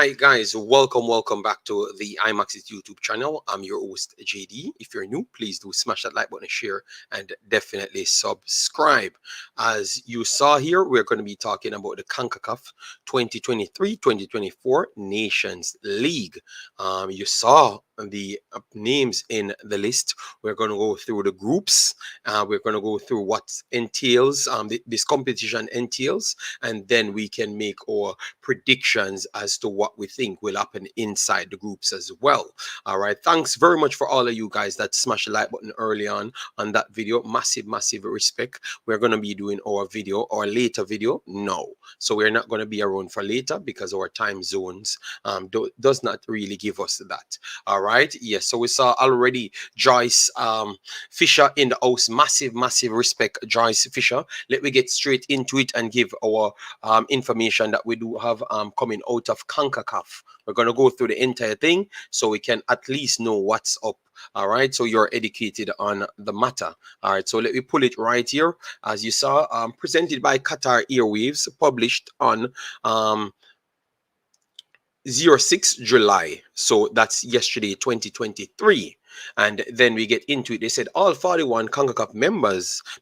right, guys, welcome back to the Imaxit YouTube channel. I'm your host, JD. If you're new, please do smash that like button, share, and definitely subscribe. As you saw here, we're going to be talking about the CONCACAF 2023-2024 Nations League. You saw the names in the list. We're going to go through the groups. We're going to go through what entails, this competition entails, and then we can make our predictions as to what we think will happen inside the groups as well. All right, thanks very much for all of you guys that smashed the like button early on that video. Massive respect. We're going to be doing our later video now, so we're not going to be around for later because our time zones does not really give us that. All right, yes, so we saw already Joyce Fisher in the house. Massive respect, Joyce Fisher. Let me get straight into it and give our information that we do have coming out of CONCACAF. We're going to go through the entire thing so we can at least know what's up. All right, so you're educated on the matter. All right, so let me pull it right here. As you saw, presented by Qatar Airwaves, published on 06 July. So that's yesterday, 2023. And then we get into it. They said all 41 CONCACAF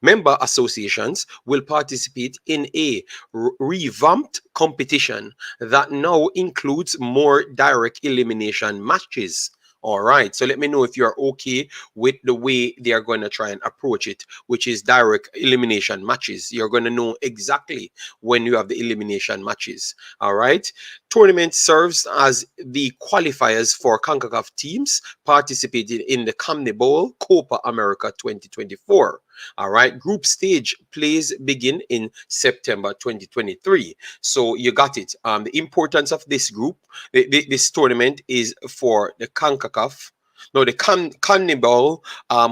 member associations will participate in a revamped competition that now includes more direct elimination matches. All right, so let me know if you're okay with the way they are going to try and approach it, which is direct elimination matches. You're going to know exactly when you have the elimination matches. All right, tournament serves as the qualifiers for CONCACAF teams participating in the CONMEBOL Copa America 2024. All right, group stage plays begin in September 2023. So you got it. The importance of this group, this tournament is for the CONCACAF, no, the CONMEBOL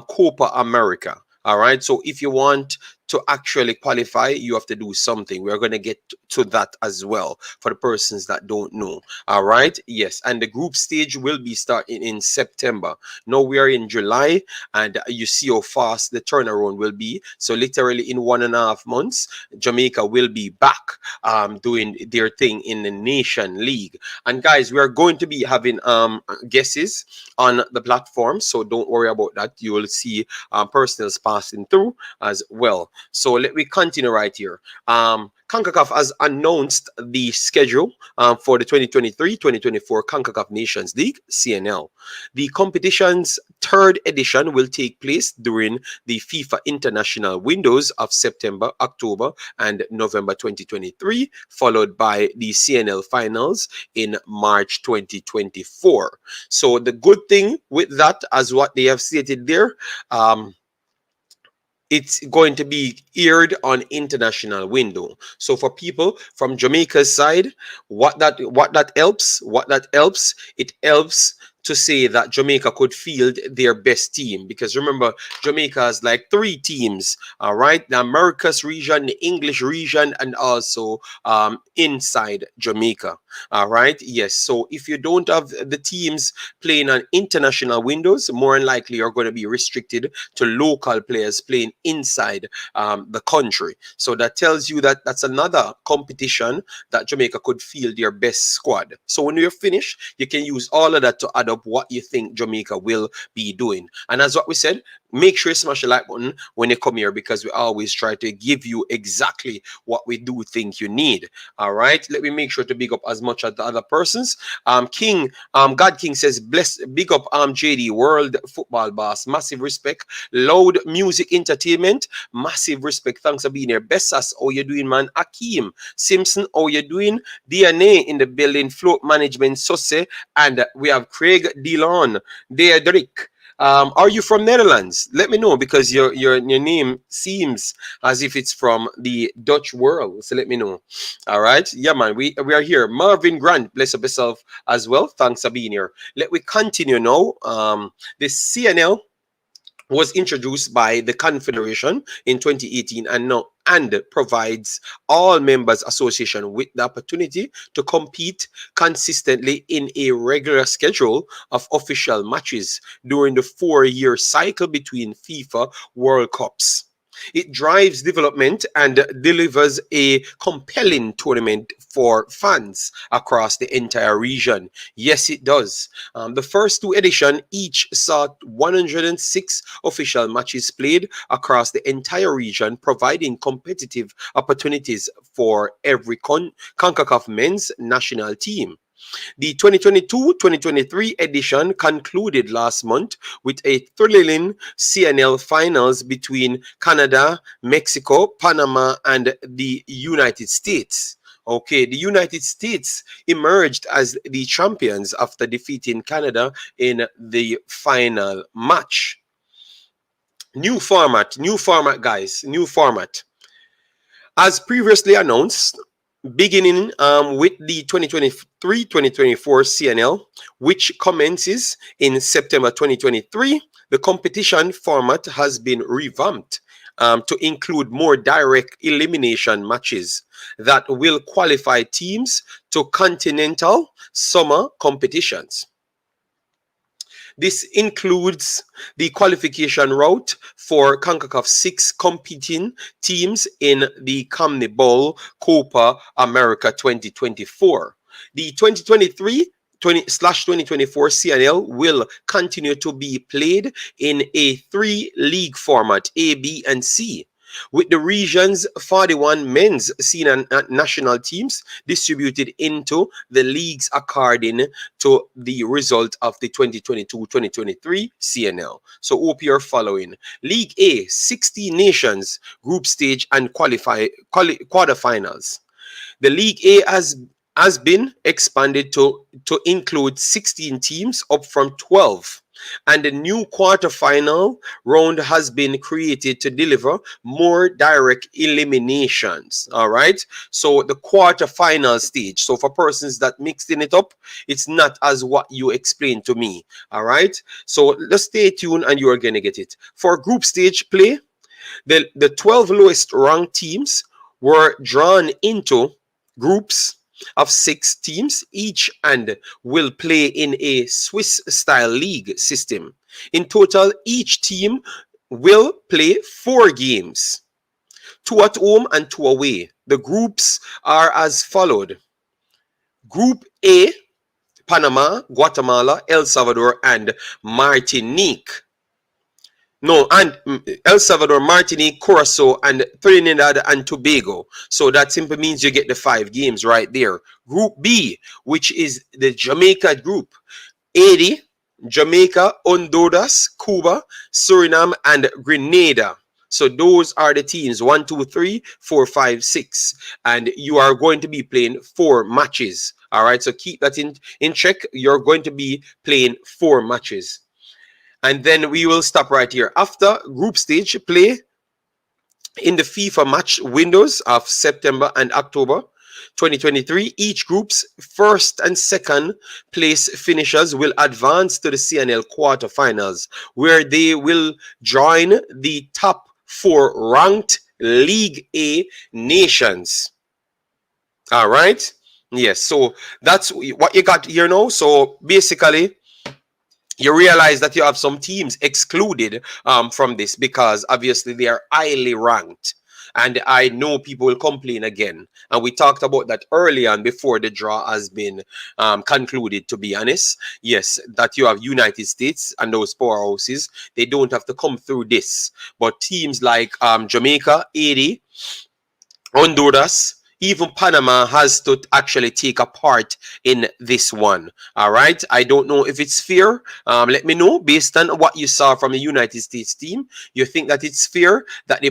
Copa America. All right, so if you want to actually qualify, you have to do something. We're going to get to that as well for the persons that don't know. All right, yes, and the group stage will be starting in September. Now we are in July, and you see how fast the turnaround will be. So literally in 1.5 months, Jamaica will be back doing their thing in the Nation League. And guys, we are going to be having guesses on the platform, so don't worry about that. You will see personals passing through as well. So let me continue right here. CONCACAF has announced the schedule for the 2023-2024 CONCACAF Nations League, CNL. The competition's third edition will take place during the FIFA international windows of September, October, and November 2023, followed by the CNL finals in March 2024. So the good thing with that, as what they have stated there, it's going to be aired on international window. So for people from Jamaica's side, what that helps, it helps to say that Jamaica could field their best team, because remember, Jamaica has like 3 teams, all right, the Americas region, the English region, and also inside Jamaica. All right, yes, so if you don't have the teams playing on international windows, more than likely you're going to be restricted to local players playing inside the country. So that tells you that that's another competition that Jamaica could field their best squad. So when you're finished, you can use all of that to add up what you think Jamaica will be doing. And as what we said, make sure you smash the like button when you come here, because we always try to give you exactly what we do think you need. All right, let me make sure to big up as much as the other persons. God King says, bless, big up JD, world football boss, massive respect. Loud music entertainment, massive respect, thanks for being here. Bessas, how you doing, man? Akeem Simpson, how you doing? DNA in the building, float management, Susse, and we have Craig Dillon, Deirdrick. Are you from Netherlands? Let me know, because your name seems as if it's from the Dutch world. So let me know. All right, yeah, man. We are here. Marvin Grant, bless up yourself as well. Thanks for being here. Let me continue now. The CNL was introduced by the Confederation in 2018 and provides all members association with the opportunity to compete consistently in a regular schedule of official matches during the 4-year cycle between FIFA World Cups. It drives development and delivers a compelling tournament for fans across the entire region. Yes, it does. The first two editions each saw 106 official matches played across the entire region, providing competitive opportunities for every CONCACAF men's national team. The 2022-2023 edition concluded last month with a thrilling CNL finals between Canada, Mexico, Panama, and the United States. Okay, the United States emerged as the champions after defeating Canada in the final match. New format, guys, new format. As previously announced, beginning with the 2023-2024 CNL, which commences in September 2023, the competition format has been revamped to include more direct elimination matches that will qualify teams to continental summer competitions. This includes the qualification route for CONCACAF 6 competing teams in the CONMEBOL Copa America 2024. The 2023/2024 CNL will continue to be played in a 3-league format, A, B, and C, with the region's 41 men's senior national teams distributed into the leagues according to the result of the 2022-2023 CNL. So hope you're following. League A, 16 nations, group stage and quarterfinals. The League A has been expanded to include 16 teams, up from 12. And the new quarterfinal round has been created to deliver more direct eliminations. All right. So the quarterfinal stage. So for persons that mixing it up, it's not as what you explained to me. All right. So let's stay tuned and you are going to get it. For group stage play, the 12 lowest ranked teams were drawn into groups of 6 teams each and will play in a Swiss-style league system. In total, each team will play 4 games, 2 at home and 2 away. The groups are as followed. Group A, Panama, Guatemala, El Salvador, and Martinique. No, and El Salvador, Martinique, Curacao, and Trinidad and Tobago. So that simply means you get the 5 games right there. Group B, which is the Jamaica group. Haiti, Jamaica, Honduras, Cuba, Suriname, and Grenada. So those are the teams 1, 2, 3, 4, 5, 6. And you are going to be playing 4 matches. All right, so keep that in check. You're going to be playing 4 matches. And then we will stop right here. After group stage play in the FIFA match windows of September and October 2023, each group's first and second place finishers will advance to the CNL quarterfinals, where they will join the top 4 ranked League A nations. All right. Yes. So that's what you got here now. So basically, you realize that you have some teams excluded from this because obviously they are highly ranked. And I know people will complain again. And we talked about that early on before the draw has been concluded, to be honest. Yes, that you have United States and those powerhouses. They don't have to come through this. But teams like Jamaica, Haiti, Honduras, even Panama has to actually take a part in this one. All right. I don't know if it's fair. Let me know based on what you saw from the United States team. You think that it's fair that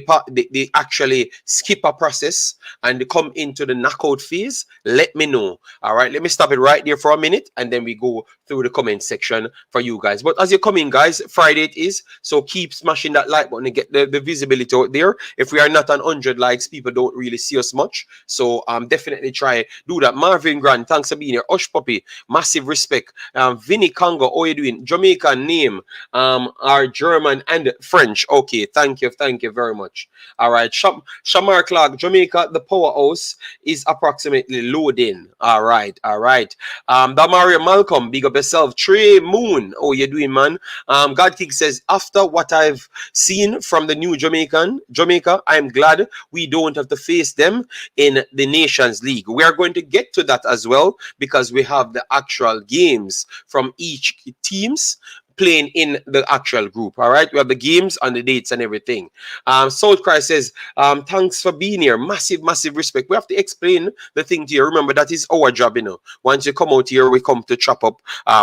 they actually skip a process and they come into the knockout phase? Let me know. All right. Let me stop it right there for a minute and then we go through the comment section for you guys. But as you come in, guys, Friday it is. So keep smashing that like button and get the visibility out there. If we are not on 100 likes, people don't really see us much. So definitely try do that. Marvin Grant, thanks for being here. Osh Puppy, massive respect. Vinny Congo, how are you doing? Jamaican name are German and French. Okay, thank you very much. All right, Shamar Clark, Jamaica, the powerhouse is approximately loading. All right. Damaria Malcolm, big up myself. Trey Moon, oh, you doing, man? God King says, after what I've seen from the new Jamaica, I'm glad we don't have to face them in the Nations League. We are going to get to that as well because we have the actual games from each teams playing in the actual group. All right, we have the games and the dates and everything. South Cry says, thanks for being here. Massive respect. We have to explain the thing to you. Remember, that is our job, you know. Once you come out here, we come to chop up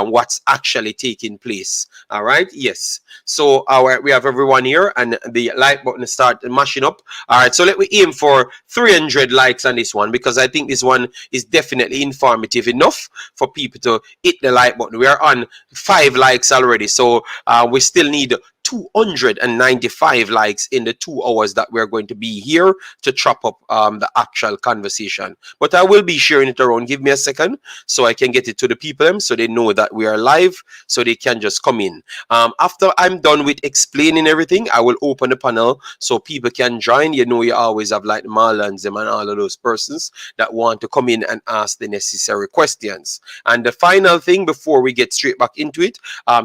what's actually taking place. All right, yes. So we have everyone here, and the like button start mashing up. All right, so let me aim for 300 likes on this one because I think this one is definitely informative enough for people to hit the like button. We are on 5 likes already, so we still need 295 likes in the 2 hours that we're going to be here to chop up the actual conversation. But I will be sharing it around. Give me a second so I can get it to the people so they know that we are live, so they can just come in. After I'm done with explaining everything, I will open the panel so people can join. You know, you always have like Marlons and all of those persons that want to come in and ask the necessary questions. And the final thing before we get straight back into it,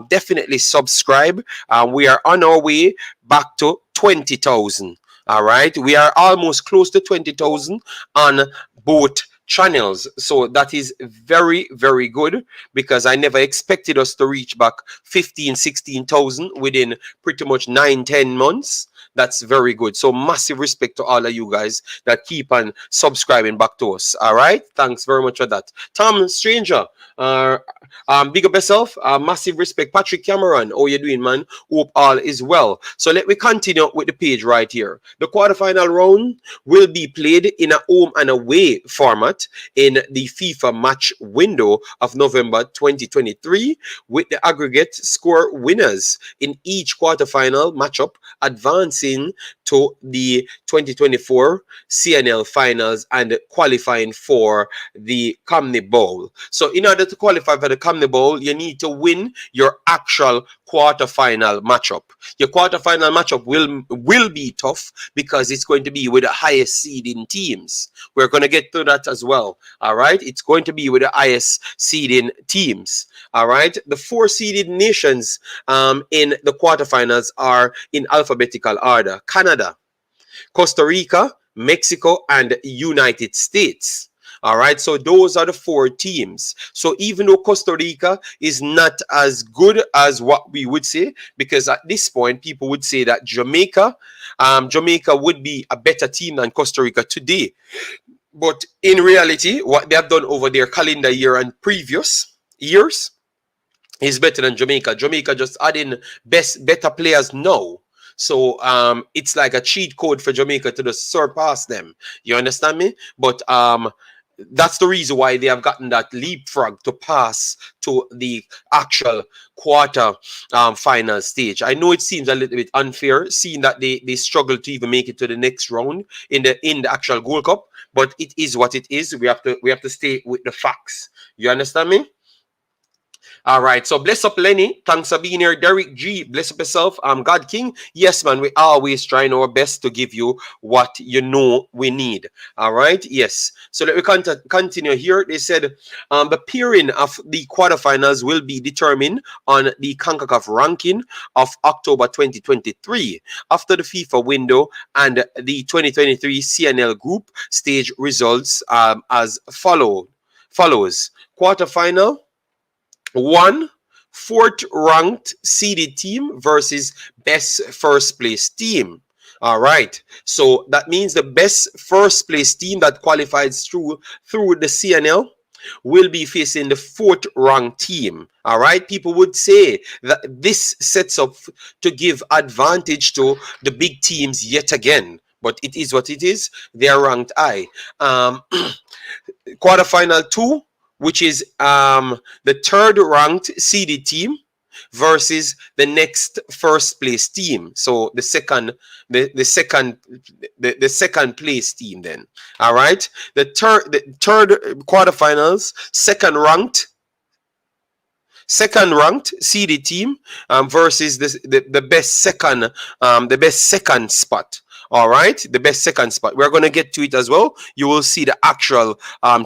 definitely subscribe. We are on our way back to 20,000. All right, we are almost close to 20,000 on both channels, so that is very good because I never expected us to reach back 16,000 within pretty much 9-10 months. That's very good. So massive respect to all of you guys that keep on subscribing back to us. All right, thanks very much for that. Tom Stranger, big up yourself. Massive respect. Patrick Cameron, how you doing, man? Hope all is well. So let me continue with the page right here. The quarterfinal round will be played in a home and away format in the FIFA match window of November 2023, with the aggregate score winners in each quarterfinal matchup advancing to the 2024 CNL finals and qualifying for the Comney Bowl. So in order to qualify for the Comney Bowl, you need to win your actual quarterfinal matchup. Your quarterfinal matchup will be tough because it's going to be with the highest seeding teams. We're going to get to that as well. All right, it's going to be with the highest seeding teams. All right, the 4 seeded nations in the quarterfinals are in alphabetical order: Canada, Costa Rica, Mexico, and United States. All right, so those are the 4 teams. So even though Costa Rica is not as good as what we would say, because at this point people would say that Jamaica would be a better team than Costa Rica today. But in reality, what they have done over their calendar year and previous years is better than Jamaica. Jamaica just adding better players now. So it's like a cheat code for Jamaica to just surpass them. You understand me? But that's the reason why they have gotten that leapfrog to pass to the actual quarter final stage. I know it seems a little bit unfair seeing that they struggled to even make it to the next round in the actual Gold Cup, but it is what it is. We have to stay with the facts. You understand me? All right, so bless up Lenny. Thanks for being here. Derek G, bless up yourself. God King. Yes, man, we always trying our best to give you what you know we need. All right, yes. So let me continue here. They said the pairing of the quarterfinals will be determined on the CONCACAF ranking of October 2023 after the FIFA window and the 2023 CNL group stage results as follows. Quarterfinal: 1, 4th ranked seeded team versus best first place team. All right, so that means the best first place team that qualifies through the CNL will be facing the 4th ranked team. All right, people would say that this sets up to give advantage to the big teams yet again, but it is what it is. They are ranked high. Quarterfinal 2, which is the 3rd ranked seeded team versus the next first place team. So the second place team then. All right. The third quarterfinals, second ranked seeded team versus the best second spot. All right, the best second spot. We're going to get to it as well. You will see the actual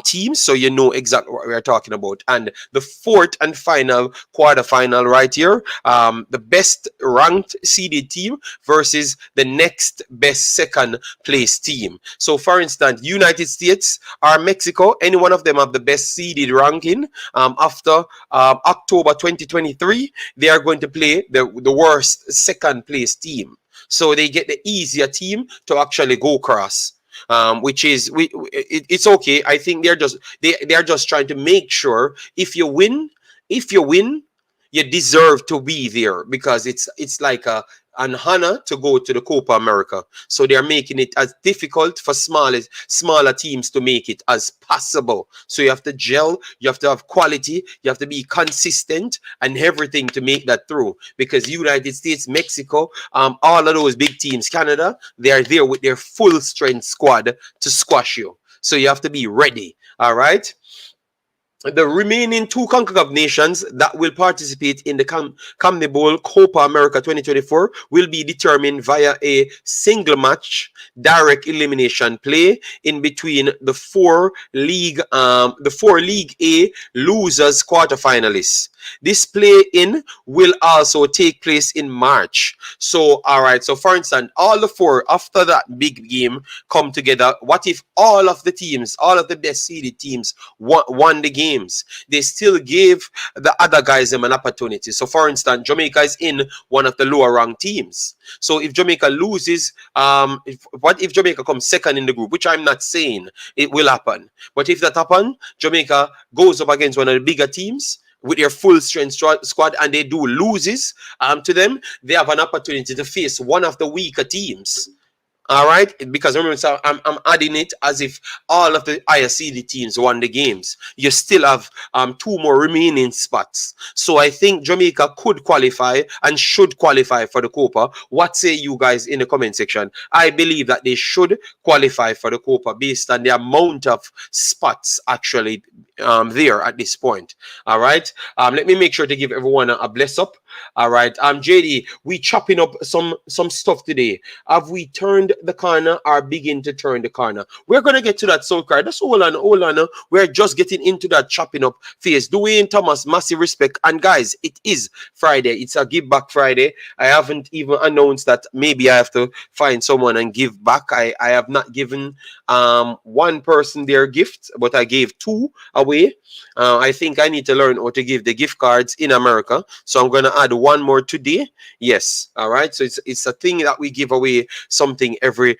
teams, so you know exactly what we're talking about. And the fourth and final quarterfinal right here, the best ranked seeded team versus the next best second place team. So, for instance, United States or Mexico, any one of them have the best seeded ranking. After October 2023, they are going to play the worst second place team. So they get the easier team to actually go across. Which is it's okay. I think they're just trying to make sure if you win, you deserve to be there because it's like an honor to go to the Copa America. So they're making it as difficult for smaller teams to make it as possible. So you have to gel, you have to have quality, you have to be consistent and everything to make that through. Because United States, Mexico, all of those big teams, Canada, they are there with their full strength squad to squash you. So you have to be ready. All right. The remaining two CONCACAF nations that will participate in the CONMEBOL Copa America 2024 will be determined via a single match direct elimination play in between the four League A losers quarterfinalists. This play-in will also take place in March. So, all right. So, for instance, all the four after that big game come together. What if all of the teams, all of the best seeded teams, won the games? They still give the other guys them an opportunity. So, for instance, Jamaica is in one of the lower ranked teams. So, if Jamaica loses, what if Jamaica comes second in the group? Which I'm not saying it will happen. But if that happens, Jamaica goes up against one of the bigger teams with their full strength squad and they do loses to them, they have an opportunity to face one of the weaker teams. All right, because remember, so I'm adding it as if all of the higher seeded teams won the games. You still have two more remaining spots. So I think Jamaica could qualify and should qualify for the Copa. What say you guys in the comment section? I believe that they should qualify for the Copa based on the amount of spots actually there at this point. All right, let me make sure to give everyone a bless up. All right, JD, we chopping up some stuff today. Have we turned the corner or begin to turn the corner? We're gonna get to that soul card. That's hold on. We're just getting into that chopping up phase. Dwayne Thomas, massive respect. And guys, it is Friday. It's a give back Friday. I haven't even announced that maybe I have to find someone and give back. I have not given one person their gift, but I gave two away. I think I need to learn how to give the gift cards in America. So I'm gonna add one more today. Yes. All right. So it's a thing that we give away something every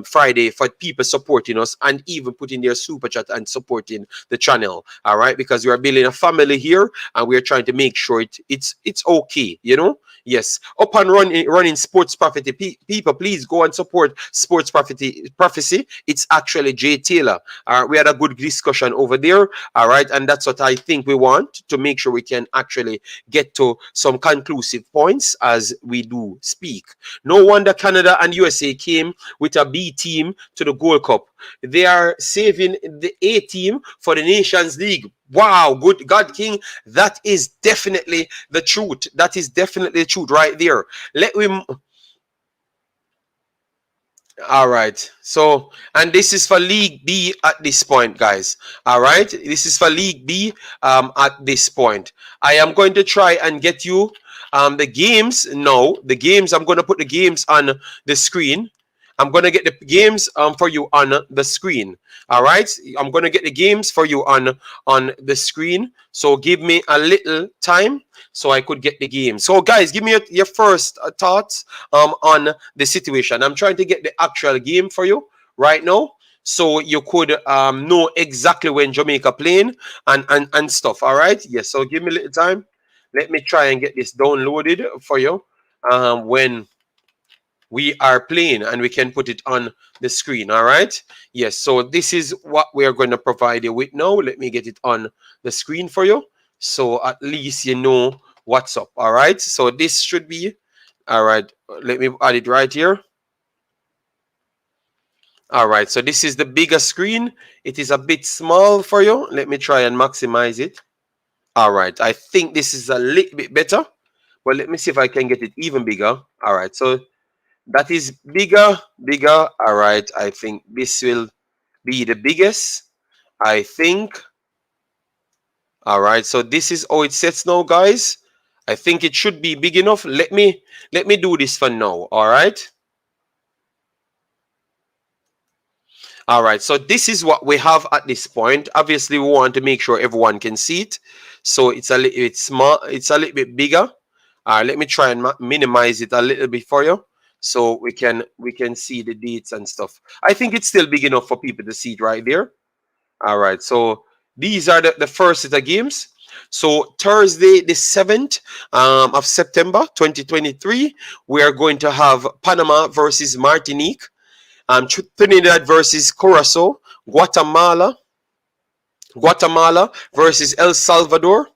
Friday for people supporting us and even putting their super chat and supporting the channel. All right, because we are building a family here and we are trying to make sure it's okay, you know. Yes, up and running Sports Prophecy. People, please go and support Sports Prophecy. It's actually Jay Taylor. We had a good discussion over there. All right, and that's what I think we want to make sure we can actually get to some conclusive points as we do speak. No wonder Canada and USA came with a B team to the Gold Cup. They are saving the A team for the Nations League. Wow, good God King. That is definitely the truth. That is definitely the truth right there. All right. So, and this is for League B at this point, guys. All right. This is for League B at this point. I am going to try and get you the games. No, the games. I'm going to put the games on the screen. I'm going to get the games for you on the screen. All right. I'm going to get the games for you on the screen. So give me a little time so I could get the game. So guys, give me your first thoughts on the situation. I'm trying to get the actual game for you right now, so you could know exactly when Jamaica playing and stuff. All right. Yes. So give me a little time. Let me try and get this downloaded for you when we are playing and we can put it on the screen. All right. Yes. So this is what we are going to provide you with now. Let me get it on the screen for you, so at least you know what's up. All right. So this should be all right. Let me add it right here. All right. So this is the bigger screen. It is a bit small for you. Let me try and maximize it. All right. I think this is a little bit better, but let me see if I can get it even bigger. All right. So That is bigger, bigger. All right. I think this will be the biggest. I think. All right. So this is how it sets now, guys. I think it should be big enough. Let me do this for now. All right. All right. So this is what we have at this point. Obviously, we want to make sure everyone can see it. So it's a little bit small. It's a little bit bigger. All right. Let me try and minimize it a little bit for you, so we can see the dates and stuff. I think it's still big enough for people to see it right there. All right. So these are the first set of games. So Thursday, the 7th of September 2023, we are going to have Panama versus Martinique, Trinidad versus Curacao, Guatemala versus El Salvador,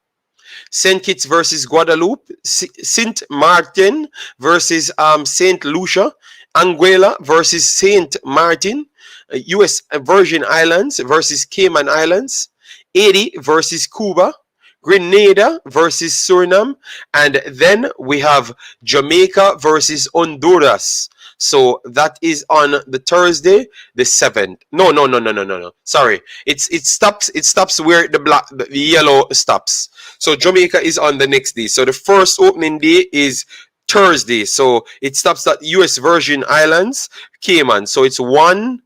St. Kitts versus Guadeloupe, Saint Martin versus Saint Lucia, Anguilla versus Saint Martin, U.S. Virgin Islands versus Cayman Islands, Haiti versus Cuba, Grenada versus Suriname, and then we have Jamaica versus Honduras. So that is on the Thursday, the 7th. No, no, no, no, no, no, no. Sorry. It stops where the yellow stops. So Jamaica is on the next day. So the first opening day is Thursday. So it stops at US Virgin Islands, Cayman. So it's 1,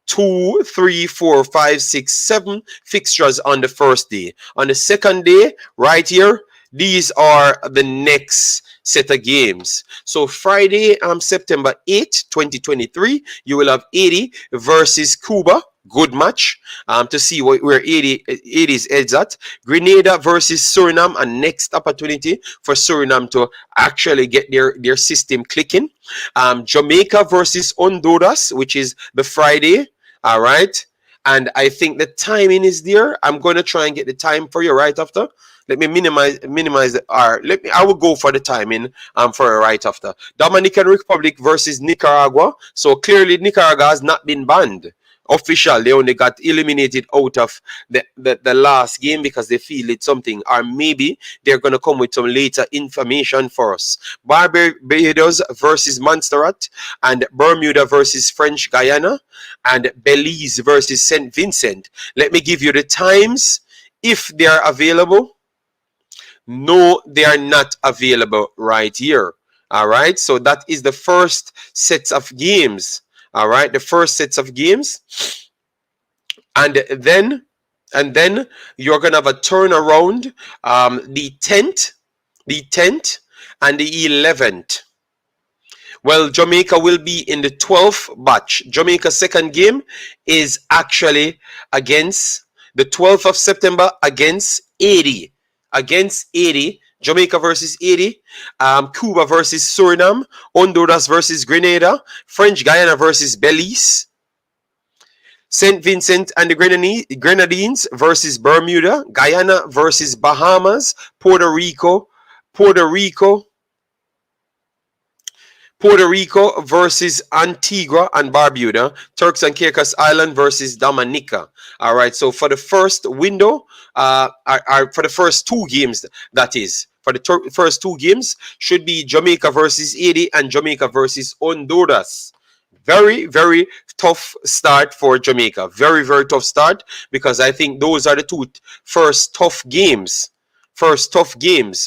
2, 3, 4, 5, 6, 7 fixtures on the first day. On the second day, right here, these are the next set of games. So Friday, September 8th, 2023, you will have Haiti versus Cuba. Good match to see where 80's heads at. Grenada versus Suriname, a next opportunity for Suriname to actually get their system clicking. Jamaica versus Honduras, which is the Friday. All right. And I think the timing is there. I'm going to try and get the time for you right after. Let me minimize the R. I will go for the timing for right after. Dominican Republic versus Nicaragua. So clearly Nicaragua has not been banned. Official, they only got eliminated out of the last game because they feel it's something, or maybe they're going to come with some later information for us. Barbados versus Montserrat, and Bermuda versus French Guyana, and Belize versus St. Vincent. Let me give you the times if they are available. No, they are not available right here. All right, so that is the first sets of games. All right, the first sets of games, and then you're gonna have a turnaround. The 10th, and the 11th. Well, Jamaica will be in the 12th batch. Jamaica's second game is actually against the 12th of September against Haiti. Jamaica versus Haiti, Cuba versus Suriname, Honduras versus Grenada, French Guyana versus Belize, St. Vincent and the Grenadines versus Bermuda, Guyana versus Bahamas, Puerto Rico versus Antigua and Barbuda, Turks and Caicos Island versus Dominica. All right, so for the first window, for the first two games, that is, for the first two games, should be Jamaica versus Haiti and Jamaica versus Honduras. Very, very tough start for Jamaica. Very, very tough start, because I think those are the two first tough games.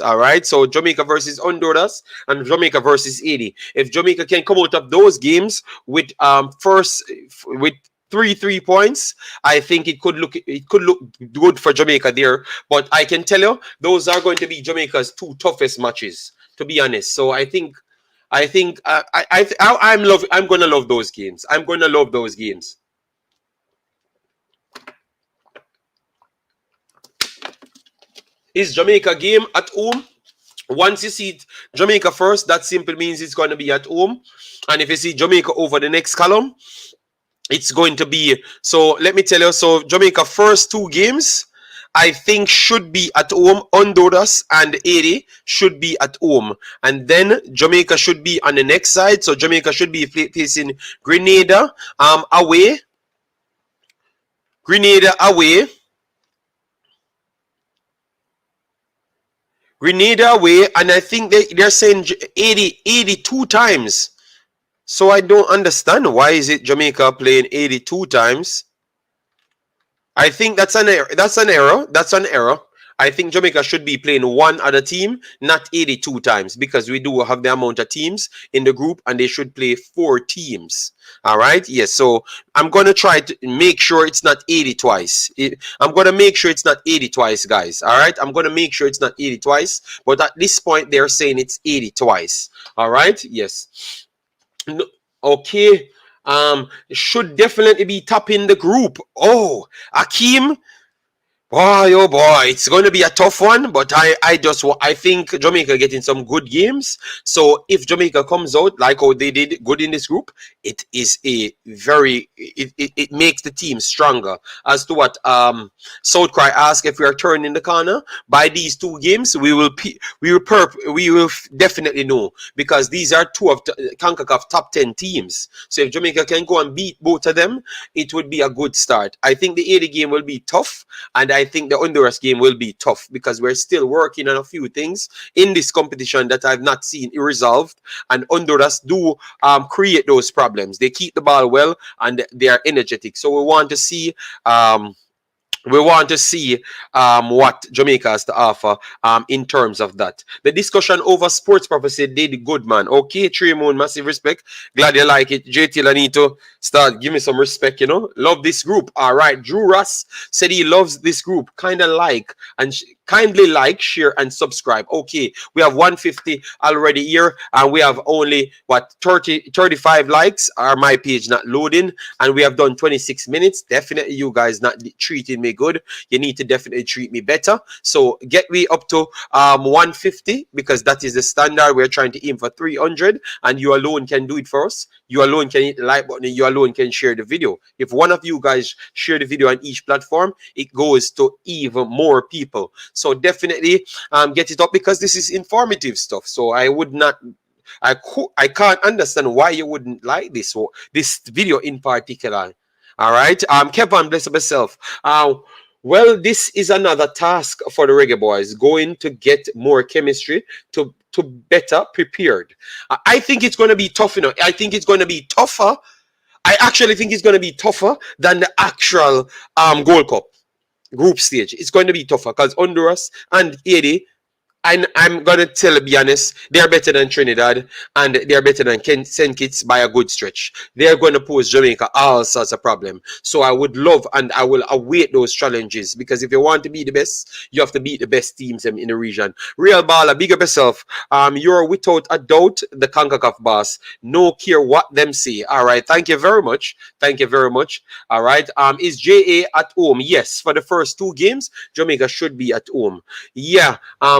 All right. So Jamaica versus Honduras and Jamaica versus Haiti. If Jamaica can come out of those games with with 3 points, I think it could look good for Jamaica there. But I can tell you, those are going to be Jamaica's two toughest matches, to be honest. So I'm gonna love those games. I'm gonna love those games. Is Jamaica game at home? Once you see Jamaica first, that simply means it's going to be at home. And if you see Jamaica over the next column, it's going to be, so let me tell you, so Jamaica first two games, I think, should be at home. Honduras and Haiti should be at home. And then Jamaica should be on the next side. So Jamaica should be facing Grenada away. Grenada away, and I think they're saying 82 times. So I don't understand why is it Jamaica playing 82 times. I think that's an error. That's an error. That's an error. I think Jamaica should be playing one other team, not 82 times, because we do have the amount of teams in the group and they should play 4 teams. All right. Yes. So I'm going to try to make sure it's not 80 twice. I'm going to make sure it's not 80 twice, guys. All right. I'm going to make sure it's not 80 twice. But at this point, they're saying it's 80 twice. All right. Yes. No, okay. Should definitely be top in the group. Oh, Akeem, boy, oh boy, it's going to be a tough one, but I think Jamaica getting some good games. So if Jamaica comes out like how they did good in this group, it is a very it makes the team stronger. As to what Southcry asked, if we are turning the corner by these 2 games, we will definitely know, because these are 2 of the CONCACAF top 10 teams. So if Jamaica can go and beat both of them, it would be a good start. I think the 80 game will be tough, and I think the Honduras game will be tough, because we're still working on a few things in this competition that I've not seen resolved. And Honduras do create those problems. They keep the ball well and they are energetic. So we want to see what Jamaica has to offer in terms of that. The discussion over sports prophecy did good, man. Okay, Trey Moon, massive respect. Glad you like it. JT, I need to start give me some respect, you know. Love this group. All right. Drew Russ said he loves this group. Kindly like, share, and subscribe. Okay, we have 150 already here, and we have only 35 likes. Are my page not loading? And we have done 26 minutes. Definitely, you guys not treating me good. You need to definitely treat me better. So get me up to 150, because that is the standard. We're trying to aim for 300, and you alone can do it for us. You alone can hit the like button, and you alone can share the video. If one of you guys share the video on each platform, it goes to even more people. So definitely get it up, because this is informative stuff. So I can't understand why you wouldn't like this video in particular. All right. Kevin, bless yourself. Well, this is another task for the Reggae Boys, going to get more chemistry to better prepared. I think it's going to be tough, you know. I think it's going to be tougher. I actually think it's going to be tougher than the actual Gold Cup group stage. It's going to be tougher, because Honduras and Haiti, and I'm gonna be honest, they're better than Trinidad, and they're better than St. Kitts by a good stretch. They're gonna pose Jamaica all sorts of problem. So I would love and I will await those challenges, because if you want to be the best, you have to beat the best teams in the region. Real baller, big up yourself. You're without a doubt the CONCACAF boss. No care what them say. All right, thank you very much. Thank you very much. All right. Is JA at home? Yes, for the first 2 games, Jamaica should be at home. Yeah.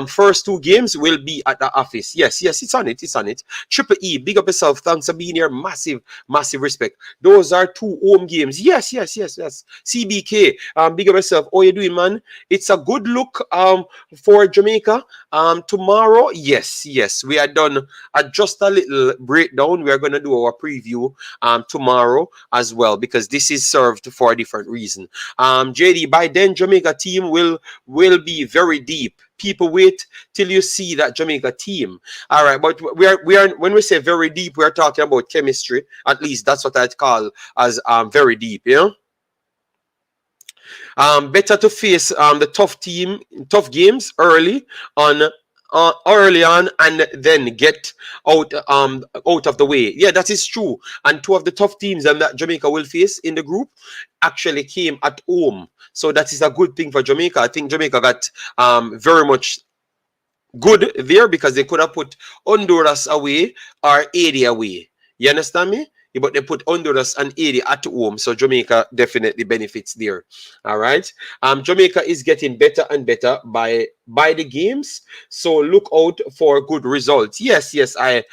First 2 games will be at the office. Yes, it's on it. It's on it. Triple E, big up yourself. Thanks for being here. Massive, massive respect. Those are 2 home games. Yes. CBK, big up yourself. How you doing, man? It's a good look for Jamaica. Tomorrow, yes. We are done just a little breakdown. We are gonna do our preview tomorrow as well, because this is served for a different reason. JD, by then Jamaica team will be very deep. People wait till you see that Jamaica team. All right, but we are when we say very deep, we are talking about chemistry. At least that's what I'd call as very deep, you know. Better to face the tough games early on, and then get out of the way. Yeah, that is true. And 2 of the tough teams that Jamaica will face in the group actually came at home. So that is a good thing for Jamaica. I think Jamaica got very much good there, because they could have put Honduras away or 80 away. You understand me? Yeah, but they put Honduras and 80 at home, so Jamaica definitely benefits there. All right. Jamaica is getting better and better by the games, so look out for good results. Yes, I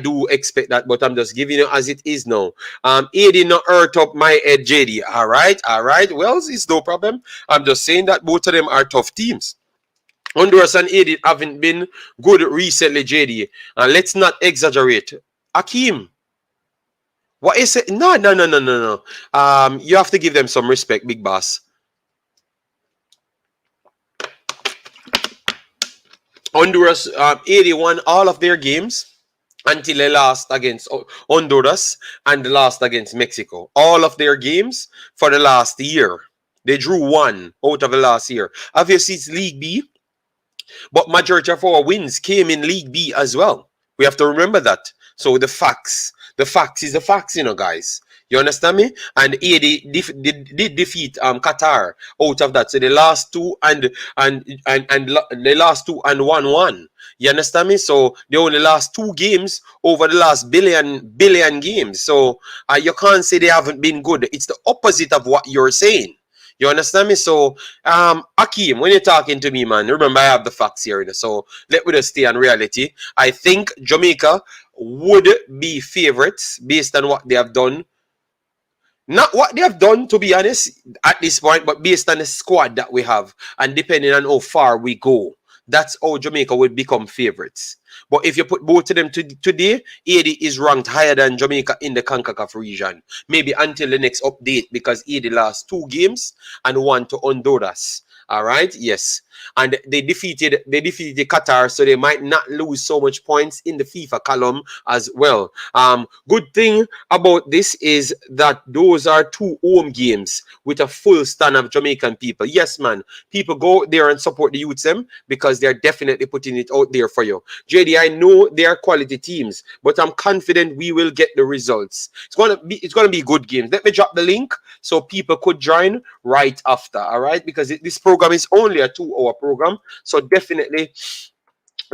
do expect that, but I'm just giving you as it is now. 80 not hurt up my head, JD. All right. Well, it's no problem. I'm just saying that both of them are tough teams. Honduras and Haiti haven't been good recently, JD. And let's not exaggerate. Akeem, what is it? No. You have to give them some respect, big boss. Honduras 81 all of their games. until they lost against Honduras and the last against Mexico. All of their games for the last year. They drew one out of the last year. Obviously, it's League B, but majority of our wins came in League B as well. We have to remember that. So the facts is the facts, guys. You understand me? And AD did defeat Qatar out of that. So the last two and the last two and 1-1. You understand me? So they only lost two games over the last billion games. So you can't say they haven't been good. It's the opposite of what you're saying. You understand me? So, Akeem, when you're talking to me, man, remember I have the facts here. So, let me just stay on reality. I think Jamaica would be favorites based on what they have done. Not what they have done, to be honest, at this point, but based on the squad that we have and depending on how far we go, that's how Jamaica would become favorites. But if you put both of them today, AD is ranked higher than Jamaica in the CONCACAF region. Maybe until the next update, because AD lost 2 games and 1 to Honduras. All right, yes. And they defeated Qatar, so they might not lose so much points in the FIFA column as well. Good thing about this is that those are 2 home games with a full stand of Jamaican people. Yes, man. People go there and support the youths them because they're definitely putting it out there for you. JD, I know they are quality teams, but I'm confident we will get the results. It's gonna be good games. Let me drop the link so people could join right after. All right, because this program is only a 2-hour program, so definitely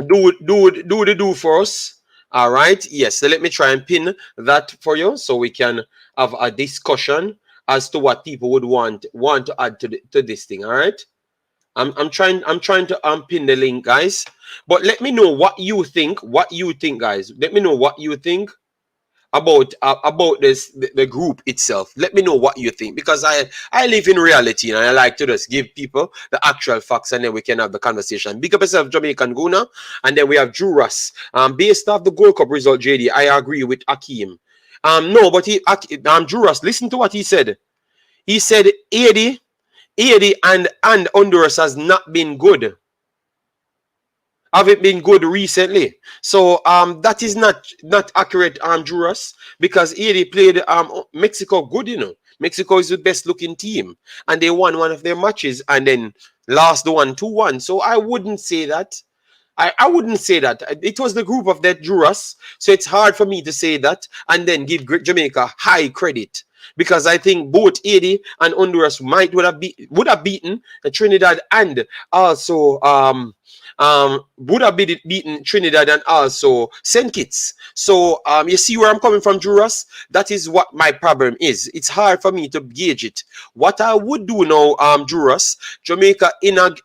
do for us. All right, yes. So let me try and pin that for you so we can have a discussion as to what people would want to add to this thing. All right. I'm trying to pin the link, guys. But let me know what you think. Guys. Let me know what you think about this the group itself. Let me know what you think, because I live in reality and I like to just give people the actual facts and then we can have the conversation. Big up yourself, Jamaican Guna, and then we have Girlz. Based off the Gold Cup result, JD, I agree with Akeem. No, but Girlz, listen to what he said. He said 80 and Honduras has not been good. Haven't been good recently. So that is not accurate, Girlz, because Haiti played Mexico good, Mexico is the best looking team. And they won one of their matches and then lost the one 2-1. So I wouldn't say that. I wouldn't say that. It was the group of that Girlz. So it's hard for me to say that and then give Jamaica high credit. Because I think both Haiti and Honduras would have beaten Trinidad and also would have beaten Trinidad and also St. Kitts. So you see where I'm coming from, Girlz? That is what my problem is. It's hard for me to gauge it. What I would do now, Girlz, Jamaica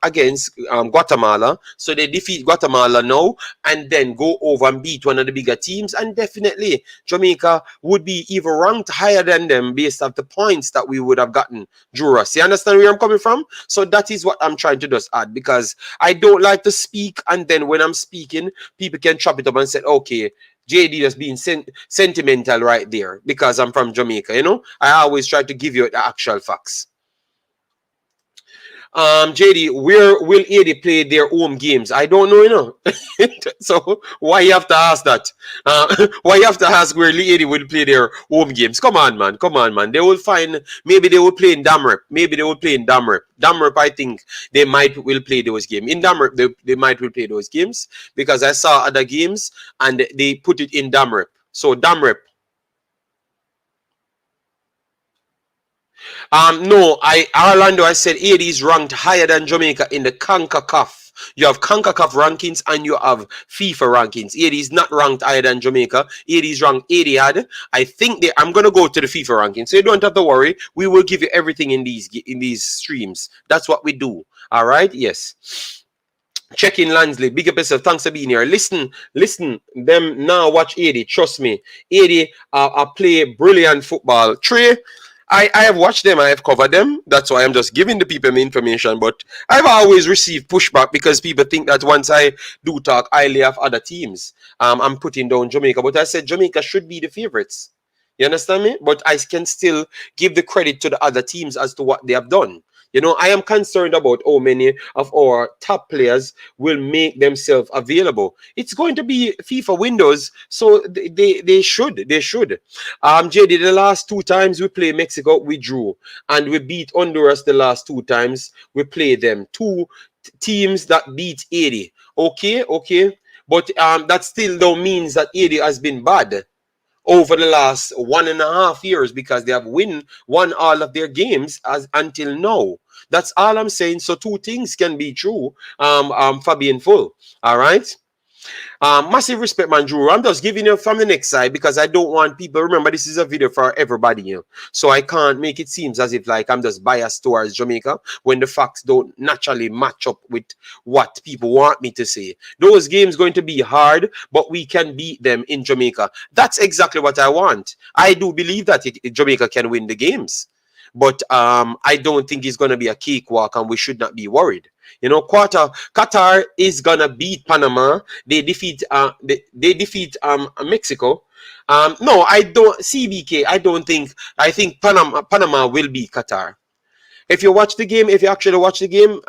against Guatemala. So they defeat Guatemala now and then go over and beat one of the bigger teams. And definitely Jamaica would be even ranked higher than them based off the points that we would have gotten. Girlz, you understand where I'm coming from? So that is what I'm trying to just add, because I don't like to speak and then when I'm speaking, people can chop it up and say, okay, JD just being sentimental right there because I'm from Jamaica, I always try to give you the actual facts. JD, where will AD play their home games? I don't know, So why you have to ask that? Why you have to ask where AD will play their home games? Come on, man. They will find, maybe they will play in Demarai. Demarai, I think they will play those games. In Demarai, they might will play those games because I saw other games and they put it in Demarai. So Demarai. No, Orlando, I said AD is ranked higher than Jamaica in the CONCACAF. You have CONCACAF rankings and you have FIFA rankings. AD is not ranked higher than Jamaica. AD is ranked 80. I think I'm gonna go to the FIFA rankings, so you don't have to worry. We will give you everything in these streams. That's what we do. All right. Yes. Check in Lansley. Big up yourself. Thanks for being here. Listen. Them now watch AD. Trust me. AD play brilliant football. Trey, I have watched them. I have covered them. That's why I'm just giving the people the information. But I've always received pushback because people think that once I do talk highly of other teams, I'm putting down Jamaica. But I said Jamaica should be the favorites. You understand me? But I can still give the credit to the other teams as to what they have done. You know, I am concerned about how many of our top players will make themselves available. It's going to be FIFA windows, so they should. JD, the last two times we play Mexico, we drew, and we beat Honduras the last two times we played them. Two teams that beat 80. Okay, okay. But that still don't means that 80 has been bad over the last 1.5 years because they have won all of their games as until now. That's all I'm saying. So two things can be true. Fabian Full. All right. Massive respect, man, Drew. I'm just giving you from the next side because I don't want people. Remember, this is a video for everybody, you know. So I can't make it seem as if like I'm just biased towards Jamaica when the facts don't naturally match up with what people want me to say. Those games going to be hard, but we can beat them in Jamaica. That's exactly what I want. I do believe that Jamaica can win the games. But I don't think it's going to be a cakewalk, and we should not be worried. You know, Qatar is gonna beat Panama. They defeat Mexico. No, I don't. CBK. I don't think. I think Panama will beat Qatar. If you watch the game, if you actually watch the game,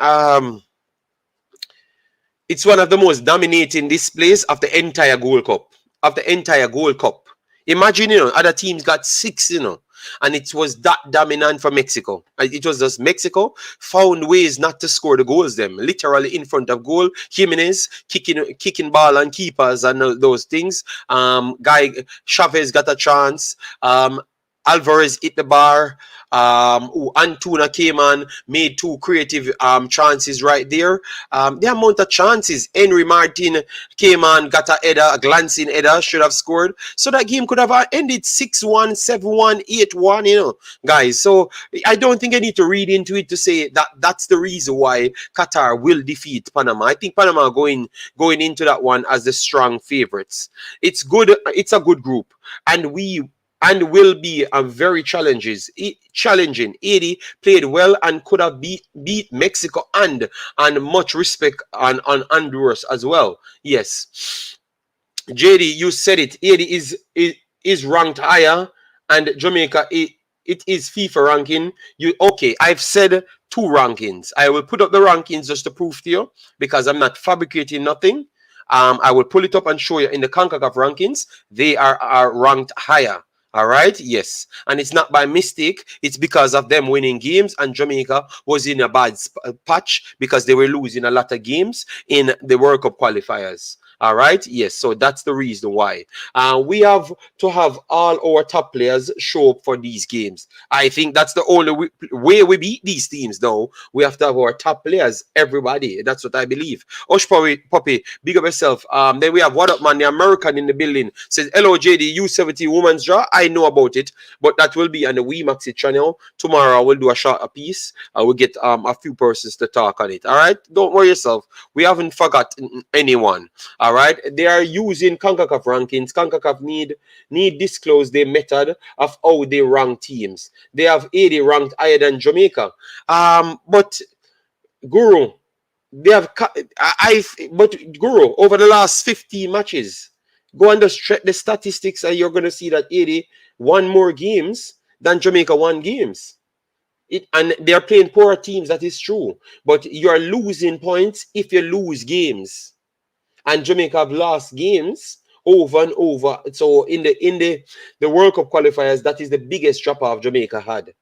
it's one of the most dominating displays of the entire Gold Cup. Of the entire Gold Cup. Imagine, you know, other teams got 6, you know, and it was that dominant for Mexico. It was just Mexico found ways not to score the goals. Them literally in front of goal. Jimenez kicking ball and keepers and those things. Guy Chavez got a chance. Alvarez hit the bar. Antuna came on, made two creative chances right there. The amount of chances Henry Martin came on, got a header, a glancing header, should have scored. So that game could have ended 6-1, 7-1, 8-1, you know, guys. So I don't think I need to read into it to say that that's the reason why Qatar will defeat Panama. I think Panama going into that one as the strong favorites. It's good. It's a good group, and will be very challenging. 80 played well and could have beat Mexico and much respect on Honduras as well. Yes, JD, you said it. 80 is ranked higher, and Jamaica it is FIFA ranking. I've said two rankings. I will put up the rankings just to prove to you because I'm not fabricating nothing. I will pull it up and show you in the CONCACAF rankings. They are ranked higher. All right, yes. And it's not by mistake. It's because of them winning games, and Jamaica was in a bad patch because they were losing a lot of games in the World Cup qualifiers. All right, yes. So that's the reason why. We have to have all our top players show up for these games. I think that's the only way we beat these teams, though. We have to have our top players, everybody. That's what I believe. Osh Poppy, big up yourself. Then we have What Up Man, the American in the building. Says, hello, JD, U70 Women's Draw. I know about it, but that will be on the Imaxit channel. Tomorrow, I will do a short piece. I will get a few persons to talk on it. All right? Don't worry yourself. We haven't forgotten anyone. All right, they are using CONCACAF rankings. CONCACAF need disclose their method of how they rank teams. They have 80 ranked higher than Jamaica. But Guru, they have Guru over the last 50 matches. Go and just check the statistics, and you're gonna see that 80 won more games than Jamaica won games. And they are playing poorer teams. That is true, but you are losing points if you lose games. And Jamaica have lost games over and over. So in the World Cup qualifiers, that is the biggest drop off Jamaica had.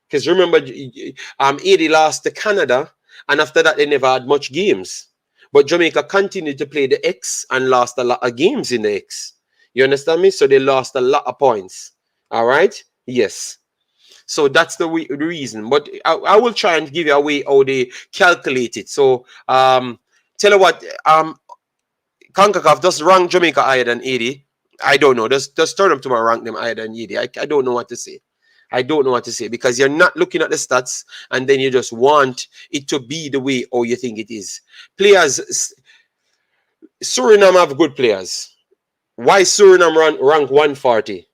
Because remember, 80 lost to Canada, and after that they never had much games. But Jamaica continued to play the X and lost a lot of games in the X. You understand me? So they lost a lot of points. All right? Yes. So that's the reason. But I will try and give you a way how they calculate it. So tell you what, CONCACAF does rank Jamaica higher than 80. I don't know. Just turn up tomorrow, rank them higher than 80. I don't know what to say. I don't know what to say because you're not looking at the stats and then you just want it to be the way how you think it is. Players, Suriname have good players. Why Suriname rank 140?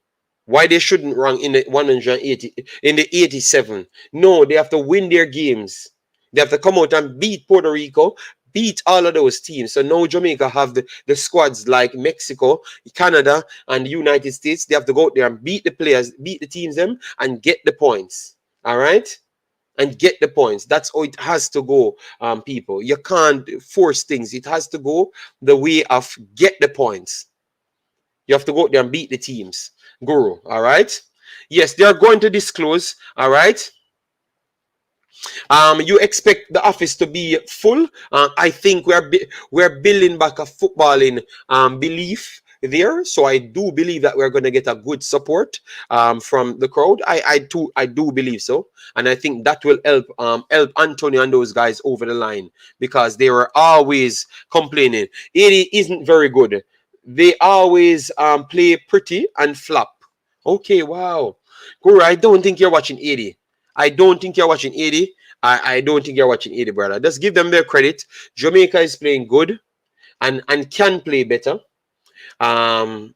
Why they shouldn't rank in the 180, in the 87? No, they have to win their games. They have to come out and beat Puerto Rico, beat all of those teams. So now Jamaica have the squads like Mexico, Canada, and the United States. They have to go out there and beat the players, beat the teams them, and get the points. All right? and get the points. That's how it has to go, people. You can't force things. It has to go the way of get the points. You have to go out there and beat the teams. Guru, all right? Yes, they are going to disclose, all right? You expect the office to be full. I think we're building back a footballing belief there, so I do believe that we're going to get a good support from the crowd. I do believe so, and I think that will help Antonio and those guys over the line, because they were always complaining it isn't very good. They always play pretty and flop. Okay, wow, Guru, I don't think you're watching 80. I don't think you're watching 80. I don't think you're watching 80, brother. Just give them their credit. Jamaica is playing good and can play better. Um,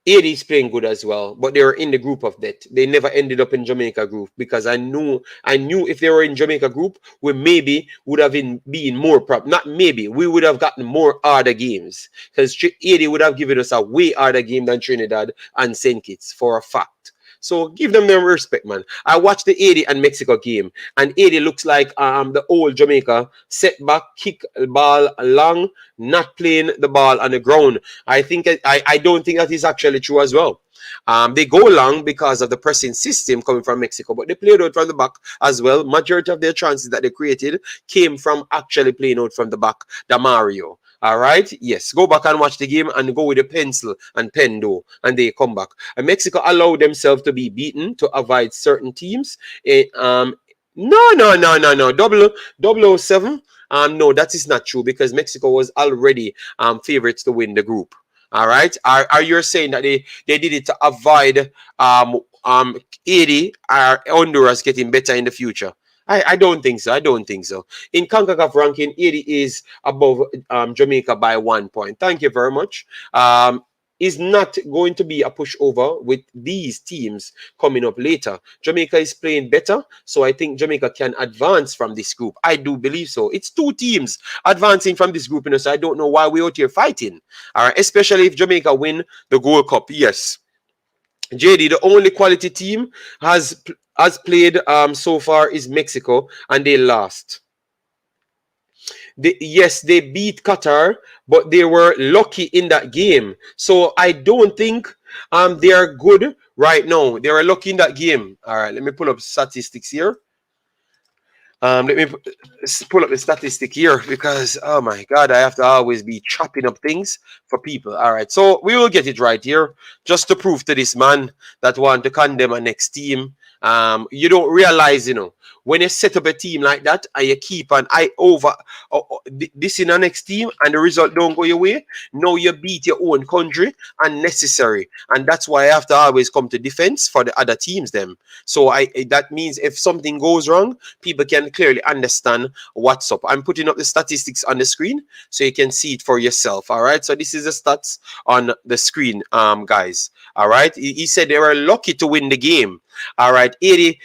80 is playing good as well, but they were in the group of death. They never ended up in Jamaica group, because I knew if they were in Jamaica group, we maybe would have been more not maybe, we would have gotten more harder games, because 80 would have given us a way harder game than Trinidad and St. Kitts for a fact. So give them their respect, man. I watched the 80 and Mexico game, and 80 looks like the old Jamaica setback, kick ball long, not playing the ball on the ground. I don't think that is actually true as well. They go long because of the pressing system coming from Mexico, but they played out from the back as well. Majority of their chances that they created came from actually playing out from the back. Demarai. All right. Yes. Go back and watch the game and go with a pencil and pen, though, and they come back. And Mexico allowed themselves to be beaten to avoid certain teams. No. Double 007. No, that is not true, because Mexico was already favorites to win the group. All right. Are you saying that they did it to avoid 80 Honduras getting better in the future? I don't think so. I don't think so. In CONCACAF ranking, 80 is above Jamaica by 1 point. Thank you very much. Is not going to be a pushover with these teams coming up later. Jamaica is playing better, so I think Jamaica can advance from this group. I do believe so. It's two teams advancing from this group, so I don't know why we're out here fighting. All right, especially if Jamaica win the Gold Cup. Yes. JD, the only quality team has played so far is Mexico, and they lost. Yes, they beat Qatar, but they were lucky in that game. So I don't think they are good right now. They were lucky in that game. All right, let me pull up statistics here. Let me pull up the statistic here, because, oh my God, I have to always be chopping up things for people. All right, so we will get it right here, just to prove to this man that want to condemn a next team. You don't realize, when you set up a team like that and you keep an eye over this in the next team and the result don't go your way, now you beat your own country unnecessary. And that's why I have to always come to defense for the other teams them. So that means if something goes wrong, people can clearly understand what's up. I'm putting up the statistics on the screen so you can see it for yourself. All right, so this is the stats on the screen, guys. All right, he said they were lucky to win the game. All right, 80,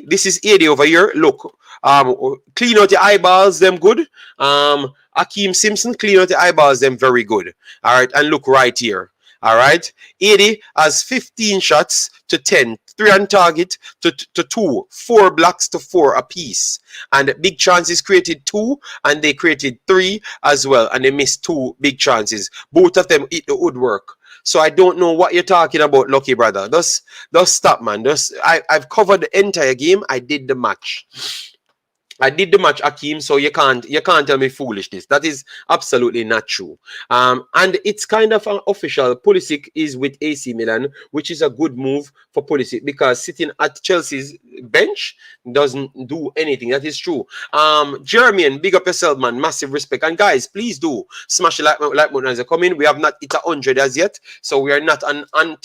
this is 80 over here. Look, clean out the eyeballs, them good. Akeem Simpson, clean out the eyeballs, them very good. All right, and look right here. All right, 80 has 15 shots to 10, 3 on target to 2, 4 blocks to 4 apiece. And big chances created 2, and they created 3 as well, and they missed 2 big chances. Both of them hit the woodwork. So I don't know what you're talking about, Lucky brother. Just stop, man. I've covered the entire game. I did the match. Akeem, so you can't tell me foolishness. That is absolutely not true. And it's kind of official. Pulisic is with AC Milan, which is a good move for Pulisic, because sitting at Chelsea's bench doesn't do anything. That is true. Jeremy, big up yourself, man. Massive respect. And guys, please do smash the like button as you come in. We have not hit 100 as yet, so we are not on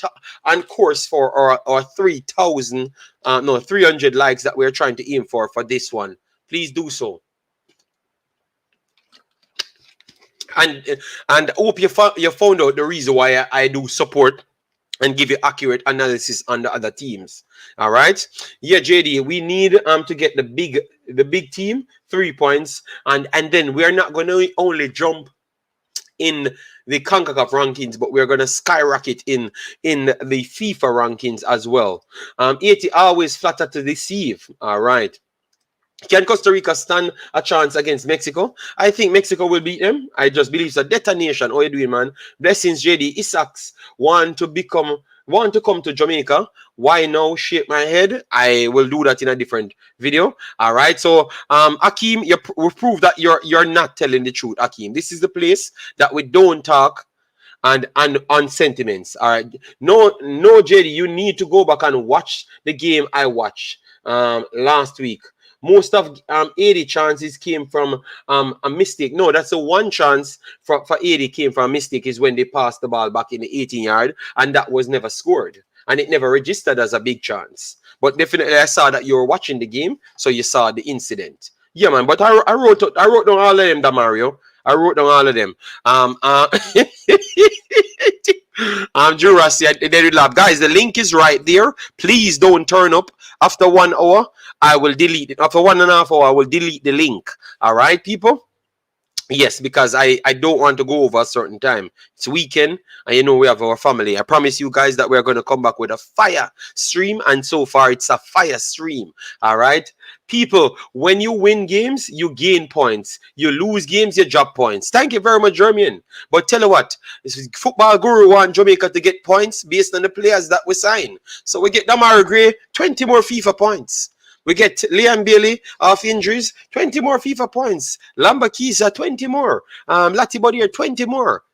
course for our 300 likes that we're trying to aim for this one. Please do so. And hope you found out the reason why I do support and give you accurate analysis on the other teams. All right. Yeah, JD, we need to get the big team 3 points, and then we are not going to only jump in the CONCACAF rankings, but we're going to skyrocket in the FIFA rankings as well. 80 always flatter to deceive. All right. Can Costa Rica stand a chance against Mexico? I think Mexico will beat them. I just believe it's a detonation. How you doing, man? Blessings, JD. Isaacs want to come to Jamaica. Why now? Shake my head. I will do that in a different video. All right. So, Akeem, we prove that you're not telling the truth, Akeem. This is the place that we don't talk and on sentiments. All right. No, JD, you need to go back and watch the game I watched last week. Most of 80 chances came from a mistake. No, that's the one chance for 80 came from a mistake is when they passed the ball back in the 18-yard, and that was never scored. And it never registered as a big chance. But definitely I saw that you were watching the game, so you saw the incident. Yeah, man, but I wrote down all of them, Demario. I wrote down all of them. Juras, they love. Guys, the link is right there. Please don't turn up. After 1 hour, I will delete it. After 1.5 hours, I will delete the link. All right, people? Yes, because I don't want to go over a certain time. It's weekend, and you know we have our family. I promise you guys that we're going to come back with a fire stream, and so far it's a fire stream. All right? People, when you win games, you gain points. You lose games, you drop points. Thank you very much, Jermian. But tell you what, Football Guru want Jamaica to get points based on the players that we sign. So we get Demarai Gray 20 more FIFA points. We get Liam Bailey off injuries, 20 more FIFA points. Lamba Kisa, 20 more. Lati Bodier, 20 more.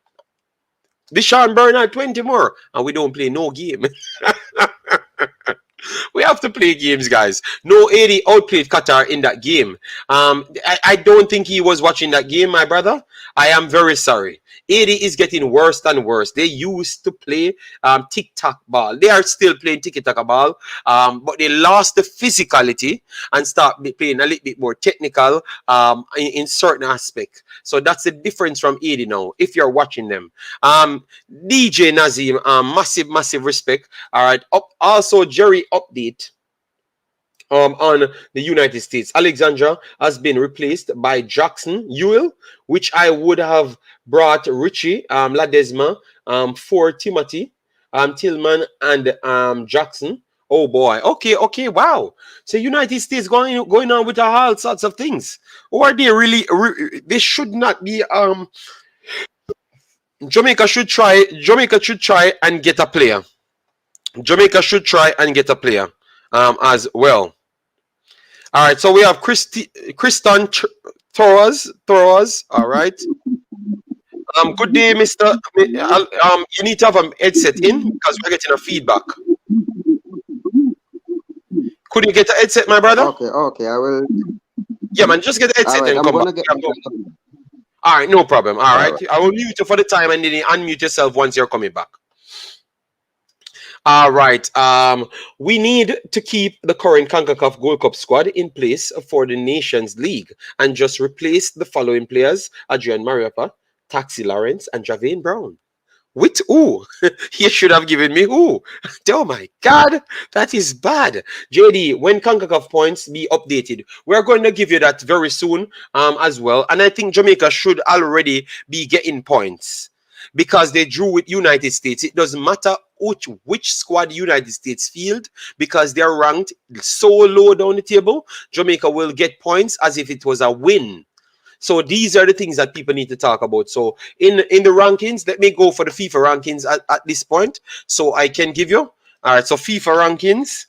Deshaun Bernard, 20 more. And we don't play no game. We have to play games, guys. No, 80 outplayed Qatar in that game. I don't think he was watching that game, my brother. I am very sorry. 80 is getting worse and worse. They used to play tic-tac ball. They are still playing tic-tac ball, but they lost the physicality and start playing a little bit more technical in certain aspects. So that's the difference from 80 now, if you're watching them. DJ Nazim, massive respect. All right. Also, Jerry update. On the United States. Alexandra has been replaced by Jackson Ewell, which I would have brought Richie Ladesma for Timothy Tillman and Jackson. Oh boy. Okay, wow. So United States going on with all sorts of things. Or are they really they should not be Jamaica should try and get a player. Jamaica should try and get a player as well. All right, so we have Kristan Thoros. All right. Good day, Mr. You need to have a headset in because we're getting a feedback. Could you get a headset, my brother? Okay, I will. Yeah, man, just get a headset and come back. All right, no problem. All right. I will mute you for the time and then you unmute yourself once you're coming back. All right. We need to keep the current CONCACAF Gold Cup squad in place for the Nations League and just replace the following players: Adrian Mariappa, Taxi Lawrence, and Javane Brown. With who? You should have given me who? Oh my God, that is bad. JD, when CONCACAF points be updated, we're going to give you that very soon as well. And I think Jamaica should already be getting points because they drew with United States. It doesn't matter which squad United States field because they're ranked so low down the table. Jamaica will get points as if it was a win. So these are the things that people need to talk about. So in the rankings, let me go for the FIFA rankings at this point so I can give you. All right, so FIFA rankings.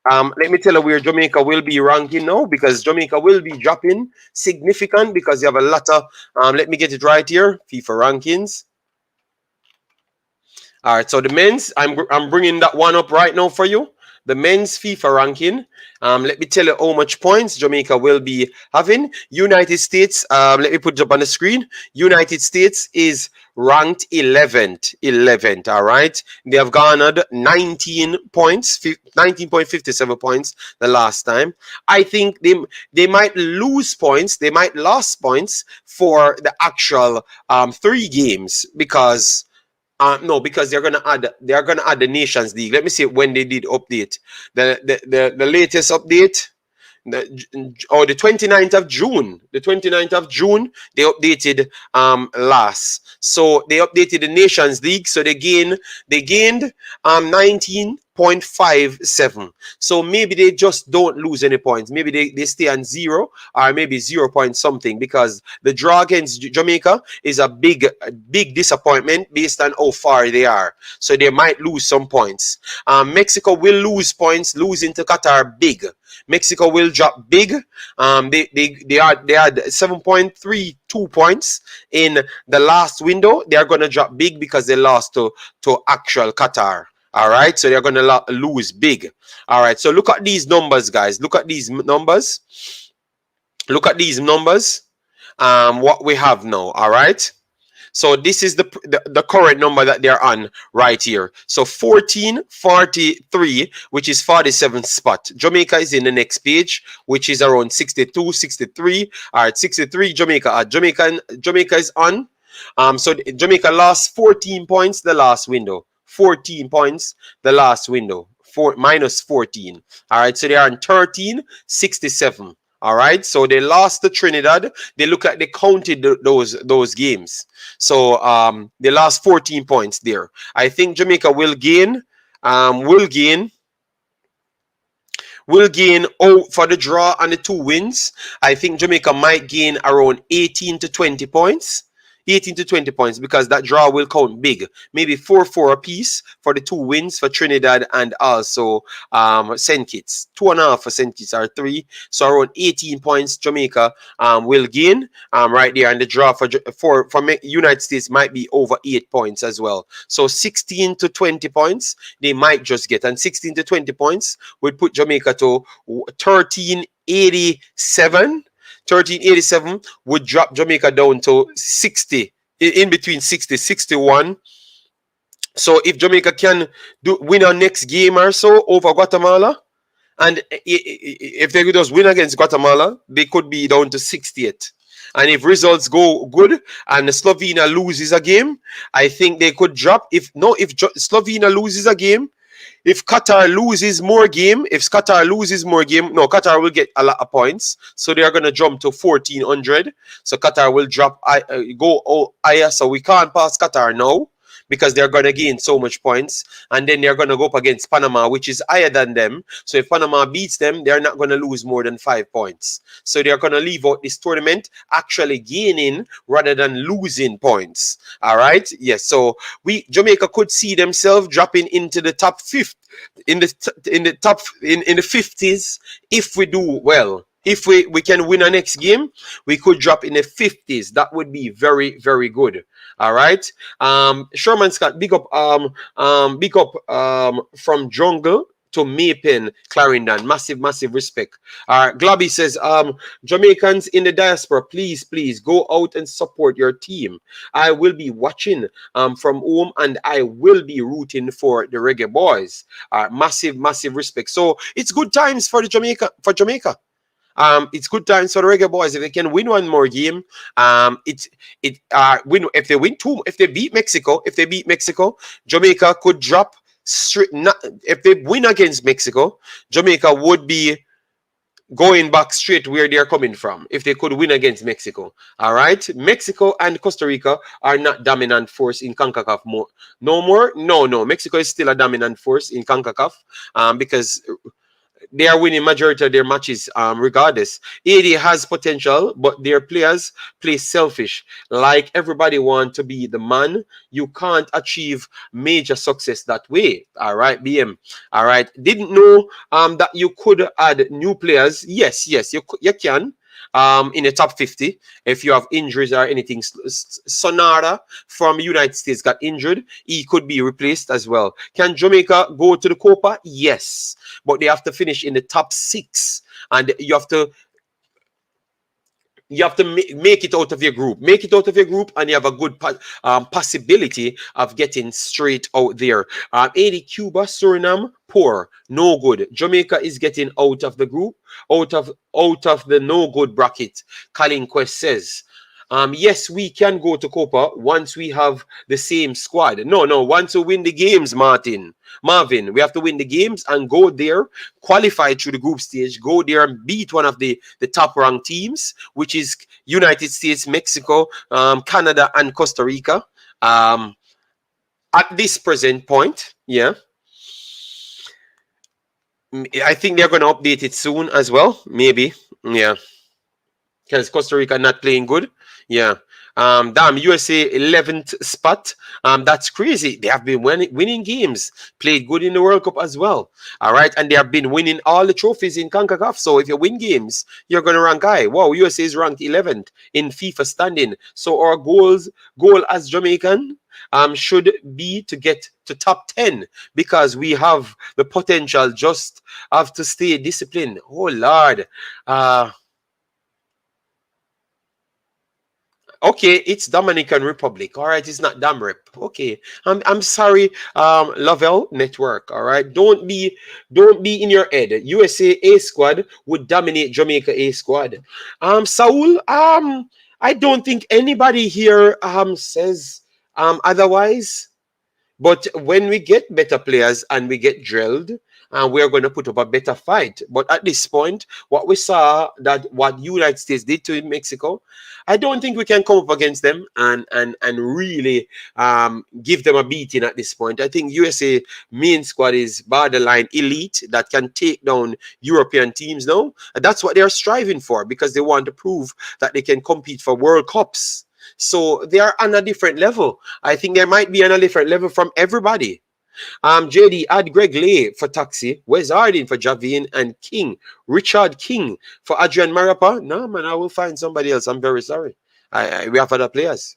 Let me tell you where Jamaica will be ranking now because Jamaica will be dropping significant because you have a lot of, let me get it right here, FIFA rankings. All right, so the men's, I'm bringing that one up right now for you. The men's FIFA ranking. Let me tell you how much points Jamaica will be having. United States, let me put it up on the screen. United States is ranked 11th, all right? They have garnered 19 points, 19.57 points the last time. I think they might lose points. They might lose points for the actual 3 games because... no, because they're gonna add the Nations League. Let me see when they did update. The latest update, the 29th of June. The 29th of June, they updated last. So they updated the Nations League. So they gained 19 0.57. So maybe they just don't lose any points. Maybe they stay on 0 or maybe 0 point something, because the draw against Jamaica is a big disappointment based on how far they are. So they might lose some points. Mexico will lose points. Losing to Qatar big. Mexico will drop big. They had 7.32 points in the last window. They are going to drop big because they lost to actual Qatar. All right, so they're going to lose big. All right, so look at these numbers, guys. Look at these numbers. Look at these numbers. What we have now. All right. So this is the current number that they're on right here. So 1443, which is 47th spot. Jamaica is in the next page, which is around 62, 63. All right, 63. Jamaica. Jamaica is on. So Jamaica lost 14 points the last window. 14 points the last window. Minus 14. All right, so they are on 1367. All right, so they lost to Trinidad. They counted those games. So they lost 14 points there. I think Jamaica will gain for the draw and the 2 wins. I think Jamaica might gain around 18 to 20 points. 18 to 20 points, because that draw will count big. Maybe 4-4 apiece for the 2 wins for Trinidad and also St. Kitts. 2.5 for St. Kitts, or 3. So around 18 points Jamaica will gain right there. And the draw for United States might be over 8 points as well. So 16 to 20 points they might just get. And 16 to 20 points would put Jamaica to 1387. 1387 would drop Jamaica down to 60, in between 60, 61. So if Jamaica can win our next game or so over Guatemala, and if they could just win against Guatemala, they could be down to 68. And if results go good and Slovenia loses a game, I think they could drop. If Slovenia loses a game, if Qatar loses more game, no, Qatar will get a lot of points. So they are going to jump to 1400. So Qatar will go higher. So we can't pass Qatar now, because they're going to gain so much points. And then they're going to go up against Panama, which is higher than them. So if Panama beats them, they're not going to lose more than 5 points. So they're going to leave out this tournament actually gaining rather than losing points. All right? Yes. So Jamaica could see themselves dropping into the top 5th, in the 50s if we do well. If we can win our next game, we could drop in the 50s. That would be very, very good. All right. Sherman Scott, big up from Jungle to Maypen, Clarendon. Massive respect. Globby says, Jamaicans in the diaspora, please go out and support your team. I will be watching from home, and I will be rooting for the Reggae Boyz. Massive respect. So it's good times for Jamaica. It's good times for the Reggae Boyz. If they can win one more game, if they win 2, if they beat Mexico, Jamaica could drop straight. If they win against Mexico, Jamaica would be going back straight where they're coming from. If they could win against Mexico, all right. Mexico and Costa Rica are not dominant force in CONCACAF no more. No. Mexico is still a dominant force in CONCACAF because they are winning majority of their matches regardless. Haiti has potential, but their players play selfish. Like everybody want to be the man. You can't achieve major success that way. All right, BM. All right. Didn't know that you could add new players. Yes, you can. In the top 50, if you have injuries or anything. Sonara from United States got injured. He could be replaced as well. Can Jamaica go to the Copa? Yes, but they have to finish in the top 6, and you have to make it out of your group. Make it out of your group, and you have a good possibility of getting straight out there. Haiti, Cuba, Suriname, poor, no good. Jamaica is getting out of the group, out of the no good bracket. Colin Quest says. Yes, we can go to Copa once we have the same squad. No, once we win the games, Marvin. We have to win the games and go there, qualify through the group stage, go there and beat one of the top-ranked teams, which is United States, Mexico, Canada, and Costa Rica. At this present point, yeah. I think they're going to update it soon as well. Maybe. Yeah. Because Costa Rica not playing good. Yeah. Damn, USA 11th spot. That's crazy. They have been winning games, played good in the World Cup as well. All right, and they have been winning all the trophies in Concacaf. So if you win games, you're gonna rank high. Wow, USA is ranked 11th in FIFA standing. So our goal as Jamaican should be to get to top 10 because we have the potential. Just have to stay disciplined. Oh Lord. Okay, it's Dominican Republic. All right, it's not Damrep. Okay, I'm sorry, Lovell Network. All right, don't be in your head. USA A squad would dominate Jamaica A squad. Saul, I don't think anybody here says otherwise. But when we get better players and we get drilled, we're going to put up a better fight. But at this point, what we saw that what United States did to Mexico, I don't think we can come up against them and really give them a beating at this point. I think USA main squad is borderline elite that can take down European teams now. And that's what they're striving for because they want to prove that they can compete for World Cups. So they are on a different level. I think they might be on a different level from everybody. JD, add Greg Lay for Taxi, Wes Harding for Javine, and King, Richard King for Adrian Marapa. No, man, I will find somebody else. I'm very sorry. We have other players.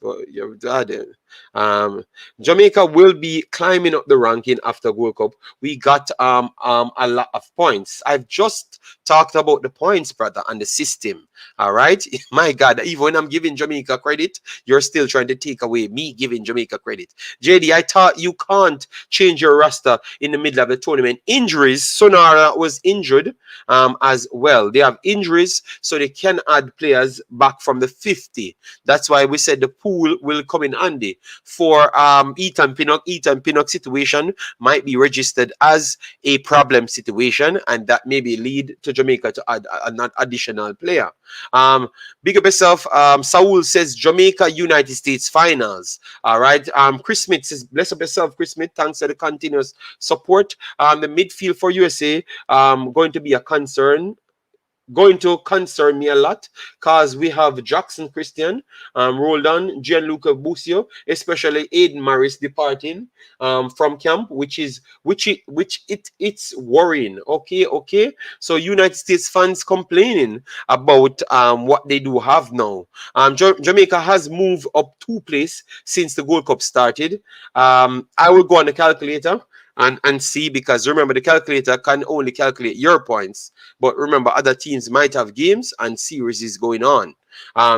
Jamaica will be climbing up the ranking after World Cup. We got a lot of points. I've just talked about the points, brother, and the system. All right, my God, even when I'm giving Jamaica credit, you're still trying to take away me giving Jamaica credit. JD, I thought you can't change your roster in the middle of the tournament. Injuries. Sonara was injured as well. They have injuries, so they can add players back from the 50. That's why we said the pool will come in handy for Ethan Pinnock. Ethan Pinnock situation might be registered as a problem situation, and that maybe lead to Jamaica to add an additional player. Big up yourself. Saul says Jamaica United States finals. All right. Chris Smith says bless up yourself, Chris Smith. Thanks for the continuous support. The midfield for USA going to be a concern. Going to concern me a lot because we have Jackson Christian, Roldan, Gianluca Busio, especially Aiden Morris departing from camp, it's worrying. Okay. So United States fans complaining about what they do have now. Jamaica has moved up 2 places since the Gold Cup started. I will go on the calculator and see, because remember the calculator can only calculate your points, but remember other teams might have games and series is going on.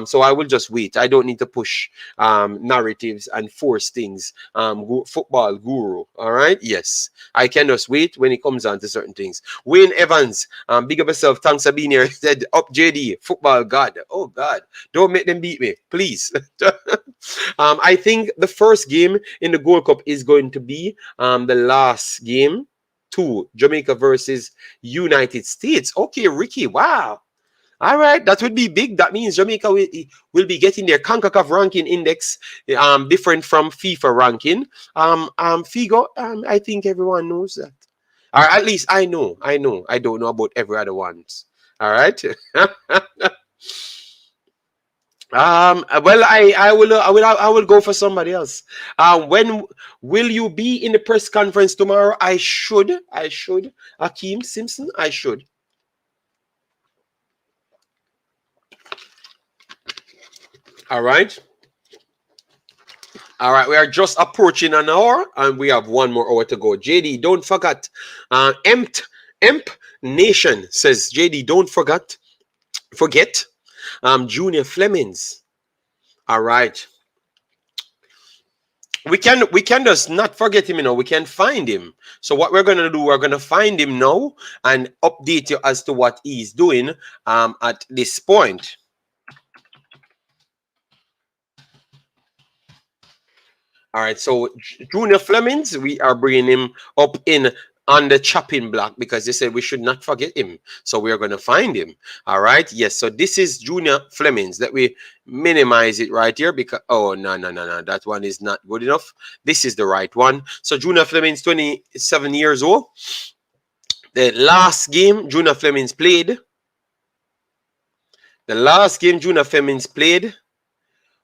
So I will just wait. I don't need to push narratives and force things. Football guru. All right. Yes, I can just wait when it comes on to certain things. Wayne Evans, big up yourself. Thanks for being here. Said up JD, football god. Oh God, don't make them beat me, please. I think the first game in the Gold Cup is going to be the last game. 2, Jamaica versus United States. Okay, Ricky. Wow. All right, that would be big. That means Jamaica will be getting their CONCACAF ranking index, different from FIFA ranking. Figo, I think everyone knows that, or at least I know. I don't know about every other ones. All right. Well, I will go for somebody else. When will you be in the press conference tomorrow? I should. Akeem Simpson, I should. All right. All right, we are just approaching an hour, and we have 1 more hour to go. JD, don't forget. Emp Nation says, JD, don't forget. Junior Flemings. All right. We can just not forget him, we can find him. So what we're gonna do, we're gonna find him now and update you as to what he's doing at this point. All right, so Junior Flemings, we are bringing him up in on the chopping block because they said we should not forget him. So we are going to find him. All right. Yes. So this is Junior Flemings. Let me minimize it right here because, oh, no. That one is not good enough. This is the right one. So Junior Flemings, 27 years old. The last game Juna Flemings played,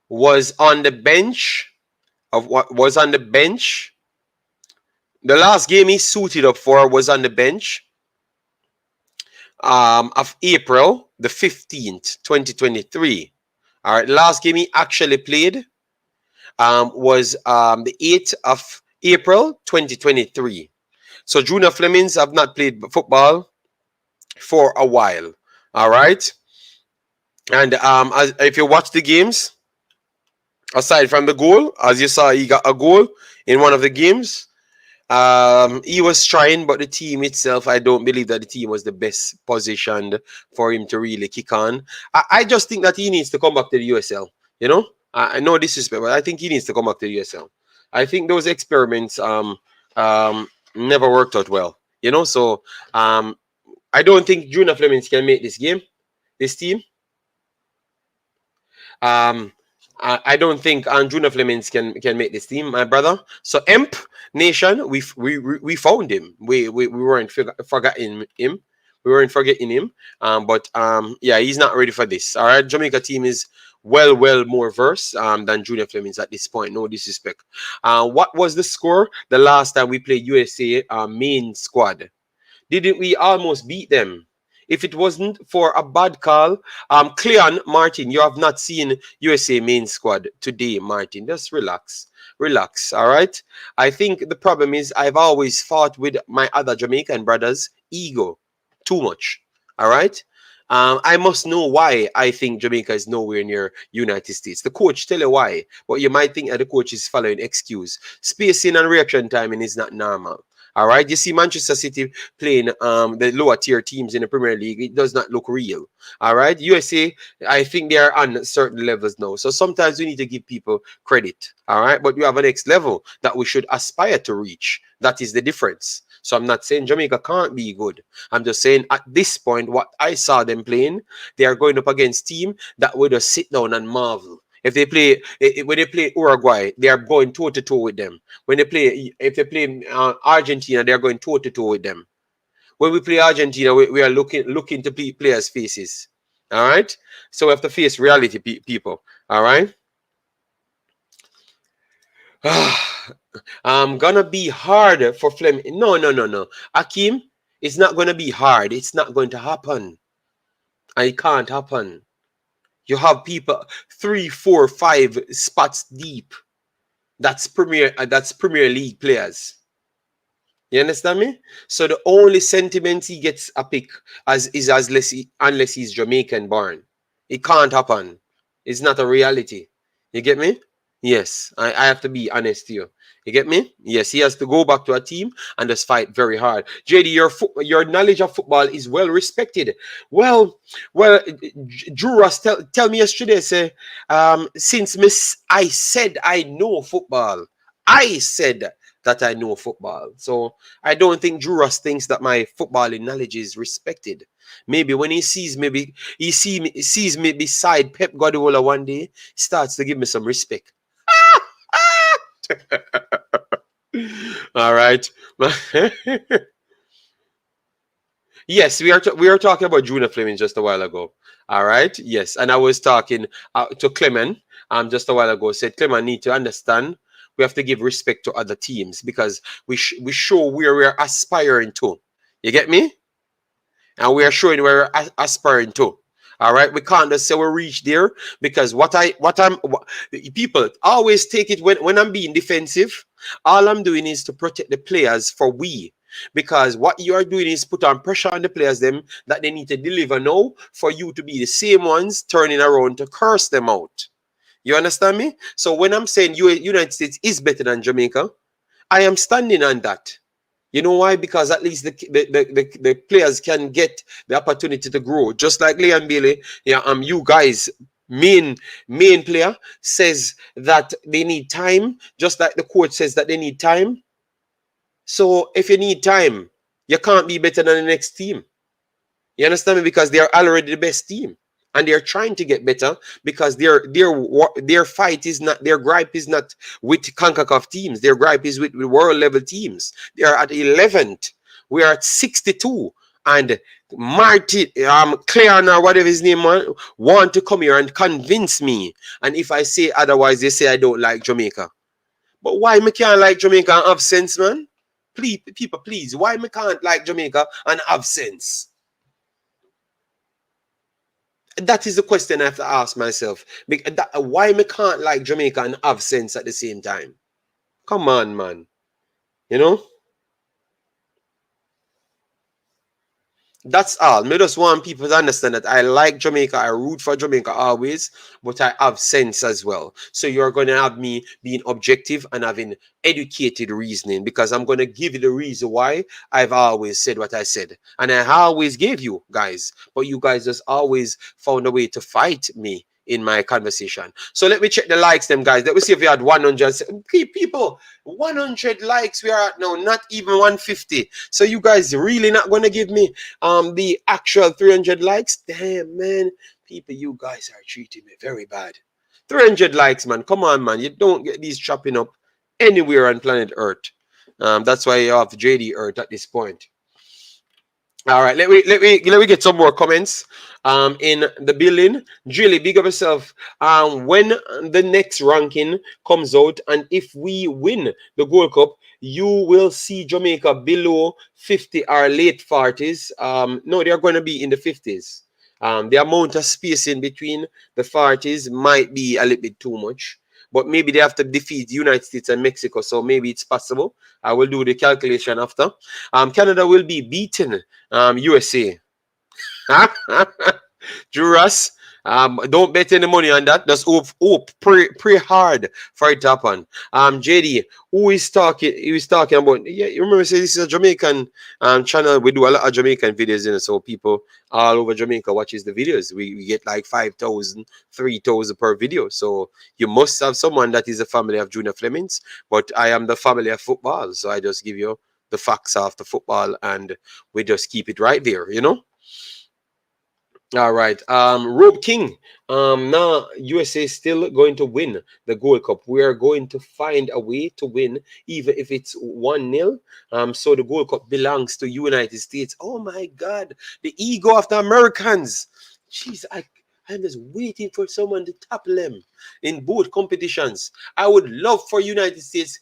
was on the bench of what was on the bench. The last game he suited up for was on the bench of April the 15th, 2023. All right, last game he actually played was the 8th of April 2023. So Junior Flemings have not played football for a while. All right. And if you watch the games, aside from the goal, as you saw, he got a goal in one of the games. He was trying, but the team itself, I don't believe that the team was the best positioned for him to really kick on. I just think that he needs to come back to the USL. You know, I know disrespect, but I think he needs to come back to the USL. I think those experiments never worked out well. You know, so I don't think Junior Flemings can make this team. I don't think Junior Flemings can make this team, my brother. So Emp Nation, we found him. We weren't forgetting him. We weren't forgetting him. But yeah, he's not ready for this. All right, Jamaica team is well more versed than Junior Flemings at this point. No disrespect. What was the score the last time we played USA main squad? Didn't we almost beat them? If it wasn't for a bad call, Cleon Martin, you have not seen USA main squad today, Martin. Just relax. All right. I think the problem is I've always fought with my other Jamaican brothers' ego too much. All right. I must know why I think Jamaica is nowhere near United States. The coach tell you why, but you might think that the coach is following excuse. Spacing and reaction timing is not normal. All right, you see Manchester City playing the lower tier teams in the Premier League. It does not look real. All right, USA, I think they are on certain levels now. So sometimes we need to give people credit. All right, but we have a next level that we should aspire to reach. That is the difference. So I'm not saying Jamaica can't be good. I'm just saying at this point, what I saw them playing, they are going up against team that would just sit down and marvel. If they play, when they play Uruguay, they are going toe to toe with them. If they play Argentina, they are going toe to toe with them. When we play Argentina, we are looking to players' faces. All right. So we have to face reality, people. All right. Gonna be hard for Fleming. No. Akeem, it's not gonna be hard. It's not going to happen. It can't happen. You have people 3, 4, 5 spots deep. That's Premier League players. You understand me? So the only sentiment he gets a pick unless he's Jamaican born. It can't happen. It's not a reality. You get me? Yes, I have to be honest to you. You get me? Yes, he has to go back to a team and just fight very hard. JD, your knowledge of football is well respected. Well, Drew Ross tell me yesterday, say, since I said I know football. I said that I know football. So I don't think Drew Ross thinks that my footballing knowledge is respected. Maybe when he sees me beside Pep Guardiola one day, starts to give me some respect. All right. Yes, we are talking about Junior Fleming just a while ago. All right. Yes, and I was talking to Clement just a while ago. Said Clement need to understand we have to give respect to other teams because we show where we're aspiring to. You get me? And we are showing where we're aspiring to. All right, we can't just say we reach there because people always take it when I'm being defensive. All I'm doing is to protect the players for we, because what you are doing is put on pressure on the players them that they need to deliver now for you to be the same ones turning around to curse them out. You understand me? So when I'm saying United States is better than Jamaica, I am standing on that. You know why? Because at least the players can get the opportunity to grow. Just like Leon Bailey, you guys, main player says that they need time. Just like the coach says that they need time. So if you need time, you can't be better than the next team. You understand me? Because they are already the best team. And they're trying to get better because their fight is not, their gripe is not with CONCACAF teams. Their gripe is with world level teams. They are at 11th We are at 62. And Martin, Cleon or whatever his name want to come here and convince me. And if I say otherwise, they say I don't like Jamaica. But why me can't like Jamaica and have sense, man? Please, people, please. Why me can't like Jamaica and have sense? That is the question I have to ask myself. Why me can't like Jamaica and have sense at the same time? Come on, man. You know? That's all. Me just want people to understand that I like Jamaica. I root for Jamaica always, but I have sense as well. So you're going to have me being objective and having educated reasoning, because I'm going to give you the reason why I've always said what I said. And I always gave you guys, but you guys just always found a way to fight me in my conversation. So let me check the likes, them guys. Let me see if we had 100 people. 100 likes we are at now, not even 150. So you guys really not going to give me the actual 300 likes? Damn, man. People, you guys are treating me very bad. 300 likes, man. Come on, man. You don't get these chopping up anywhere on planet Earth. That's why you have JD Earth at this point. All right, let me get some more comments in the building. Julie, big up yourself. When the next ranking comes out, and if we win the Gold Cup, you will see Jamaica below 50 or late 40s. No, they're going to be in the 50s. The amount of space in between the 40s might be a little bit too much. But maybe they have to defeat United States and Mexico, so maybe it's possible. I will do the calculation after. Canada will be beaten USA. Juras, don't bet any money on that. Just hope, pray hard for it to happen. JD, who is talking? He was talking about. Yeah, you remember? Say this is a Jamaican channel. We do a lot of Jamaican videos in it, so people all over Jamaica watches the videos. We get like 5,000, 3,000 per video. So you must have someone that is a family of Junior Flemings. But I am the family of football, so I just give you the facts of the football, and we just keep it right there. You know. All right. Robe King. Now USA is still going to win the Gold Cup. We are going to find a way to win, even if it's 1-0. So the Gold Cup belongs to United States. Oh my God. The ego of the Americans. Jeez, I'm just waiting for someone to topple them in both competitions. I would love for United States.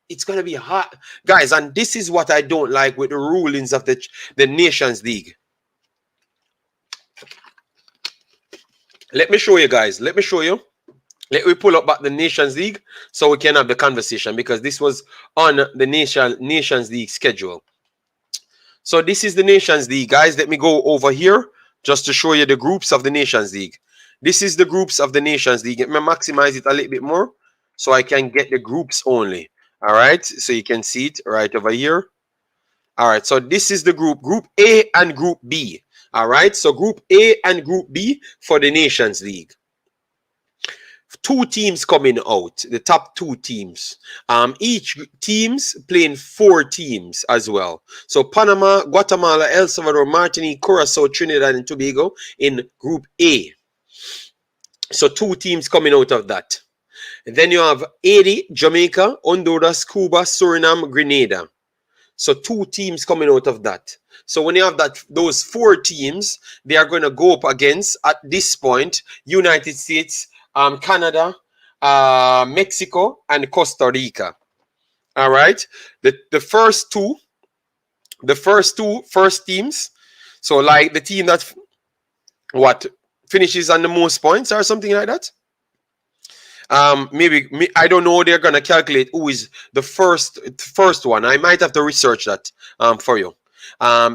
It's going to be hot. Guys, and this is what I don't like with the rulings of the Nations League. Let me show you guys. Let me show you. Let me pull up back the Nations League so we can have the conversation, because this was on the Nations League schedule. So this is the Nations League, guys. Let me go over here just to show you the groups of the Nations League. This is the groups of the Nations League. Let me maximize it a little bit more so I can get the groups only. All right. So you can see it right over here. All right. So this is the group A and Group B. All right, so Group A and Group B for the Nations League. 2 teams coming out, the top 2 teams. Each teams playing 4 teams as well. So Panama, Guatemala, El Salvador, Martinique, Curacao, Trinidad, and Tobago in Group A. So 2 teams coming out of that. And then you have Haiti, Jamaica, Honduras, Cuba, Suriname, Grenada. So 2 teams coming out of that. So when you have those 4 teams, they are going to go up against, at this point, United States, Canada, Mexico, and Costa Rica. All right. The first two teams. So like the team that finishes on the most points or something like that. Maybe I don't know. They're gonna calculate who is the first one. I might have to research that for you.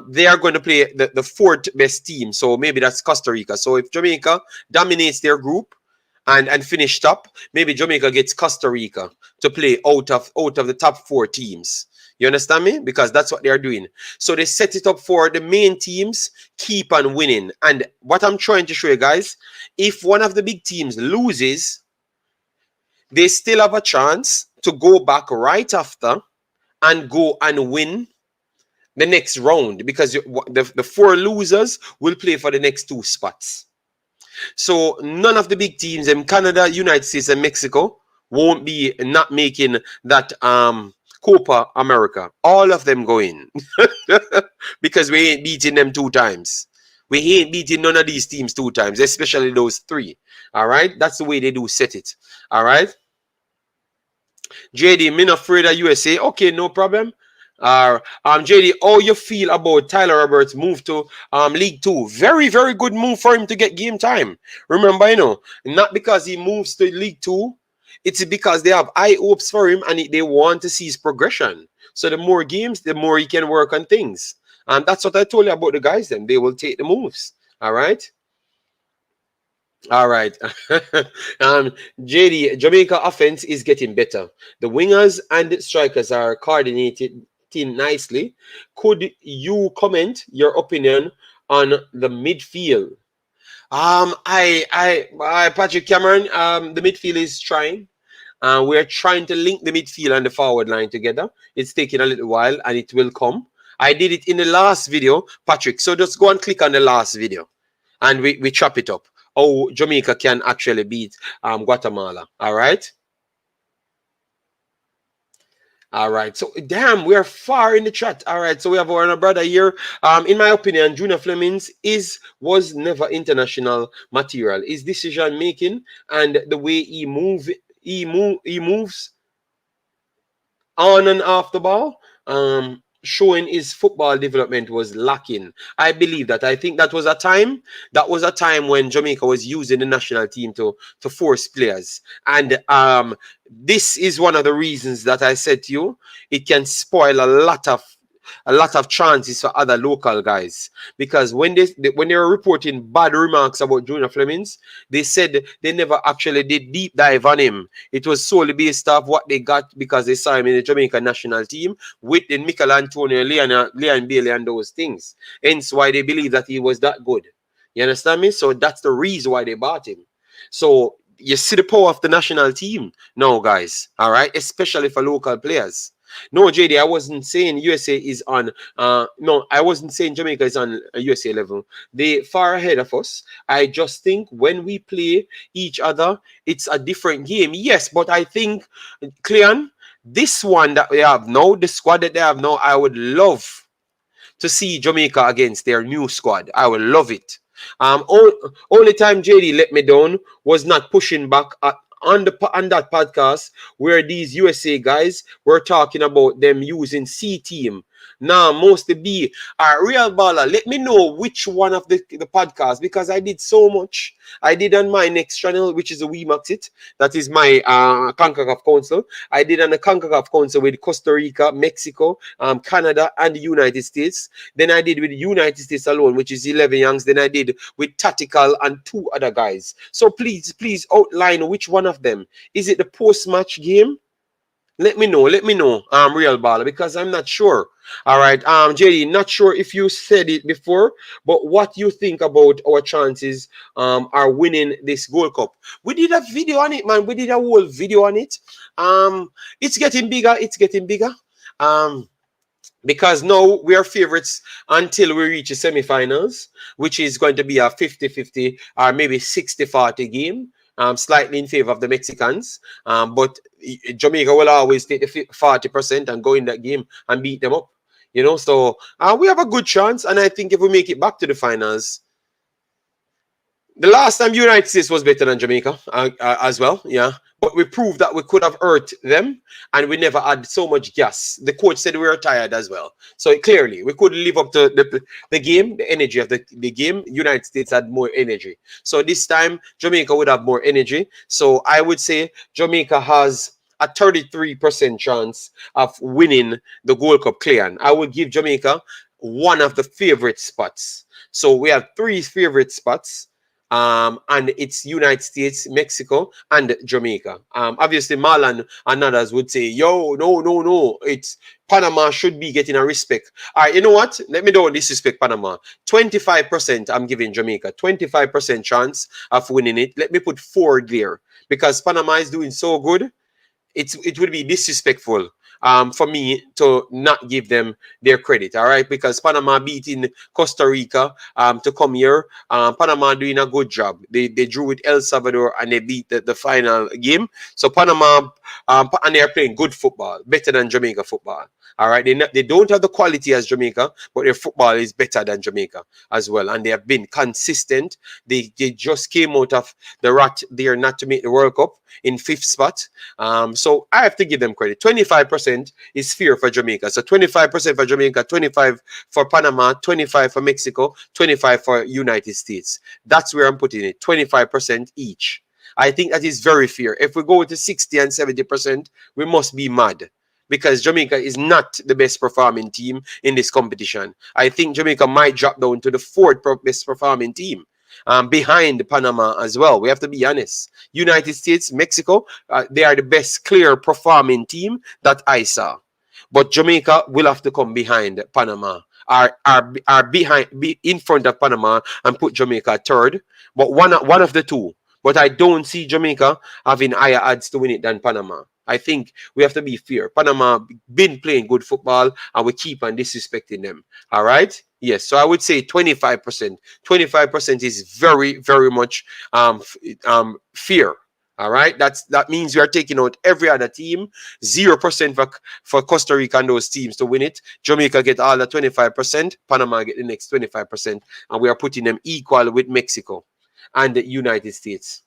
They are going to play the 4th best team, so maybe that's Costa Rica. So if Jamaica dominates their group and finish top, maybe Jamaica gets Costa Rica to play out of the top 4 teams. You understand me? Because that's what they're doing. So they set it up for the main teams keep on winning. And what I'm trying to show you guys, if one of the big teams loses, they still have a chance to go back right after and go and win the next round, because the 4 losers will play for the next 2 spots. So none of the big teams in Canada, United States, and Mexico won't be not making that Copa America. All of them go in. Because we ain't beating them 2 times. We ain't beating none of these teams 2 times, especially those 3. All right? That's the way they do set it. All right? JD, me not afraid of USA. Okay, no problem. JD, how you feel about Tyler Roberts' move to League Two? Very, very good move for him to get game time. Remember, not because he moves to League Two, it's because they have high hopes for him and they want to see his progression. So the more games, the more he can work on things. And that's what I told you about the guys. Then they will take the moves. All right. All right. JD, Jamaica offense is getting better. The wingers and strikers are coordinated nicely. Could you comment your opinion on the midfield? Patrick Cameron, the midfield is trying. We're trying to link the midfield and the forward line together. It's taking a little while and it will come. I did it in the last video, Patrick. So just go and click on the last video and we chop it up. How Jamaica can actually beat Guatemala. All right. All right. So, damn, we are far in the chat. All right. So, we have our brother here. In my opinion, Junior Flemings was never international material. His decision making and the way he moves on and off the ball, showing his football development was lacking. I believe that. I think that was a time when Jamaica was using the national team to force players. And this is one of the reasons that I said to you, it can spoil a lot of chances for other local guys, because when they were reporting bad remarks about Junior Flemings, they said they never actually did deep dive on him. It was solely based off what they got because they saw him in the Jamaica national team with the Michael Antonio, Leon Bailey and those things. Hence why they believe that he was that good. You understand me? So that's the reason why they bought him. So you see the power of the national team now, guys. All right, especially for local players. No, JD, I wasn't saying USA is on. No, I wasn't saying Jamaica is on a USA level. They far ahead of us. I just think when we play each other, it's a different game. Yes, but I think, Cleon, this one that we have now, the squad that they have now, I would love to see Jamaica against their new squad. I would love it. Only time JD let me down was not pushing back on that podcast where these USA guys were talking about them using C team. Now, mostly be a real baller. Let me know which one of the podcasts, because I did so much. I did on my next channel, which is a Imaxit. That is my Concacaf Council. I did on the Concacaf Council with Costa Rica, Mexico, Canada, and the United States. Then I did with the United States alone, which is 11 youngs. Then I did with Tactical and 2 other guys. So please outline which one of them. Is it the post-match game? Let me know, real baller, because I'm not sure. All right, JD, not sure if you said it before, but what you think about our chances are winning this Gold Cup? We did a video on it, man. We did a whole video on it. It's getting bigger. Because now we are favorites until we reach the semifinals, which is going to be a 50-50 or maybe 60-40 game. Slightly in favor of the Mexicans, but Jamaica will always take the 40% and go in that game and beat them up. So we have a good chance, and I think if we make it back to the finals, the last time United States was better than Jamaica as well, yeah. But we proved that we could have hurt them, and we never had so much gas. The coach said we were tired as well. So clearly, we couldn't live up to the game, the energy of the game. United States had more energy. So this time, Jamaica would have more energy. So I would say Jamaica has a 33% chance of winning the Gold Cup clear. I would give Jamaica one of the favorite spots. So we have 3 favorite spots. And it's United States, Mexico, and Jamaica. Obviously, Marlon and others would say, yo, no. It's Panama should be getting a respect. All right, you know what? Let me don't disrespect Panama. 25% I'm giving Jamaica. 25% chance of winning it. Let me put 4 there. Because Panama is doing so good, it would be disrespectful for me to not give them their credit, all right? Because Panama beating Costa Rica to come here. Panama doing a good job. They drew with El Salvador and they beat the final game. So Panama, and they are playing good football, better than Jamaica football. All right, they don't have the quality as Jamaica, but their football is better than Jamaica as well, and they have been consistent. They just came out of the rat there not to make the World Cup in fifth spot. So I have to give them credit. 25% is fair for Jamaica. So 25% for Jamaica, 25 for Panama, 25 for Mexico, 25 for United States. That's where I'm putting it. 25% each. I think that is very fair. If we go to 60 and 70%, we must be mad because Jamaica is not the best performing team in this competition. I think Jamaica might drop down to the fourth best performing team. Behind Panama as well. We have to be honest. United States, Mexico, they are the best clear performing team that I saw. But Jamaica will have to come behind Panama. Are behind, be in front of Panama and put Jamaica third. But one of the two. But I don't see Jamaica having higher odds to win it than Panama. I think we have to be fair. Panama been playing good football and we keep on disrespecting them. All right? Yes. So I would say 25%. 25% is very, very much fair. All right. That means we are taking out every other team. 0% for Costa Rica and those teams to win it. Jamaica get all the 25%. Panama get the next 25%. And we are putting them equal with Mexico and the United States.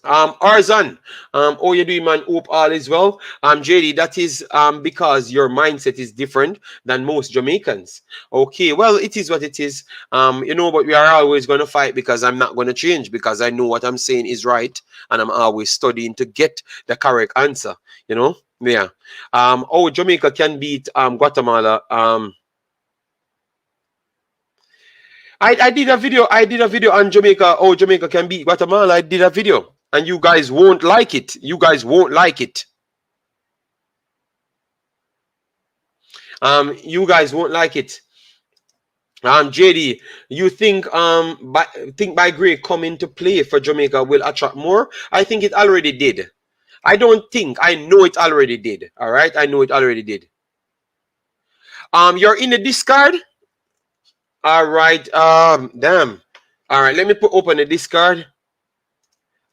Arzan, oh, you doing, man? Hope all is well. JD, that is because your mindset is different than most Jamaicans. Okay, well, it is what it is. But we are always going to fight because I'm not going to change because I know what I'm saying is right, and I'm always studying to get the correct answer. Yeah. Jamaica can beat Guatemala. I did a video. On Jamaica. Oh, Jamaica can beat Guatemala. I did a video. And you guys won't like it. You guys won't like it. You guys won't like it. JD, you think by Gray coming to play for Jamaica will attract more? I think it already did. I don't think. I know it already did. All right, I know it already did. You're in the Discord. All right. Damn. All right. Let me open the Discord.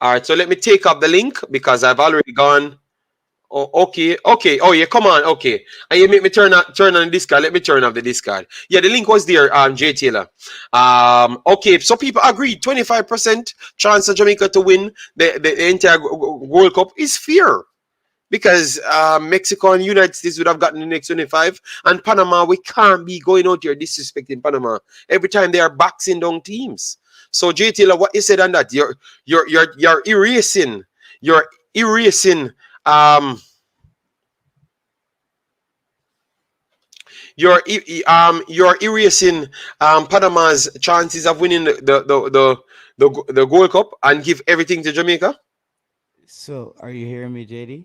All right. So let me take up the link because I've already gone. Oh, okay. Oh, yeah. Come on. Okay. And you make me turn on the Discord. Let me turn off the Discord. Yeah, the link was there. Jay Taylor. Okay. So people agreed. 25% chance of Jamaica to win the entire World Cup is fair. Because Mexico and United States would have gotten the next 25, and Panama, we can't be going out here disrespecting Panama every time they are boxing down teams. So Jay Taylor, what you said on that? You're erasing Panama's chances of winning the Gold Cup and give everything to Jamaica. So, are you hearing me, JD?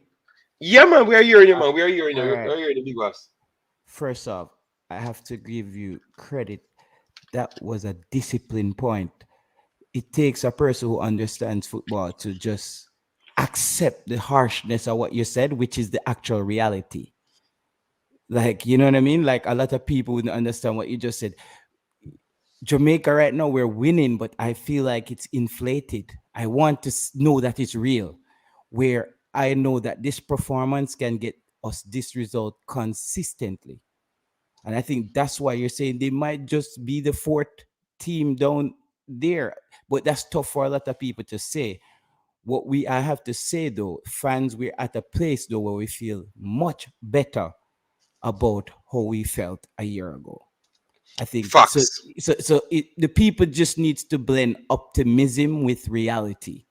Yeah, man, we are hearing you, man. We are hearing you. Right. We are hearing the big boss. First off, I have to give you credit. That was a discipline point. It takes a person who understands football to just accept the harshness of what you said, which is the actual reality. Like, you know what I mean? Like, a lot of people wouldn't understand what you just said. Jamaica right now, we're winning, but I feel like it's inflated. I want to know that it's real. Where I know that this performance can get us this result consistently. And I think that's why you're saying they might just be the fourth team down there. But that's tough for a lot of people to say. I have to say though, fans, we're at a place though where we feel much better about how we felt a year ago. I think Facts. the people just needs to blend optimism with reality.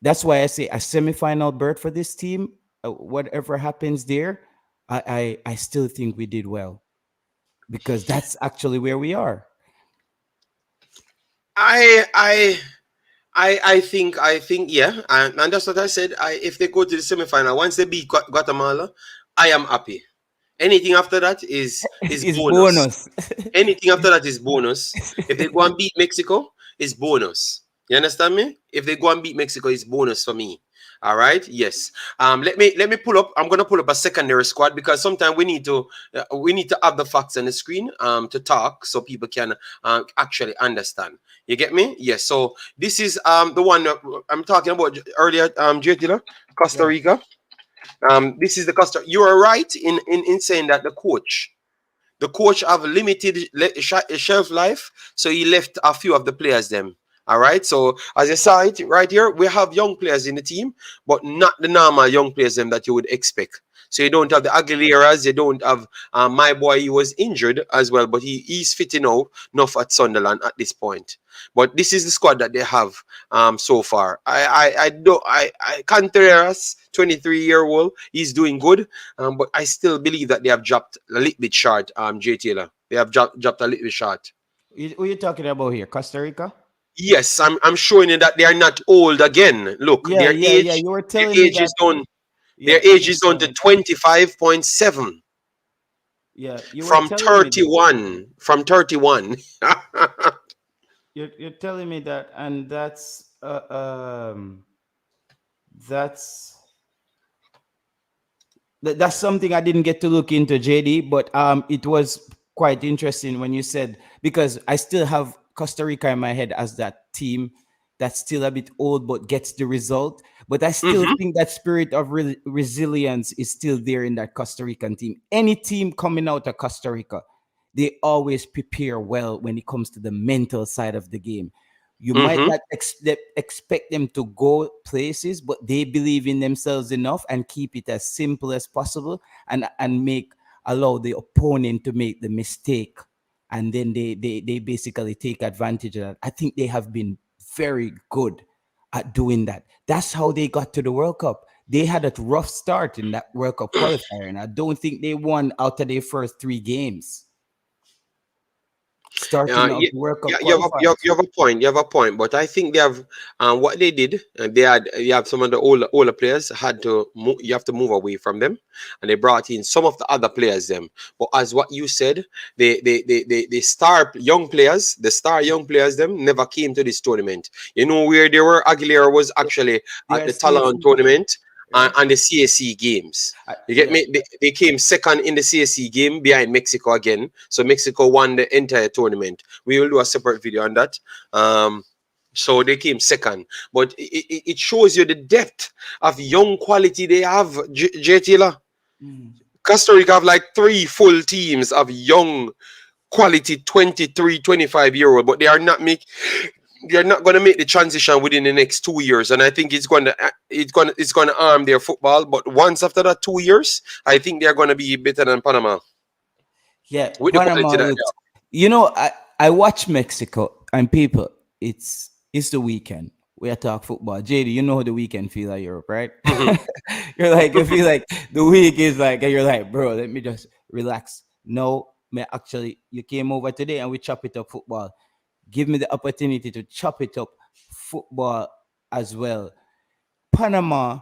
That's why I say a semifinal berth for this team. Whatever happens there, I still think we did well because that's actually where we are. I think yeah, and that's what I said. If they go to the semifinal, once they beat Guatemala, I am happy. Anything after that is It's bonus. bonus. Anything after that is bonus. If they go and beat Mexico, it's bonus. You understand me? If they go and beat Mexico, it's bonus for me. All right. Yes. Let me pull up. I'm gonna pull up a secondary squad because sometimes we need to have the facts on the screen to talk so people can actually understand. You get me? Yes. So this is the one that I'm talking about earlier. JT, Costa Yeah. Rica. This is the Costa. You are right in saying that the coach have limited shelf life, so he left a few of the players them. All right. So as you saw it right here, we have young players in the team, but not the normal young players them that you would expect. So you don't have the Aguileras, you don't have my boy. He was injured as well, but he's fitting out enough at Sunderland at this point. But this is the squad that they have so far. I don't I Contreras, 23-year-old, he's doing good. But I still believe that they have dropped a little bit short, Jay Taylor. They have dropped a little bit short. Who you talking about here? Costa Rica? Yes, I'm showing you that they are not old again. Look, Yeah, yeah, yeah. You were their telling me age is that. down, their Yeah, age you is were down telling to me. 25.7 Yeah, you were from telling me that. 31. From 31. You're telling me that, and that's that's something I didn't get to look into, JD, but it was quite interesting when you said, because I still have Costa Rica in my head as that team that's still a bit old but gets the result. But I still Hmm. think that spirit of resilience is still there in that Costa Rican team. Any team coming out of Costa Rica, they always prepare well when it comes to the mental side of the game. You might Hmm. not expect them to go places, but they believe in themselves enough and keep it as simple as possible, and make allow the opponent to make the mistake, and then they basically take advantage of that. I think they have been very good at doing that. That's how they got to the World Cup. They had a rough start in that World Cup qualifier, and I don't think they won out of their first three games starting off Yeah, the World yeah, Cup you qualifiers. have a point. You have a point. But I think they have what they did. You have some of the older players had to you have to move away from them, and they brought in some of the other players them. But as what you said, the star young players them never came to this tournament. You know where they were. Aguilera was actually They at are the Talon CSC, tournament right? and the CSC games. You get Yeah. me? They came second in the CSC game behind Mexico again. So Mexico won the entire tournament. We will do a separate video on that. Um, so they came second, but it shows you the depth of young quality they have. J Taylor, Mm. Costa Rica have like three full teams of young quality 23, 25-year old, but they're not going to make the transition within the next 2 years, and I think it's going to arm their football. But once after that 2 years, I think they're going to be better than Panama Yeah, with the Panama quality that looks. I watch Mexico, and people, it's the weekend. We are talk football. JD, you know how the weekend feel like Europe, right? they have. You're like, you feel like the week is like, and you're like, bro, let me just relax. No, man, actually, you came over today and we chop it up football. Give me the opportunity to chop it up football as well. Panama,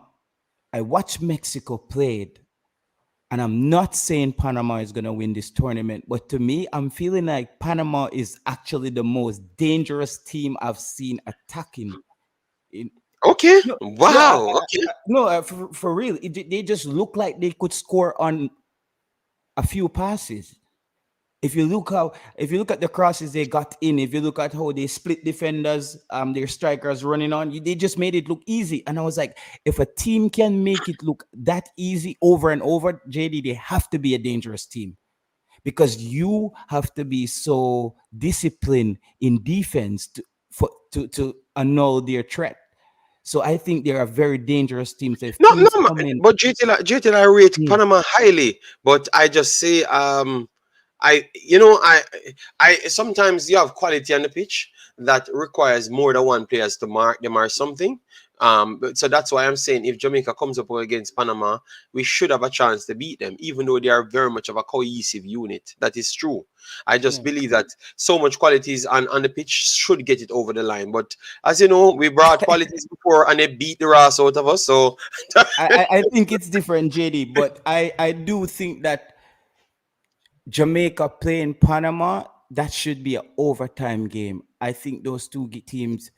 I watched Mexico played. And I'm not saying Panama is going to win this tournament, but to me, I'm feeling like Panama is actually the most dangerous team I've seen attacking. In Okay. no, no, Wow. Okay. no, for real, they just look like they could score on a few passes. If you look at the crosses they got in, if you look at how they split defenders, their strikers running on, they just made it look easy. And I was like, if a team can make it look that easy over and over, JD, they have to be a dangerous team, because you have to be so disciplined in defense to annul their threat. So I think they're a very dangerous team. So if No, no, teams come in, but JTL, I rate mm, Panama highly, but I just say, I, I sometimes you have quality on the pitch that requires more than one players to mark them or something. So that's why I'm saying if Jamaica comes up against Panama, we should have a chance to beat them, even though they are very much of a cohesive unit. That is true. I just yeah. believe that so much qualities on the pitch should get it over the line. But as you know, we brought qualities before and they beat the ass out of us. So I think it's different, JD, but I do think that Jamaica playing Panama, that should be an overtime game. I think those two teams,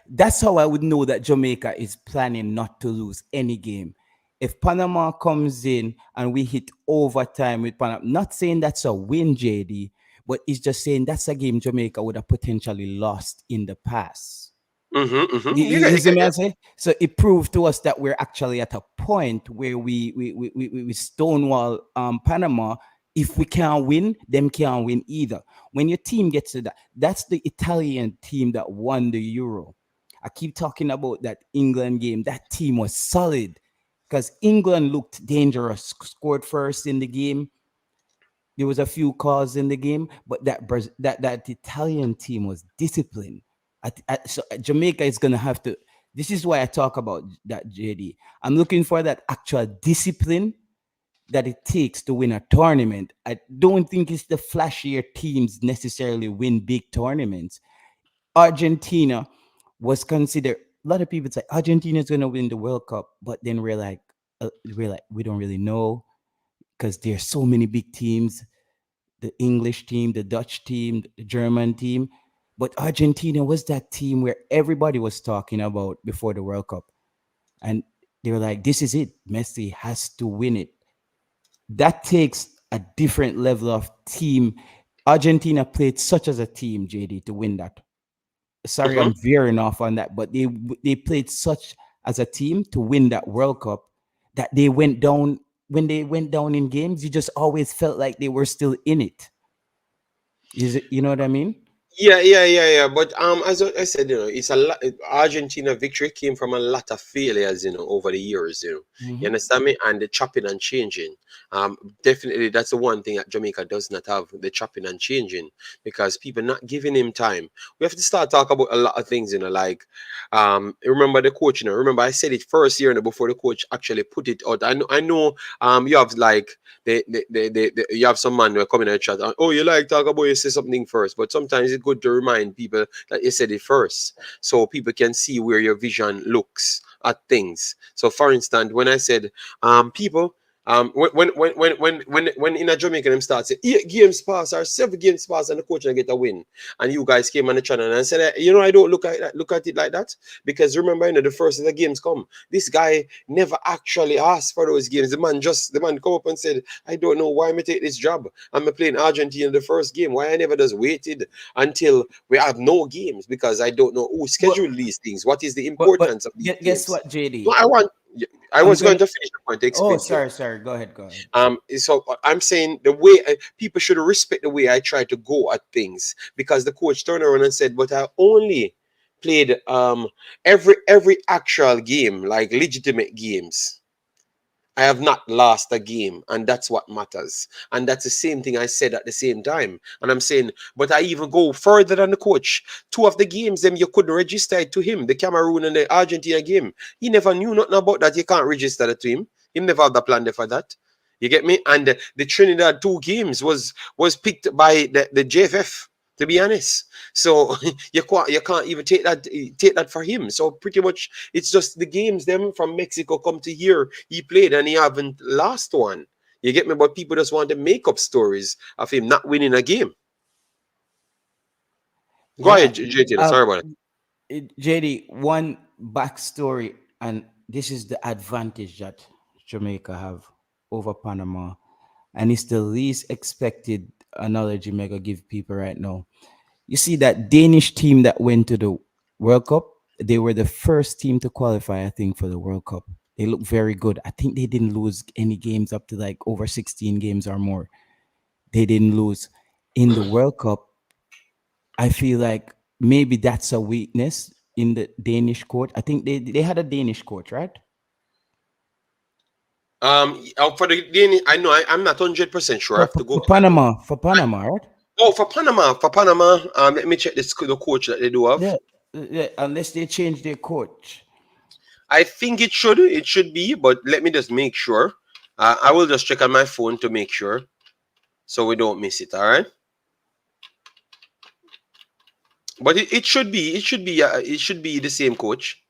That's how I would know that Jamaica is planning not to lose any game. If Panama comes in and we hit overtime with Panama, not saying that's a win, JD, but it's just saying that's a game Jamaica would have potentially lost in the past. Mm-hmm, mm-hmm. You You see get me I it. say? So it proved to us that we're actually at a point where we stonewall Panama. If we can't win, them can't win either. When your team gets to that, that's the Italian team that won the Euro. I keep talking about that England game. That team was solid because England looked dangerous, scored first in the game. There was a few calls in the game, but that Italian team was disciplined. So Jamaica is gonna have to. This is why I talk about that, JD. I'm looking for that actual discipline that it takes to win a tournament. I don't think it's the flashier teams necessarily win big tournaments. Argentina was considered. A lot of people say Argentina is gonna win the World Cup, but then we're like we don't really know because there's so many big teams, the English team, the Dutch team, the German team. But Argentina was that team where everybody was talking about before the World Cup. And they were like, this is it. Messi has to win it. That takes a different level of team. Argentina played such as a team, JD, to win that. Sorry, Mm-hmm. I'm veering off on that, but they played such as a team to win that World Cup that they went down. When they went down in games, you just always felt like they were still in it. Is it, you know what I mean? Yeah. But as I said, it's a lot. Argentina victory came from a lot of failures, over the years. You Hmm. understand me? And the chopping and changing. Definitely, that's the one thing that Jamaica does not have: the chopping and changing, because people not giving him time. We have to start talk about a lot of things, like remember the coach. Remember I said it first year, before the coach actually put it out. I know. You have like you have some man who are coming in the chat and, oh, you like talk about, you say something first, but sometimes it's good to remind people that you said it first, so people can see where your vision looks at things. So for instance, when I said people, when in a Jamaica them start say 8 games pass or 7 games pass and the coach and get a win, and you guys came on the channel and said, I don't look at it like that, because remember, the first of the games come, this guy never actually asked for those games. The man come up and said, I don't know why me take this job. I'm playing Argentina in the first game. Why I never just waited until we have no games, because I don't know who But scheduled these things. What is the but importance of these guess games? what, No, JD? I I'm was going gonna. to finish the point to Oh, explain to you. sorry. Go ahead. Go ahead. So I'm saying the way people should respect the way I try to go at things, because the coach turned around and said, "But I only played every actual game, like legitimate games. I have not lost a game, and that's what matters." And that's the same thing I said at the same time. And I'm saying, but I even go further than the coach. Two of the games, them you couldn't register it to him, the Cameroon and the Argentina game. He never knew nothing about that. You can't register it to him. He never had the plan there for that. You get me? And the Trinidad 2 games was picked by the JFF. To be honest, so you can't even take that for him. So pretty much it's just the games them from Mexico come to here. He played and he haven't lost one. You get me? But people just want to make up stories of him not winning a game. Go Yeah. ahead, JT. Uh, Sorry about it. JD, one backstory, and this is the advantage that Jamaica have over Panama, and it's the least expected analogy Jamaica give people right now. You see that Danish team that went to the World Cup, they were the first team to qualify, I think, for the World Cup. They look very good. I think they didn't lose any games up to like over 16 games or more. They didn't lose. In the World Cup, I feel like maybe that's a weakness in the Danish court. I think they had a Danish court, right? For the DNA, I know I'm not 100% sure. I For, have for, to go for back and look. Panama, for Panama, right? Oh, for Panama. Let me check the coach that they do have. Yeah, yeah. Unless they change their coach. I think it should be, but let me just make sure. I will just check on my phone to make sure, so we don't miss it. All right. But it should be the same coach,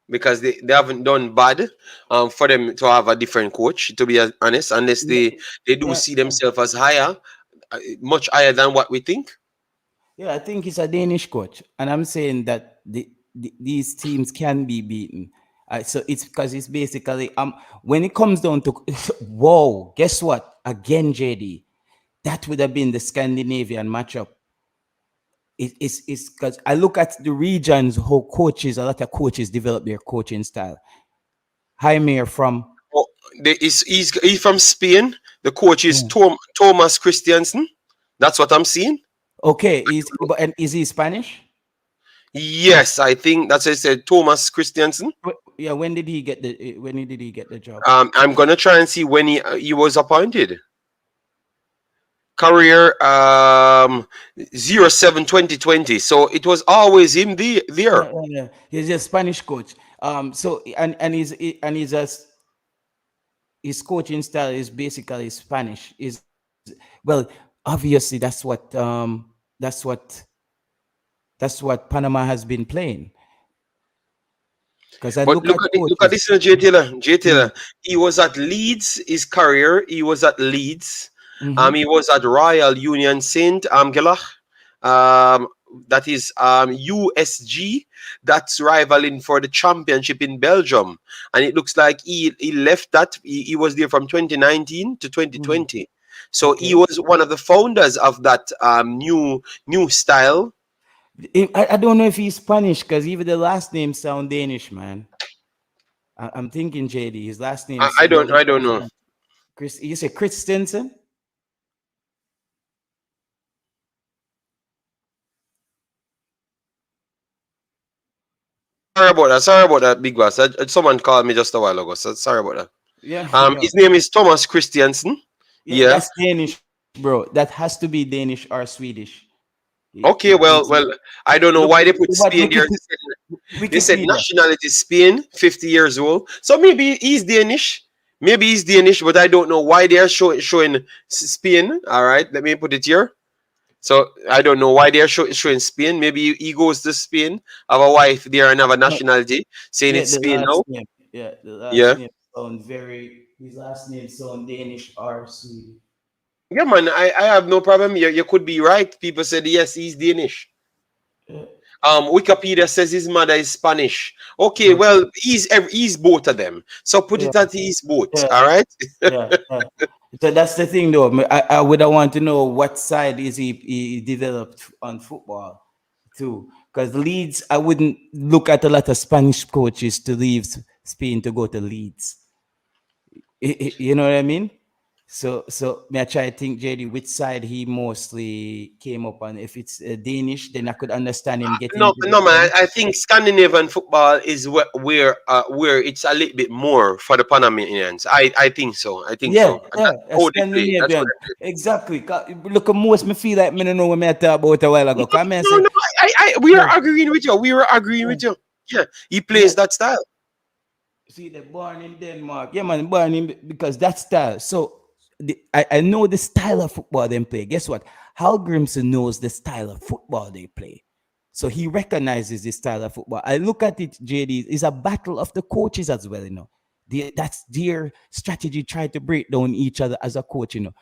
because they haven't done bad for them to have a different coach, to be honest, unless Yeah, they do yeah, see themselves as higher, much higher than what we think. Yeah, I think it's a Danish coach, and I'm saying that these teams can be beaten. So it's because it's basically when it comes down to whoa, guess what? Again, JD, that would have been the Scandinavian matchup. It's because I look at the regions how a lot of coaches develop their coaching style. Jaime from Oh, he's from Spain. The coach is yeah. Thomas Christiansen. That's what I'm seeing. Okay, and is he Spanish? Yes, I think that's what I said. Thomas Christiansen. Yeah, when did he get the job? I'm gonna try and see when he was appointed. Career 07/2020. So it was always him there. Yeah. He's a Spanish coach. So his coaching style is basically Spanish. Is well, obviously that's what Panama has been playing. Because I But look at look at coaches. this, Jay Taylor. Jay Mm, Taylor. He was at Leeds. His career. He was at Leeds. mhm. He was at Royal Union Saint Gelach. Um, that is USG. That's rivaling for the championship in Belgium. And it looks like he left that. He was there from 2019 to Mm. 2020. So he Okay. was one of the founders of that new style. I don't know if he's Spanish because even the last name sound Danish, man. I'm thinking JD. His last name really I don't sounds know. Spanish. Chris, you say Christensen? Sorry about that, Big Boss. Someone called me just a while ago. So sorry about that. Yeah, yeah. His name is Thomas Christiansen. Yeah, Yeah. that's Danish, bro. That has to be Danish or Swedish. Okay. It's Well. I don't know look why they put what Spain there. They said Wikipedia. nationality Spain, 50 years old. So maybe he's Danish. Maybe he's Danish, but I don't know why they are showing Spain. All right. Let me put it here. So I don't know why they are showing Spain. Maybe he goes to Spain, have a wife there, and have a No, nationality, saying yeah, it's Spain now. the last Yeah. name sound very. His last name sound Danish or Swedish. Yeah, man. I have no problem. You could be right. People said yes, he's Danish. Yeah, Wikipedia says his mother is Spanish. Okay, okay. well, he's both of them. So put Yeah, it at he's both. yeah, All right. yeah. So that's the thing, though. I would want to know what side is he developed on football too, because Leeds. I wouldn't look at a lot of Spanish coaches to leave Spain to go to Leeds. You know what I mean? So may I try to think, JD, which side he mostly came up on? If it's Danish, then I could understand him getting No, into the no, man. French. I think Scandinavian football is where it's a little bit more for the Panamanians. I think so. I think Yeah, so. And yeah, that's a how they play. That's what Scandinavian. they play. Exactly. Look, most me feel like me don't know what me I talk about a while ago. Come and No, say, no. We yeah, are agreeing with you. We were agreeing yeah, with you. Yeah, he yeah. plays that style. See, they're born in Denmark. Yeah, man, born in because that style. So I know the style of football they play. Guess what? Hal Grimson knows the style of football they play. So he recognizes the style of football. I look at it, JD, it's a battle of the coaches as well, you know. That's their strategy, try to break down each other as a coach, you know.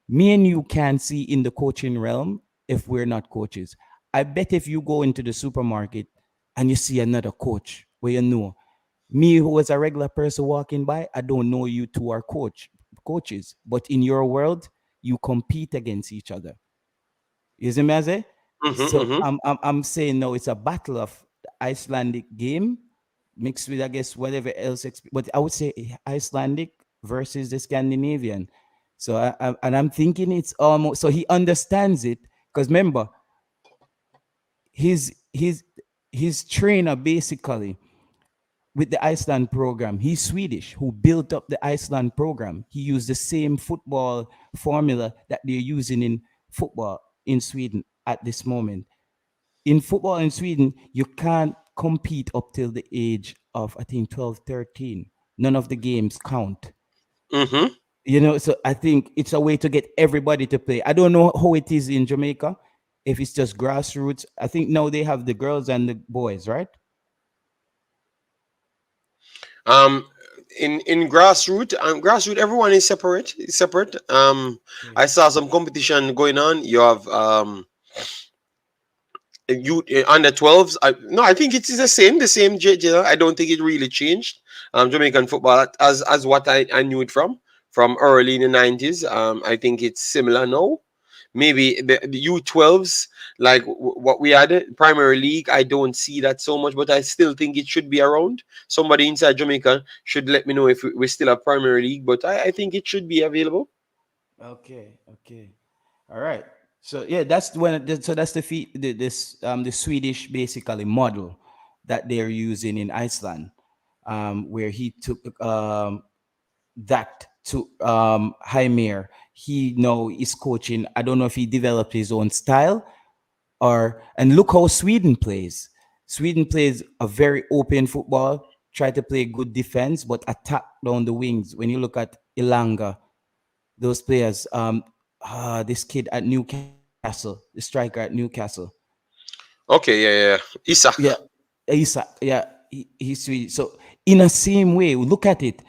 Me and you can see in the coaching realm if we're not coaches. I bet if you go into the supermarket and you see another coach where you know me who was a regular person walking by, I don't know you two are coaches, but in your world, you compete against each other. You see me as a? So Mm-hmm. I'm saying no, it's a battle of the Icelandic game mixed with I guess whatever else. But I would say Icelandic versus the Scandinavian. So and I'm thinking it's almost so he understands it because remember his his his trainer basically with the Iceland program. He's Swedish, who built up the Iceland program. He used the same football formula that they're using in football in Sweden at this moment. In football in Sweden, you can't compete up till the age of, I think, 12, 13. None of the games count. Mm-hmm. You know, so I think it's a way to get everybody to play. I don't know how it is in Jamaica, if it's just grassroots. I think now they have the girls and the boys, right? Um, in grassroots, everyone is separate. Is separate. Okay. I saw some competition going on. You have You under 12s. No, I think it is the same. The same. I don't think it really changed. Jamaican football as what I knew it from early in the 90s. I think it's similar now. Maybe the U12s, like what we had, Premier League, I don't see that so much, but I still think it should be around. Somebody inside Jamaica should let me know if we still have Premier League, but I think it should be available. Okay, okay. All right. So yeah, that's when so that's the Swedish basically model that they're using in Iceland, where he took that to Jaime. He now is coaching. I don't know if he developed his own style or and look how Sweden plays. Sweden plays a very open football, try to play good defense, but attack down the wings. When you look at Ilanga, those players, this kid at Newcastle, the striker at Newcastle, Okay, yeah, yeah. yeah, Isak. Isak, yeah, he's Swedish. So in the same way, look at it.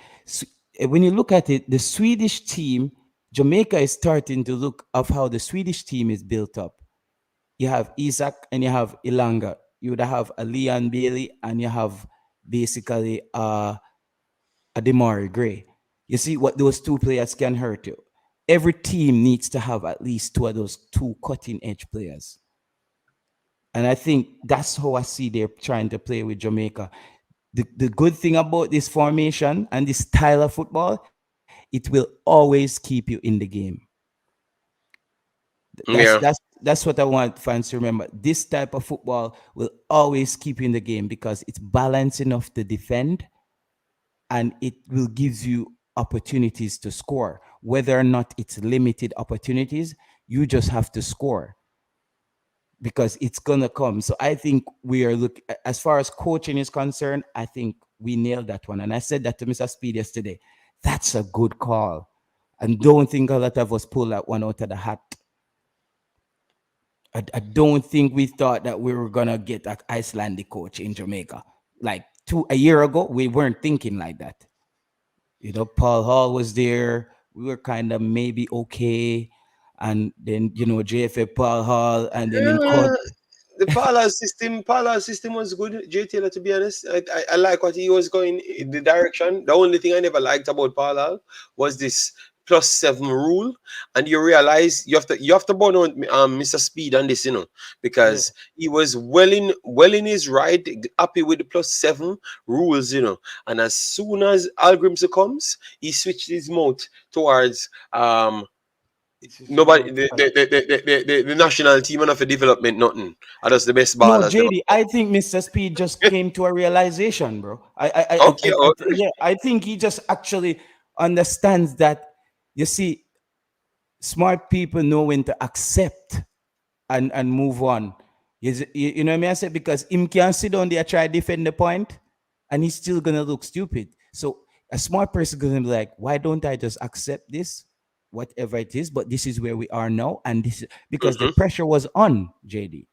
When you look at it, the Swedish team, Jamaica is starting to look of how the Swedish team is built up. You have Isaac and you have Ilanga. You would have a Leon Bailey and you have basically a Demarai Gray. You see what those two players can hurt you. Every team needs to have at least two of those two cutting edge players. And I think that's how I see they're trying to play with Jamaica. The good thing about this formation and this style of football, it will always keep you in the game. That's Yeah. that's that's what I want fans to remember. This type of football will always keep you in the game because it's balance enough to defend and it will give you opportunities to score. Whether or not it's limited opportunities, you just have to score because it's gonna come. So I think we are look as far as coaching is concerned, I think we nailed that one. And I said that to Mr. Speed yesterday. That's a good call. And don't think a lot of us pull that one out of the hat. I don't think we thought that we were gonna get an Icelandic coach in Jamaica. Like a year ago, we weren't thinking like that. Paul Hall was there. We were kind of maybe okay. And then, JFA Paul Hall, and then him cut. Yeah, the Parlor system was good. J Taylor, to be honest, I like what he was going in the direction. The only thing I never liked about Parlor was this +7 rule, and you realize you have to burn out Mr. Speed on this, Yeah. because he was well in his right, happy with the +7 rules, and as soon as Al Grimson comes, he switched his mouth towards This is nobody remote. the national team and for development nothing. And that's the best No, ballers them. JD, I think Mr. Speed just came to a realization, bro. Okay, okay. Yeah, I think he just actually understands that, you see, smart people know when to accept and move on. You know what I mean? I said because him can sit down there try to defend the point, and he's still gonna look stupid. So a smart person gonna be like, why don't I just accept this, whatever it is? But this is where we are now, and this is because the Mhm. pressure was on JD.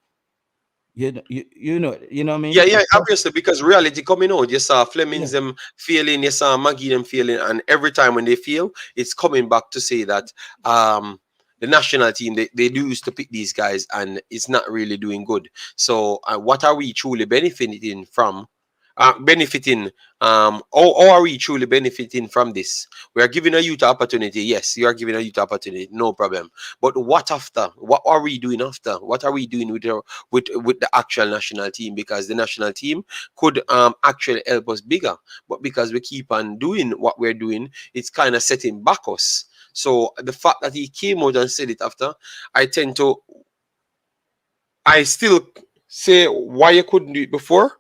You know what I Yeah, mean? yeah, obviously, because reality coming out. You saw Yeah. Flemings them failing, you saw Maggie them failing, and every time when they fail, it's coming back to say that the national team they do used to pick these guys and it's not really doing good. So what are we truly benefiting from? How are we truly benefiting from this? We are giving a youth opportunity. Yes, you are giving a youth opportunity, no problem. But what after? What are we doing after? What are we doing with the actual national team? Because the national team could actually help us bigger, but because we keep on doing what we're doing, it's kind of setting back us. So the fact that he came out and said it after, I tend to, I still say why you couldn't do it before,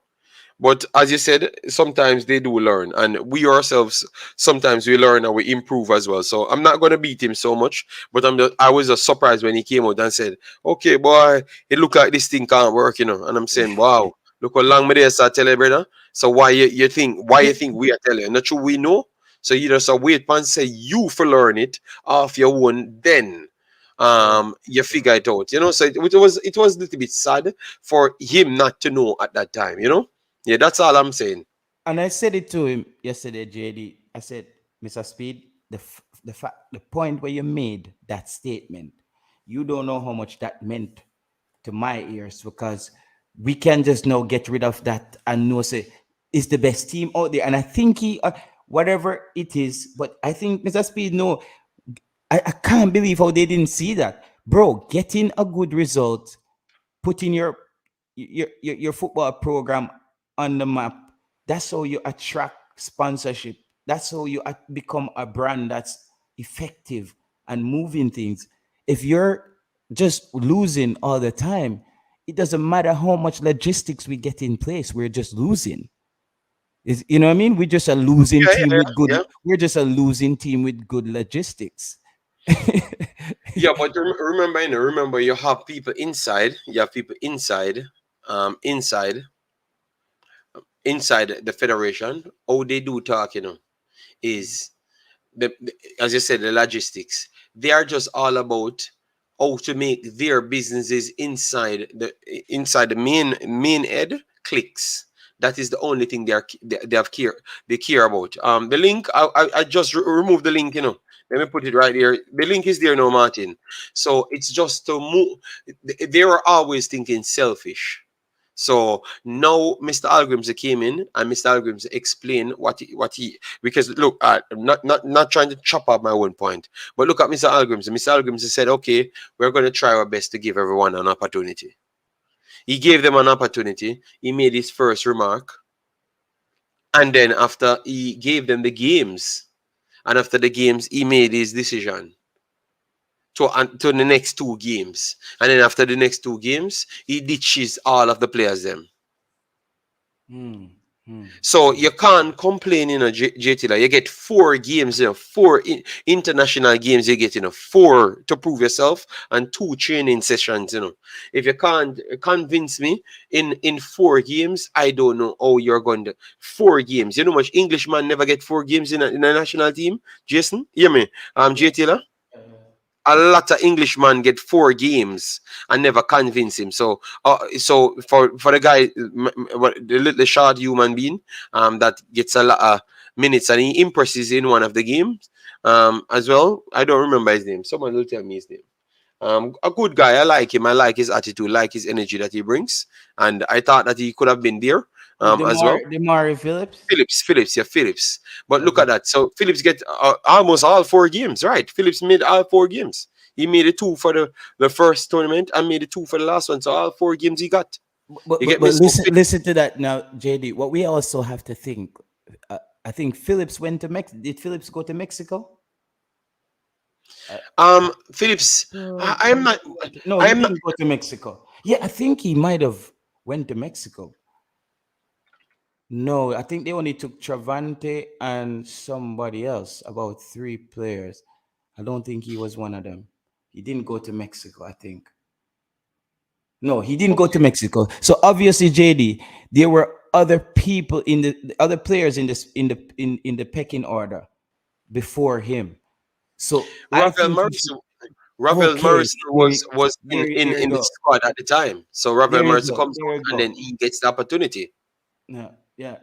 but as you said, sometimes they do learn, and we ourselves sometimes we learn and we improve as well. So I'm not gonna beat him so much, but I was just surprised when he came out and said, "Okay, boy, it look like this thing can't work," And I'm saying, "Wow, look how long me there start telling brother." So why you think we are telling? Not true, we know. So you just wait and say you for learn it off your own, then Sure. you Sure. figure it out. So it was a little bit sad for him not to know at that time. Yeah, that's all I'm saying. And I said it to him yesterday, JD. I said, Mr. Speed, the point where you made that statement, you don't know how much that meant to my ears, because we can just now get rid of that and know say it's the best team out there. And I think he, whatever it is, but I think Mr. Speed, no, I can't believe how they didn't see that, bro. Getting a good result, putting your football program on the map. That's how you attract sponsorship. That's how you become a brand that's effective and moving things. If you're just losing all the time, it doesn't matter how much logistics we get in place. We're just losing. Is, you know what I mean? We're just a losing Yeah, team yeah, with good. yeah. We're just a losing team with good logistics. Yeah, but remember, remember, you have people inside. You have people inside, inside, inside the federation. How they do talk, is as you said, the logistics. They are just all about how to make their businesses inside the main head clicks. That is the only thing they have they care about. The link, I just removed the link. Let me put it right here. The link is there now, Martin. So it's just to move. They were always thinking selfish. So now Mr. Algrims came in and Mr. Algrims explained what he because look, I'm not trying to chop up my own point, but look at Mr. Algrims. Mr. Algrims said, okay, we're going to try our best to give everyone an opportunity. He gave them an opportunity. He made his first remark, and then after he gave them the games, and after the games, he made his decision to the next two games, and then after the next two games, he ditches all of the players them. Hmm, hmm, So hmm. you can't complain, JT. You get 4 games, four international games. You get, 4 to prove yourself and 2 training sessions. If you can't convince me in 4 games, I don't know how you're going to 4 games. You know much Englishman never get 4 games in a national team. Jason, hear me? Yeah, JT, yeah, yeah. a lot of Englishman get 4 games and never convince him. So for the guy, the little short human being, that gets a lot of minutes and he impresses in one of the games, as well. I don't remember his name. Someone will tell me his name. A good guy. I like him. I like his attitude, like his energy that he brings, and I thought that he could have been there, Who, as well. Demari Phillips? Phillips, yeah, Phillips. But look Okay. at that. So Phillips get almost all 4 games, right? Phillips made all 4 games. He made it 2 for the first tournament and made it 2 for the last one. So all 4 games he got. But You but get me? but So listen to that now, JD. What we also have to think. I think Phillips went to Mexico. Did Phillips go to Mexico? Uh, Phillips, I'm Phillips not. no, he I'm not. didn't go to Mexico. Yeah, I think he might have went to Mexico. No, I think they only took Travante and somebody else, about 3 players. I don't think he was one of them. He didn't go to Mexico, I think. No, he didn't go to Okay. Mexico. So obviously, JD, there were other people in the other players in this in the pecking order before him. So I Ravel think if Morrison. Ravel okay, Morrison was there you in the go. squad at the time. So Ravel There you Morrison go. comes There out you and go. then he gets the opportunity. Yeah, yeah.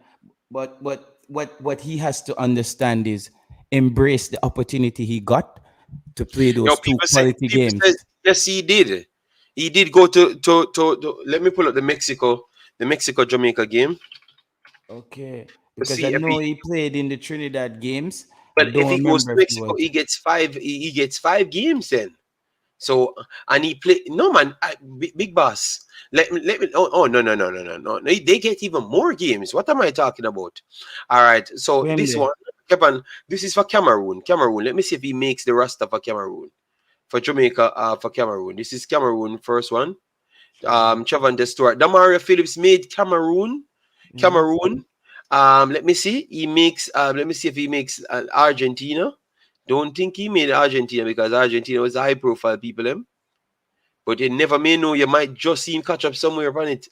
But what he has to understand is embrace the opportunity he got to play those two quality People games. say yes, he did. He did go to let me pull up the Mexico Jamaica game Okay, to because I see if know he. he played in the Trinidad games. I But if don't he goes remember to if he Mexico, was. he gets 5 games then. So and he play no man, big boss. Let me. Oh no no no no no no. They get even more games. What am I talking about? All right. So this Wembley. one, Kevin, this is for Cameroon. Cameroon. Let me see if he makes the roster for Cameroon. For Jamaica, for Cameroon. This is Cameroon first one. Chavante Stewart. Demarai Phillips made Cameroon. Mm-hmm. Cameroon. Let me see. He makes. Let me see if he makes Argentina. Don't think he made Argentina because Argentina was high profile people. Them. But you never may know. You might just see him catch up somewhere on it.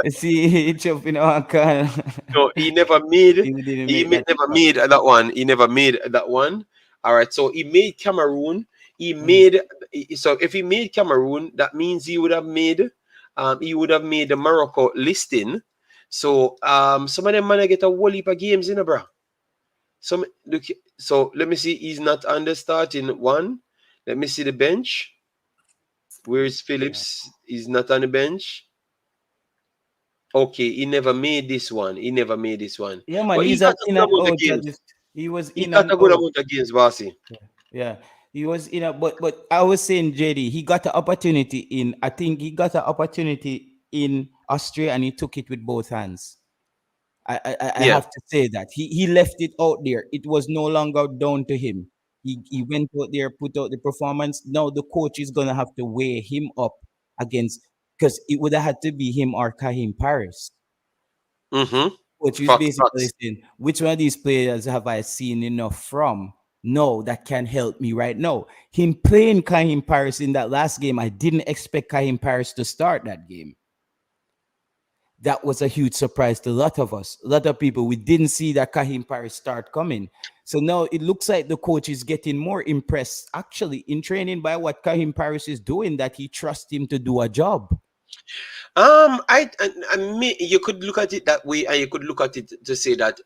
See, he jumping on car. No, he never made. He didn't make that Never cut. made that one. He never made that one. All right. So he made Cameroon. He Mm. made. So if he made Cameroon, that means he would have made. He would have made the Morocco listing. So some of them man get a whole heap of games in, bro. Some look. So let me see. He's not on the starting one. Let me see the bench. Where's Phillips? He's not on the bench. Okay, he never made this one. He never made this one. Yeah, man, But he he's got an a in good and amount of out. games. He was He in got and a good out. amount of games, Bossy. Yeah, he was in a. But I was saying, JD, he got the opportunity in. I think he got the opportunity in Austria, and he took it with both hands. I Yeah. have to say that he left it out there. It was no longer down to him. He went out there, put out the performance. Now the coach is gonna have to weigh him up against, because it would have had to be him or Kahim Paris. Mm-hmm. Coach is Facts, basically facts. saying, which one of these players have I seen enough from? No, that can help me right now. Him playing Kahim Paris in that last game, I didn't expect Kahim Paris to start that game. That was a huge surprise to a lot of us. A lot of people, we didn't see that Kahim Paris start coming. So now it looks like the coach is getting more impressed actually in training by what Kahim Paris is doing, that he trusts him to do a job. I mean, you could look at it that way, and you could look at it to say that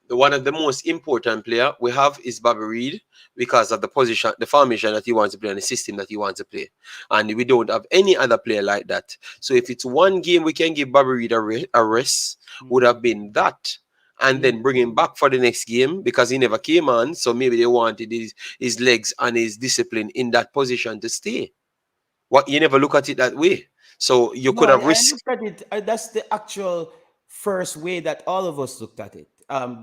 one of the most important player we have is Bobby Reed, because of the position, the formation that he wants to play, and the system that he wants to play, and we don't have any other player like that. So if it's one game we can give Bobby Reed a rest, would have been that. And Yeah. then bring him back for the next game, because he never came on. So maybe they wanted his legs and his discipline in that position to stay. What, you never look at it that way. So you No, could have I risked. look at it. That's the actual first way that all of us looked at it.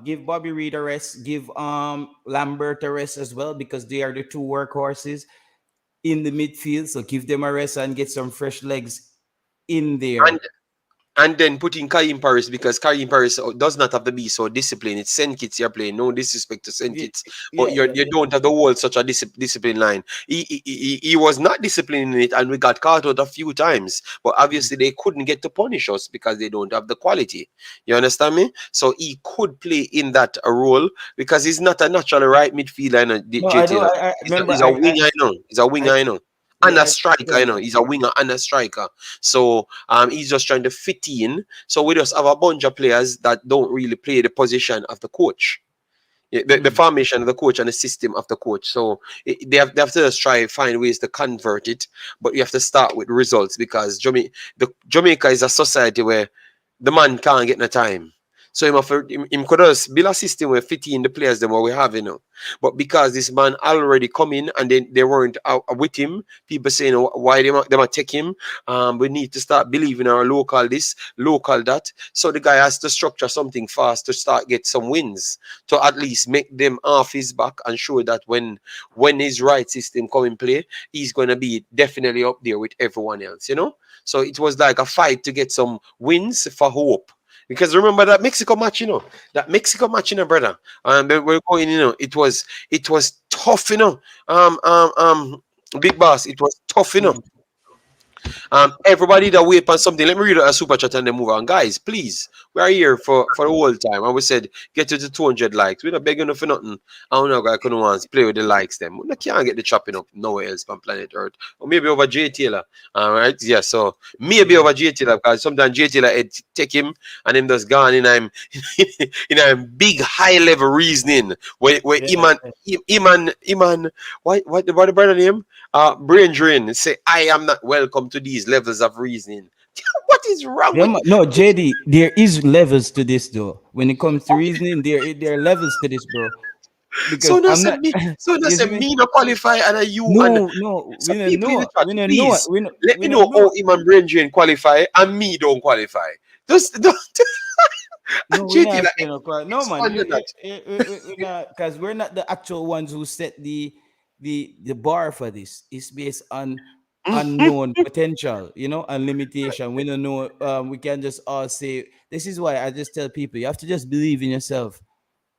Give Bobby Reed a rest, give Lambert a rest as well, because they are the two workhorses in the midfield. So give them a rest and get some fresh legs in and there. and then put in Karim Paris, because Karim Paris does not have to be so disciplined. It's Saint Kitts you're playing. No disrespect to Saint Yeah, Kitts, but yeah, you don't have the whole such a discipline line. He was not disciplined in it, and we got caught out a few times. But yeah. obviously they couldn't get to punish us because they don't have the quality. You understand me? So he could play in that role, because he's not a natural right midfielder. You know, No, I JT. don't. You know. I remember. He's a winger. I know. He's a winger. I I know. And yeah, a I striker. You know. remember. He's a winger and a striker. So he's just trying to fit in. So we just have a bunch of players that don't really play the position of the coach. Yeah, the Mm. formation of the coach and the system of the coach. So they have to just try find ways to convert it, but you have to start with results, because Jamaica is a society where the man can't get no time. So him could just build a system where fit in the players them what we have, you know. But because this man already come in and then they weren't out with him, people saying, "Oh, why they might take him? We need to start believing our local this, local that." So the guy has to structure something fast to start get some wins, to at least make them off his back and show that when his right system come in play, he's gonna be definitely up there with everyone else, you know. So it was like a fight to get some wins for hope. Because remember that Mexico match, you know, brother. And we're going, you know, it was tough, you know. Big boss, it was tough, you know. Mm. Everybody that wait on something, let me read a super chat and then move on. Guys, please, we are here for the whole time. And we said, get to the 200 likes. We're not begging for nothing. I don't know, I couldn't want to play with the likes them. We can't get the chopping up nowhere else on planet Earth. Or maybe over J Taylor. All right. Yeah, so maybe Yeah, over J Taylor, because sometimes J Taylor take him and him just gone in I'm in a big high level reasoning where yeah, Iman, what the brother name? Brain drain say I am not welcome to these levels of reasoning. What is wrong yeah. with No, JD, there is levels to this though. When it comes to reasoning, there are levels to this, bro. so Because now I'm say not. me so now You say see me? me no qualify and you and No, no, some we don't people in the know. chat, We don't know. please let We me don't know know. how Iman Brain Drain qualify and me don't qualify. Just don't No, and we're JT not like saying no crime. No, man, expand on that. we're not, because we're not the actual ones who set the bar for this. It's based on unknown potential, and limitation. We don't know. We can just all say this is why I just tell people you have to just believe in yourself.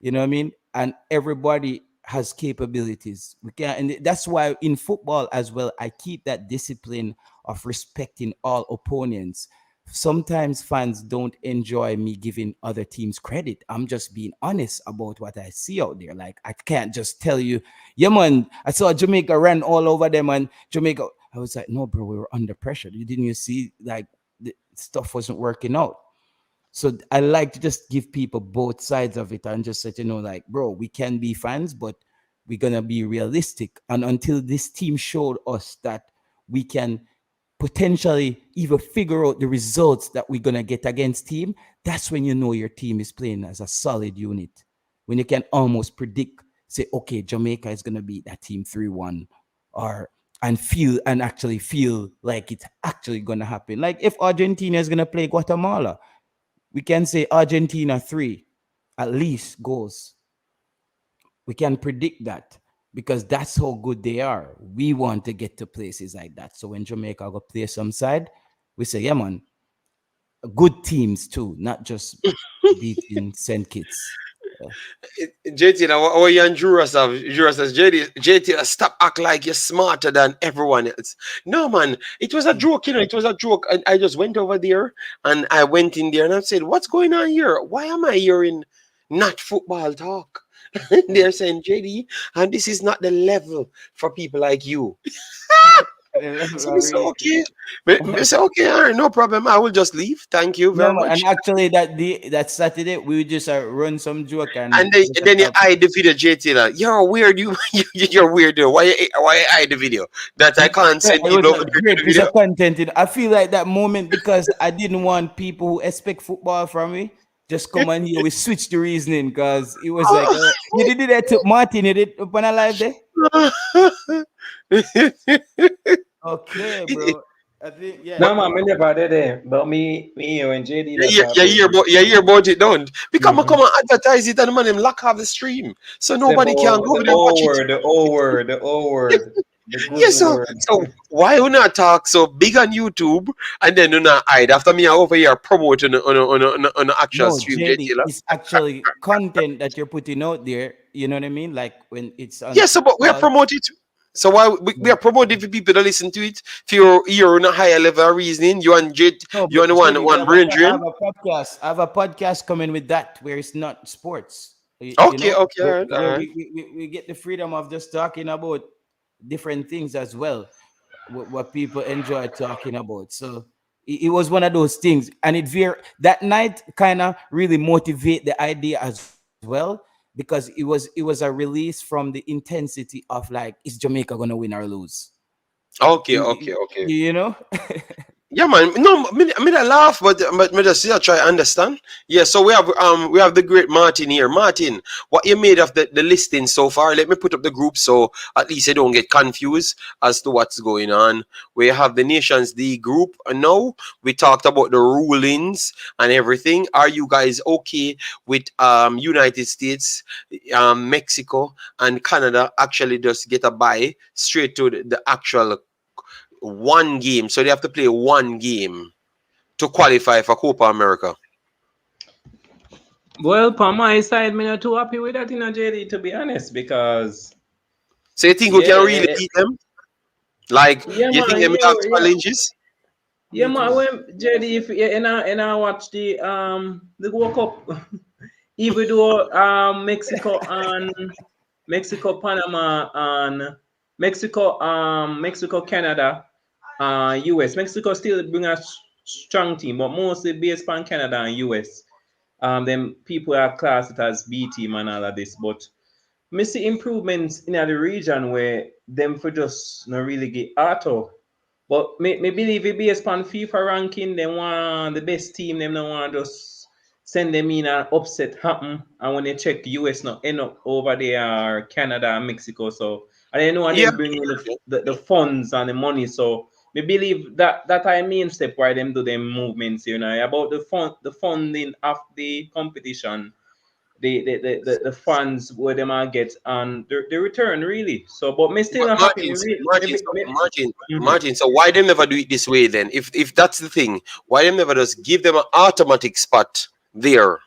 You know what I mean? And everybody has capabilities. We can, and that's why in football as well, I keep that discipline of respecting all opponents. Sometimes fans don't enjoy me giving other teams credit. I'm just being honest about what I see out there. Like I can't just tell you, yeah, man, I saw Jamaica ran all over them and Jamaica. I was like, no, bro, we were under pressure. You didn't you see like the stuff wasn't working out. So I like to just give people both sides of it and just say, like, bro, we can be fans, but we're gonna be realistic. And until this team showed us that we can potentially even figure out the results that we're gonna get against team, that's when you know your team is playing as a solid unit. When you can almost predict, say, okay, Jamaica is gonna beat that team 3-1, or and actually feel like it's actually gonna happen. Like if Argentina is gonna play Guatemala, we can say Argentina 3 at least goals. We can predict that because that's how good they are. We want to get to places like that. So when Jamaica go play some side, we say, yeah, man, good teams too, not just beating Saint Kitts. Yeah. JT, now what you and Jura have? Jura says, JT, stop act like you're smarter than everyone else. No, man, it was a joke, It was a joke. And I just went over there and I went in there and I said, what's going on here? Why am I hearing not football talk? And they're saying, JD, and this is not the level for people like you. So we said, okay. We said, okay, all right, no problem. I will just leave. Thank you No, very man, and much. actually that Saturday we would just run some joke and And then you hide the video, JT. Like, you're weird. You're weird. Why you hide the video? That I can't yeah, send it people was over a there to great the piece video. of content. I feel like that moment because I didn't want people who expect football from me just come on here. We switched the reasoning because it was like you did that to Martin. You did up on a live day. Okay, It- bro. I think yeah. but No, man, me never did it. But me here when JD that start you hear about it, don't? Because I mm-hmm. come and advertise it and man them lock off the stream. So Say nobody can about go the there and O watch it. word, the O word, the O word, the good Yeah, so word. why you not talk so big on YouTube and then you not hide after me over here promoting on a actual No, stream, JT? JD, it's actually content that you're putting out there. You know what I mean? Like when it's on Yes, so but we are football. promoting it. So why we are promoting for people to listen to it. If you're on a higher level of reasoning, No, you but and Jenny, one brain I have drain. a podcast. I have a podcast coming with that where it's not sports. You Okay, know, okay, all right, all where right. we get the freedom of just talking about different things as well, what people enjoy talking about. So it was one of those things, and that night kind of really motivate the idea as well because it was a release from the intensity of like, is Jamaica gonna win or lose? Okay, You, okay, okay. you know. Yeah, man. No, me I laugh, but me just still try to understand. Yeah, so we have the great Martin here. Martin, what you made of the listing so far? Let me put up the group so at least I don't get confused as to what's going on. We have the Nations League group. And now we talked about the rulings and everything. Are you guys okay with United States, Mexico, and Canada actually just get a bye straight to the actual one game? So they have to play one game to qualify for Copa America. Well, for my side, me not too happy with that, JD, to be honest, because So you think we yeah, can really beat them? Like, yeah, you think man, they may have yeah, challenges? yeah, Me man. too. When JD, if yeah, and I watch the World Cup, even though Mexico, Panama, and Mexico, Canada, US. Mexico still bring a strong team, but mostly based on Canada and US. Then people are classed it as B team and all of this, but me see improvements in the region where them for just not really get auto. But me believe it based on FIFA ranking, they want the best team, them don't want just send them in and upset happen. And when they check US not end up over there, Canada and Mexico. So and they know Yeah. them bring in the funds and the money. So me believe that I main step why them do them movements, about the funding of the competition, the funds where they might get and the return really. So but me still But not happy. Me, re- Mhm. Martin, so why them never do it this way then? If that's the thing, why them never just give them an automatic spot there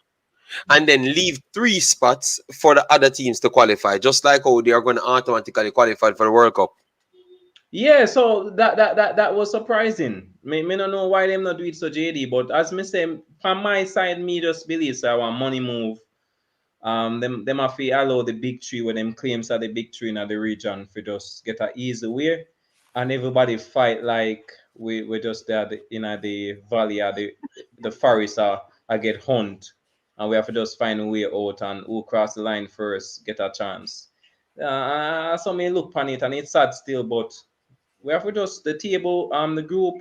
and then leave 3 spots for the other teams to qualify, just like how they are going to automatically qualify for the World Cup? Yeah, so that was surprising. Me don't know why them not do it so JD, but as me say, from my side, me just believe so our money move. Them have to allow the big three where them claims are the big three in the region for just get a easy way, and everybody fight like we just there in the valley or the forest or get hunt, and we have to just find a way out and who cross the line first get a chance. So me look on it and it's sad still, but we have to just the table, the group.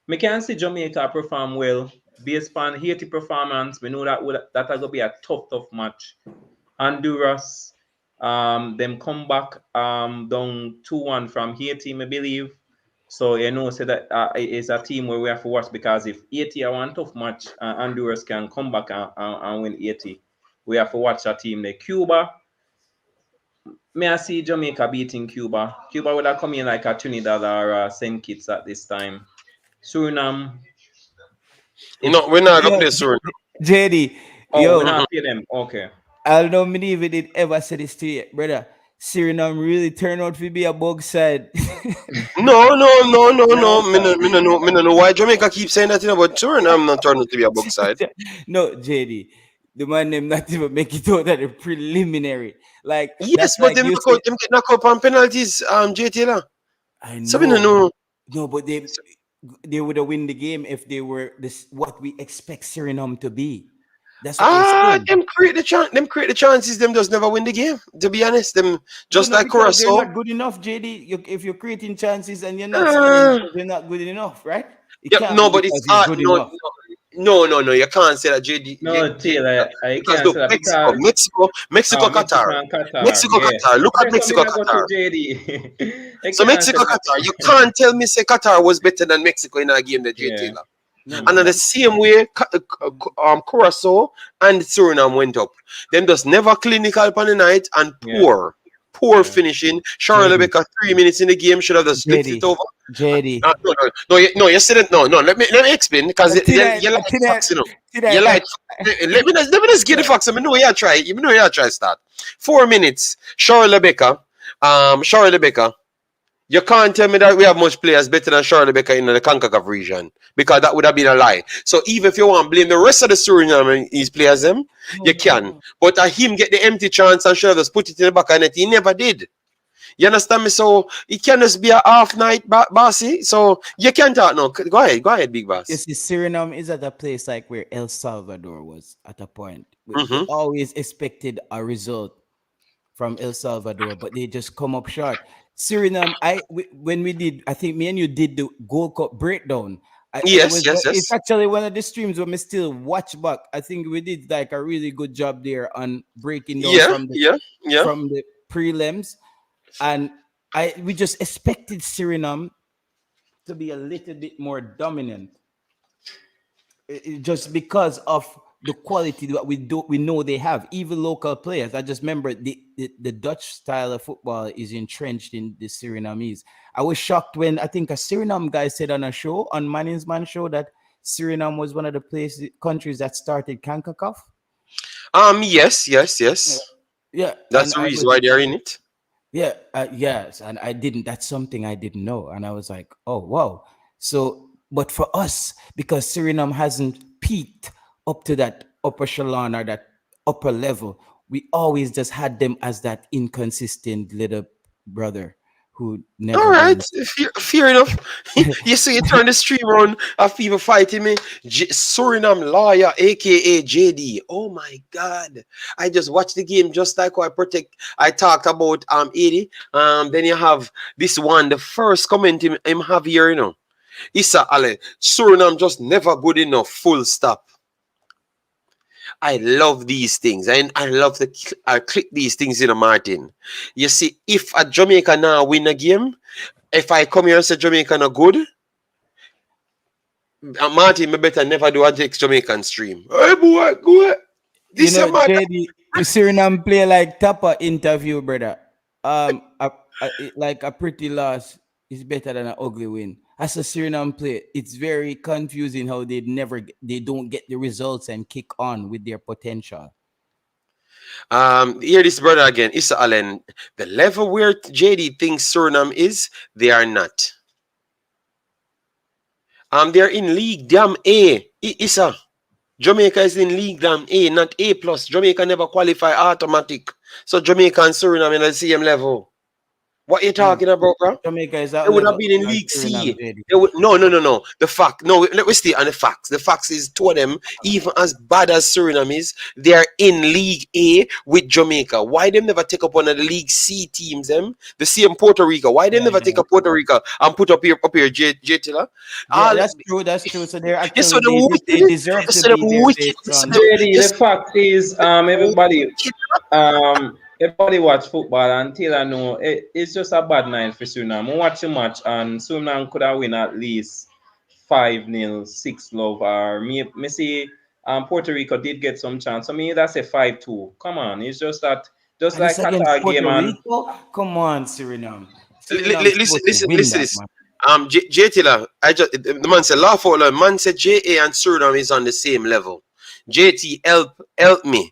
Me can see Jamaica perform well based on Haiti performance. We know that that will be a tough match. Honduras, them come back down 2-1 from Haiti, I believe. So you know, say that it is a team where we have to watch because if Haiti are one tough match, Honduras can come back and win Haiti. We have to watch that team there. Cuba, may I see Jamaica beating Cuba? Cuba would have come in like a Trinidad or St. Kitts at this time. Suriname, if No, we're not gonna Yo, play soon. JD, oh we yo, not play them. Okay. I don't know me if it ever said this to you, brother. Suriname really turned out to be a bug side. No, no, no, no, No, no. sir. Me no know why Jamaica keep saying that thing about Suriname not turning to be a book side. No, JD, the man them not even make it out at the preliminary. Like Yes, that's but like them you knock say. out, them get knocked up on penalties, JT lah. I So me no know, know. no, but they would have win the game if they were this what we expect Suriname to be. That's what we're saying. Them create the chance. Them create the chances. Them just never win the game. To be honest, them No, just no, like because they're Curacao. not good enough, JD. If you're creating chances and you're not scoring Uh, because you're not good enough, right? It yep, can't no, be but it's because you're good no, enough. no. You can't say that, No, Taylor, I because can't look, say that Mexico, because Mexico, Mexico, Mexico Qatar, and Qatar, Mexico, yeah. Qatar. Look at Okay, so me Mexico, not go to Qatar. JD. I So can't say Mexico, that. Qatar. You can't tell me say Qatar was better than Mexico in a game that J Yeah. Taylor. No, And but in the that same way, Curacao and Suriname went up. Them just never clinical upon the night and Yeah. poor Yeah. finishing. Charles JD, Rebecca 3 minutes in the game should have just split it JD, over. JD. No, you said it. No. Let me explain because you like Today, facts, you know. You today, like. Let me just get the facts. I know you try. You know you try start. 4 minutes. Charles Rebecca. Charles Rebecca. You can't tell me that we have much players better than Charlie Baker in the Concacaf region because that would have been a lie. So even if you want to blame the rest of the Suriname his players, them no, you no, can. no. But him get the empty chance and should just put it in the back of the net. He never did. You understand me? So it can just be a half night, bossy. So you can't talk now. Go ahead, big You boss. see, Suriname is at a place like where El Salvador was at a point. We Mm-hmm. always expected a result from El Salvador, but they just come up short. Suriname, when we did, I think me and you did the Gold Cup breakdown. Yes, yes, It's yes, actually one of the streams where me still watch back. I think we did like a really good job there on breaking down yeah, yeah, yeah. from the prelims, and we just expected Suriname to be a little bit more dominant just because of the quality that we know they have, even local players. I just remember the Dutch style of football is entrenched in the Surinamese. I was shocked when I think a Suriname guy said on a show on Manning's Man show that Suriname was one of the countries that started CONCACAF. Yes, yes, yes. Yeah, That's and the I reason was why they're in it. yeah, yes, and I didn't. That's something I didn't know, and I was like, oh wow. So, but for us, because Suriname hasn't peaked up to that upper echelon or that upper level, we always just had them as that inconsistent little brother who All never right, really. fair enough. You see, you turn the stream on of people fighting me. Suriname lawyer, aka JD. Oh my God! I just watched the game just like how I talked about 80. Then you have this one, the first comment him have here. Issa Ale. Suriname just never good enough. Full stop. I love these things. I love to click these things in a Martin. You see, if a Jamaica now win a game, if I come here and say Jamaica not good, Martin, me better never do a next Jamaican stream. Hey boy, go ahead. You This is know, my JD, Suriname play like Tapa interview, brother. Like a pretty loss is better than an ugly win. As a Suriname play, it's very confusing how they don't get the results and kick on with their potential. Hear this brother again, Issa Allen. The level where JD thinks Suriname is, they are not. They're in League Damn A. Issa. Jamaica is in League Damn A, not A plus. Jamaica never qualify automatic. So Jamaica and Suriname in the same level. What you No, talking about, bro? Jamaica is They at would have level been in as League Suriname, C. JD. They would, no, no, no, no. The fact, no, let me stay on the facts. The facts is two of them, even as bad as Suriname is, they are in League A with Jamaica. Why them never take up one of the League C teams, them? The same Puerto Rico. Why them Yeah, never take yeah. up Puerto Rico and put up here, J Tiller? Yeah, All that's true. That's true. So they're you saw actually them they wicked. deserve You to saw them be there wicked. based on. JD, You the saw fact is, them everybody watch football and Taylor know it's just a bad night for Suriname. I watch the match and Suriname could have win at least 5-0, 6-love, or me see Puerto Rico did get some chance. So me that's a 5-2. Come on, it's just that just And it's like against Qatar game Puerto and Rico. Come on, Suriname. Suriname Listen, supposed to listen, win listen that, this. man. J Tiller, I just the man said laugh out loud. Man said JA and Suriname is on the same level. JT, help me.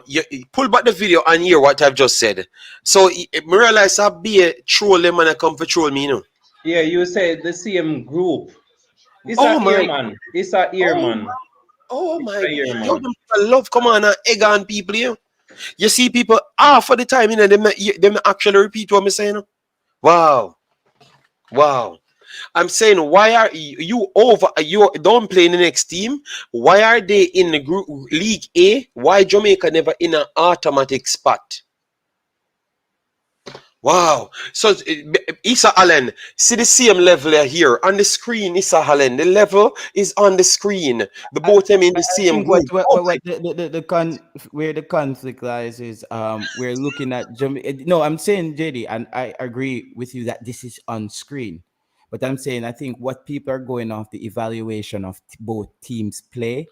You pull back the video and hear what I've just said. So me realize I be a troll them and I come for troll me, you know. yeah, you said the same group. It's Oh a my, earman. It's a oh earman. my, oh It's my. a Yo, earman. them people love come on and egg on people, you know. You see people half of the time, you know, them not actually repeat what I'm saying. You know? Wow, wow. I'm saying, why are you over? You don't play in the next team. Why are they in the group League A? Why Jamaica never in an automatic spot? Wow. So Issa Allen, see the same level here on the screen. Issa Allen, the level is on the screen. The I, both them in I the I same think group. Oh what the where the conflict lies is we're looking at Jamaica. No, I'm saying JD, and I agree with you that this is on screen, but I'm saying I think what people are going off the evaluation of both teams play,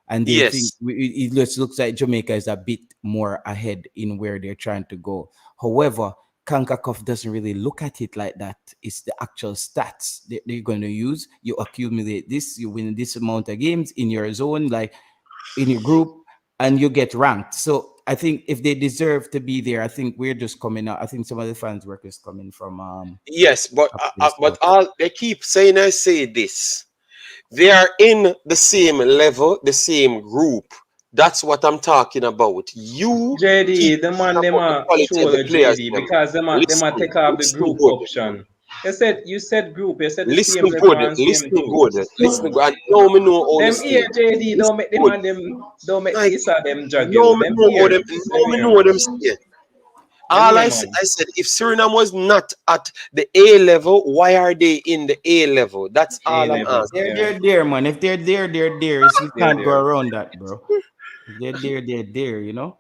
and they think yes. it just looks like Jamaica is a bit more ahead in where they're trying to go. However, CONCACAF doesn't really look at it like that. It's the actual stats they're going to use. You accumulate this, you win this amount of games in your zone, like in your group, and you get ranked. So I think if they deserve to be there, I think we're just coming out. I think some of the fans work is coming from Yes, a place but to all they keep saying I say this. They are in the same level, the same group. That's what I'm talking about. You keep JD, the talking man them about the a quality of troll the players. JD Them. because them a Listen, take off the listen group good. option. You said group, you said the Listen same level good. and same Listen thing. good. Listen good. And now me know all the Them here state. JD Listen don't make them good. and them don't make Like this or them drag now you. me Them know all here. them. Now Them me here know what them man. say. Them All here I said, man. I said, if Suriname was not at the A level, why are they in the A level? That's A all I'm level. asking. Yeah. they're there, man. If they're there, they're there. We They're can't go there. around that, bro. If they're there, they're there. You know.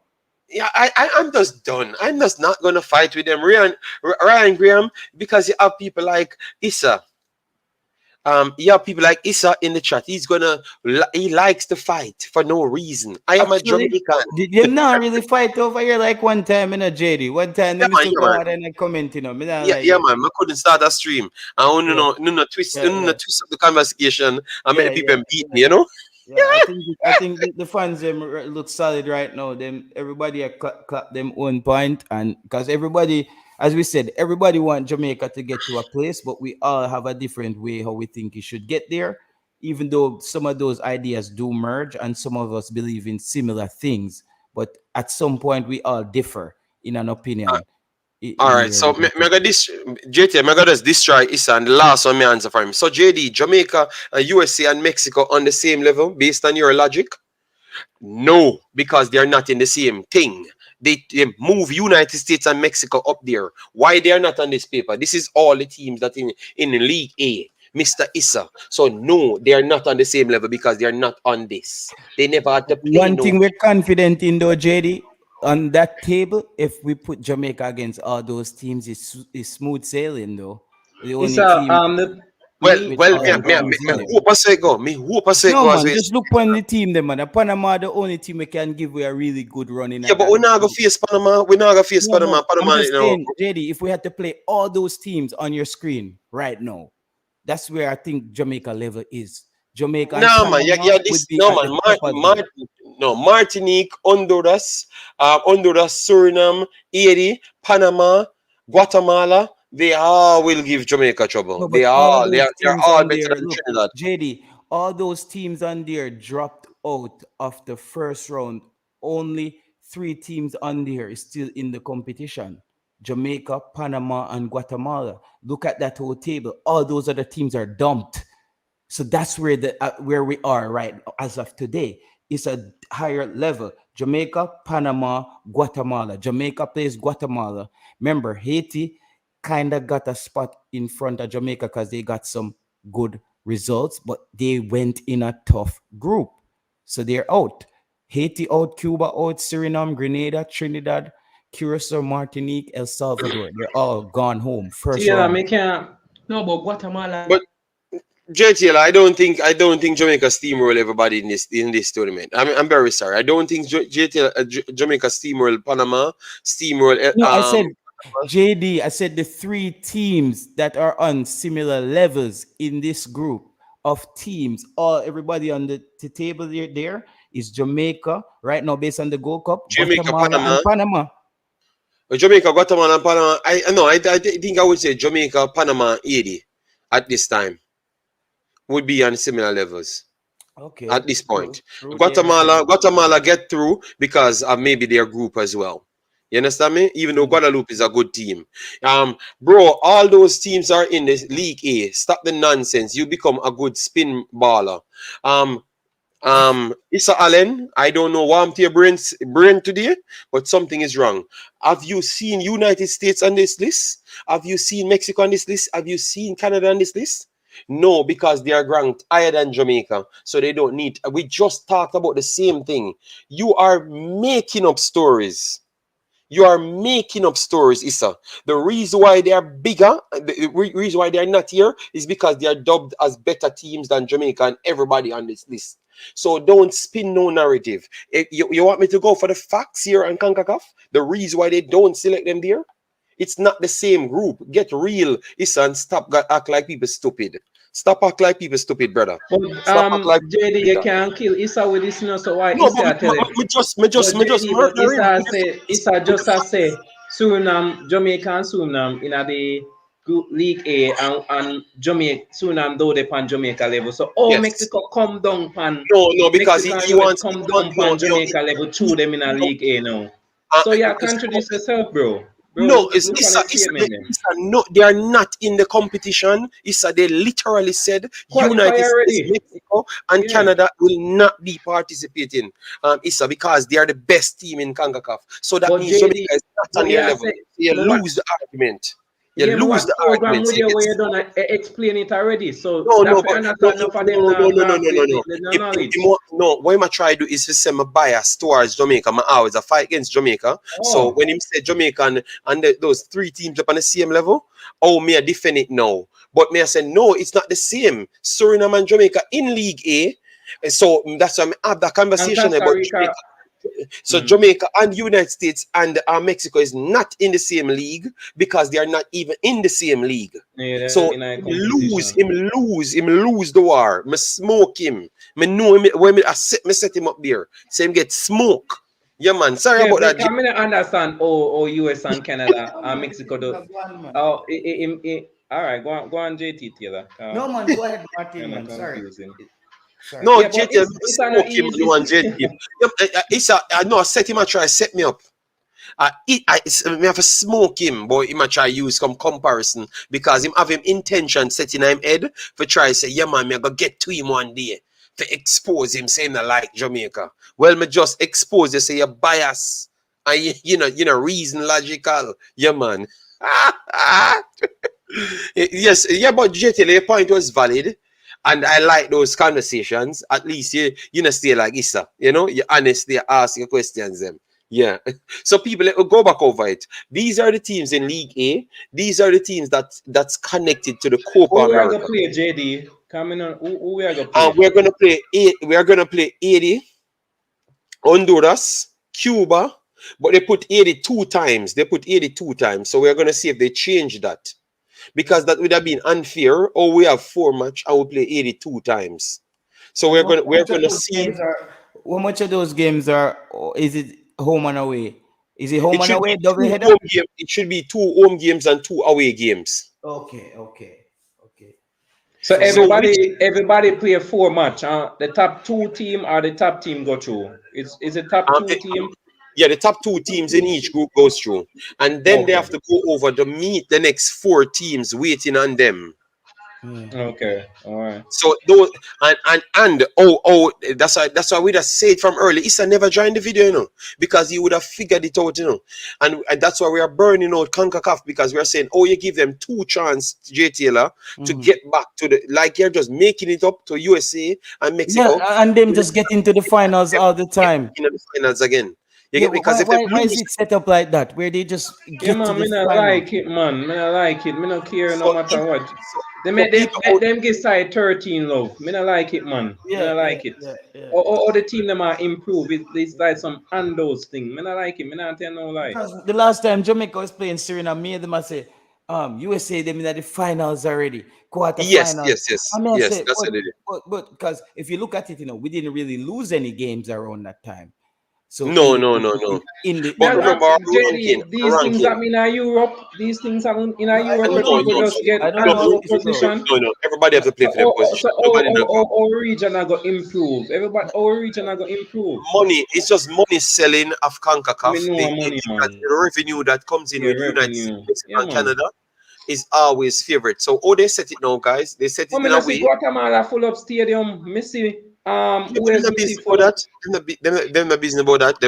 Yeah, I'm just done. I'm just not gonna fight with them, Ryan Graham, because you have people like Issa. You have people like Issa in the chat. He likes to fight for no reason. I am a Actually, Jamaican. them not really fight over here like one time in a JD. One time Yeah them used man, to yeah go man. out and I comment, me not Yeah, like yeah them. man. I couldn't start a stream. I don't Yeah, know, yeah, yeah, twist up the conversation and make yeah, the people yeah, beat yeah. me, you know? Yeah, I think the fans them look solid right now. Them everybody a clap them own point, and because everybody, as we said, everybody want Jamaica to get to a place, but we all have a different way how we think it should get there. Even though some of those ideas do merge, and some of us believe in similar things, but at some point we all differ in an opinion All in right, where so we want to mega go. this JT, mega does this try Issa and the last one me answer for him. So JD, Jamaica, USA and Mexico on the same level based on your logic? No, because they're not in the same thing. They move United States and Mexico up there. Why they are not on this paper? This is all the teams that in the League A, Mr. Issa. So no, they are not on the same level because they are not on this. They never had to play One no. thing we're confident in though, JD, on that table, if we put Jamaica against all those teams, it's smooth sailing though. The It's only a team the Well, me with well, all yeah, the go on, teams me in go on. there. hope I say go. Me hope I say No go as man, well. just look on the team them man. Panama the only team we can give we a really good run in Yeah, at but that. we're not gonna face Panama. We're not gonna face No, Panama. no. I'm Panama, just saying, JD, if we had to play all those teams on your screen right now, that's where I think Jamaica level is. Jamaica and no man, Panama yeah, would this be no at man, the top of the No, Martinique, Honduras, Suriname, Haiti, Panama, Guatemala. They all will give Jamaica trouble. no, but all those They're teams all on better there, than look, Trinidad. JD, all those teams on there dropped out of the first round. Only three teams on there is still in the competition. Jamaica, Panama, and Guatemala. Look at that whole table. All those other teams are dumped. So that's where we are right as of today. It's a higher level. Jamaica, Panama, Guatemala. Jamaica plays Guatemala. Remember, Haiti kind of got a spot in front of Jamaica because they got some good results, but they went in a tough group. So they're out. Haiti out, Cuba out, Suriname, Grenada, Trinidad, Curacao, Martinique, El Salvador. They're all gone home. First Yeah, round. me can't. No, but Guatemala. But JTL, I don't think Jamaica steamroll everybody in this tournament. I'm very sorry. I don't think JTL Jamaica steamroll Panama, steamroll No, I said JD. I said the three teams that are on similar levels in this group of teams. All everybody on the table there is Jamaica right now, based on the Gold Cup, Jamaica, Guatemala, Panama, and Panama. Jamaica, Guatemala, and Panama. I think I would say Jamaica, Panama, and Haiti at this time would be on similar levels. Okay, At this point. true. They are Guatemala get through because of maybe their group as well. You understand me? Even though Guadeloupe is a good team. Bro, all those teams are in the League A. Stop the nonsense. You become a good spin baller. Issa Allen, I don't know why I'm to your brain today, but something is wrong. Have you seen United States on this list? Have you seen Mexico on this list? Have you seen Canada on this list? No, because they are ranked higher than Jamaica, so they don't need. We just talked about the same thing. You are making up stories. You are making up stories, Issa. The reason why they are bigger, the reason why they are not here is because they are dubbed as better teams than Jamaica and everybody on this list. So don't spin no narrative. You want me to go for the facts here on CONCACAF? The reason why they don't select them there? It's not the same group. Get real, Issa, and stop act like people stupid. Stop act like people stupid, brother. But Stop act like JD, you can't kill Issa with this, no. So why no, Issa but tell him? me just But murder him. Issa just a say Suriname, Jamaica and Suriname in a the group League A and Jamaica Suriname though they pan Jamaica level. So Yes. Mexico come down pan No, because Mexico and he US wants come no, down no, pan Jamaica level through them in a no, League A now. uh, So yeah, it's- contradice yourself, bro. Bro, no, look on the statement then. no, they are not in the competition. They literally said Qualify United States, already. Mexico, and Yeah. Canada will not be participating. Because they are the best team in CONCACAF. So that But means JD, Jamaica is not on but your yeah, I level. say, So you but what lose the argument. You yeah, but lose what the program argument. with So you you get where you done explain it already. So no, that no, for but no, understand enough of them no, no, not no, no, grasp no, no, no. the knowledge. No, what am I trying to do is to say my bias towards Jamaica. My always a fight against Jamaica. So Oh, when him say Jamaica and those three teams up on the same level, oh, me I defend it now. But me I say no, it's not the same. Suriname and Jamaica in League A. And so that's why I have that and conversation Costa about Rica. Jamaica. So Jamaica and United States and Mexico is not in the same league because they are not even in the same league. Yeah, they're not So in a him competition. lose the war. Me smoke him. Me know him when me set him up there. So him get smoke. Yeah, man. Sorry Yeah, about that. I mean, I understand. Oh, US and Canada and Mexico do. Oh, all right. Go on, JT Taylor. No man, go ahead, Martin, Kind of man. Sorry. confusing. Sorry. No, Yeah, but JT, it's not smoke him and easy. one JT. I know I set him and try set me up. Me have to smoke him, but him a try use some comparison because him have him intention setting him head for try say, yeah man, me I go get to him one day to expose him saying I like Jamaica. Well, me just expose you say you're bias and you know reason logical. Yeah man. Yes, yeah, but JTL, your point was valid. And I like those conversations. At least you know stay like Issa. You honestly ask your questions them. Yeah. So people go back over it. These are the teams in League A. These are the teams that's connected to the Copa Who we are gonna America. play, JD? Coming on. Who we are gonna play? We are gonna play 80, Honduras, Cuba, but they put 82 times. They put 82 times. So we're gonna see if they change that. Because that would have been unfair. Or we have 4 match and we play 82 times. So we're gonna see. How much of those games are? Is it home and away? Is it home It and should away be double two header? home games. It should be 2 home games and 2 away games. Okay. So So which everybody play a 4 match. The top 2 team or the top team go through. Is the top um, 2 team? Yeah, the top 2 teams in each group goes through, and then they Okay. have to go over to meet the next 4 teams waiting on them. Yeah. Okay. All right. So those that's why we just say it from early. Issa never joined the video, because he would have figured it out, and that's why we are burning out Concacaf, because we are saying, oh, you give them 2 chance, J Taylor, to get back to the, like, you're just making it up to USA and Yeah, Mexico and them just get into the finals all the get time. in the finals again. You Yeah, get, because if they why is lose, it set up like that, where they just Yeah, get to man, the me not final? like it, man. Me not like it. Me not care no so, matter what. They so make them people let them get side 13 love. Me not like it, man. Me Yeah, not yeah, like it. yeah, yeah. Or the team them are improve. It's like some Andos thing. Me not like it. Me not tell no lie. Because the last time Jamaica was playing Suriname, me and them I say, USA them in the finals already, yes, quarterfinals. yes, yes, I mean, I yes, say, that's what it is. but because if you look at it, we didn't really lose any games around that time. So No, no, no, no. in the But That, in remember our ranking, JD, these things ranking. happen in Europe. These things happen in no, Europe No, where no, people no, just get I don't know Ando about this, bro. position. no, no. Everybody have to play So, for their position. Nobody not go. our region are going to improve. Everybody, our region are going to improve. Money, it's just money selling of Me CONCACAF. know money, That man. the revenue that comes in Yeah, with United States, revenue. Mexico, Yeah, and man. Canada is always favorite. So, oh, they set it now, guys. They set Oh, it me in a not see way. Guatemala full up stadium. Me see, Yeah, who but them else not me see business full about up? that. Them not business about that.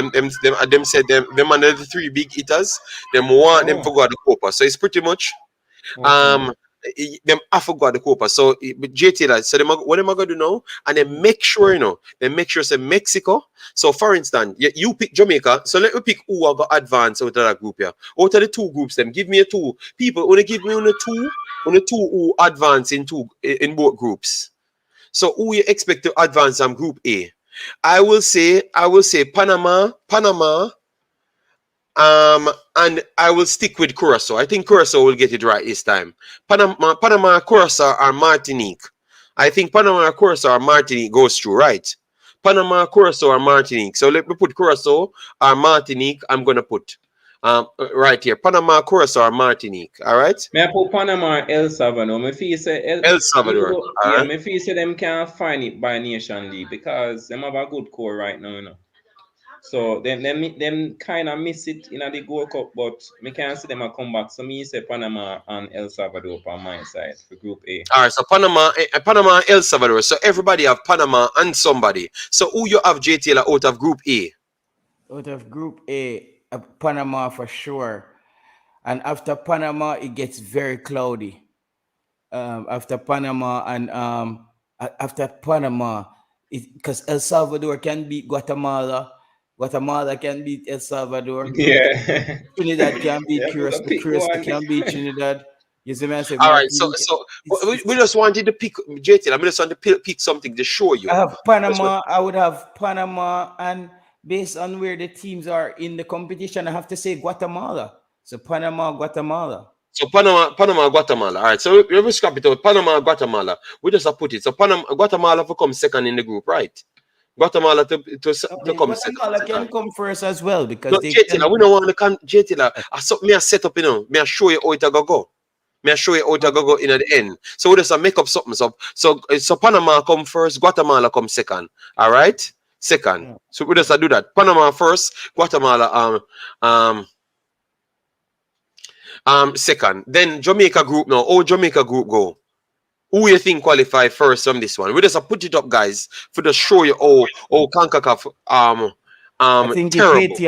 Them said them under the 3 big hitters. Them want them Oh, for go the Copa. So it's pretty much okay. um them I forgot the Copa. So but JT that, so what am I gonna do now? And then make sure they make sure say Mexico. So for instance, you pick Jamaica. So let me pick who are gonna advance out of that group here. Out of the 2 groups, them give me a 2 people. Only give me on the two who advance in both groups. So who you expect to advance on Group A? I will say Panama, and I will stick with Curacao. I think Curacao will get it right this time. Panama, Curacao, or Martinique. I think Panama, Curacao, or Martinique goes through, right? Panama, Curacao, or Martinique. So let me put Curacao or Martinique. I'm gonna put right here. Panama, Curacao, or Martinique. All right. Me I put Panama and El Salvador. Me feel say El even Salvador. though, All yeah, right. me feel say them can't find it by Nation League because them have a good core right now. So them kind of miss it in the Gold Cup, but me can't see them a come back. So me say Panama and El Salvador on my side for Group A. All right, so Panama, and El Salvador. So everybody have Panama and somebody. So who you have, J Taylor, out of Group A? Out of Group A, Panama for sure. And after Panama, it gets very cloudy. After Panama and after Panama, because El Salvador can beat Guatemala, Guatemala can beat El Salvador, Yeah. Trinidad can beat Yeah, we Curacao, pick Curacao one. can beat Trinidad. You see me? I say All right, so Martinique. so we It's just wanted to pick, J Taylor. I just want to pick something to show I you. have That's what. Panama. I would have Panama, and based on where the teams are in the competition, I have to say Guatemala. So Panama, Guatemala. So Panama, Guatemala. All right, so we scrap it out. Panama, Guatemala. We just have put it. So Guatemala to come second in the group, right? Guatemala to Okay, come second. Guatemala can come first as well No, because they J can. Taylor, we don't want to come. J Taylor, I saw me a set up, Me I show you how it a go. Me I show you how it a go in at the end. So we just make up something. So Panama come first, Guatemala come second. All right, second. Yeah. So we just do that. Panama first, Guatemala um second. Then Jamaica group now. Oh, Jamaica group go. Who you think qualify first from this one? We just put it up, guys, for to show you how Concacaf I think it's terrible. Haiti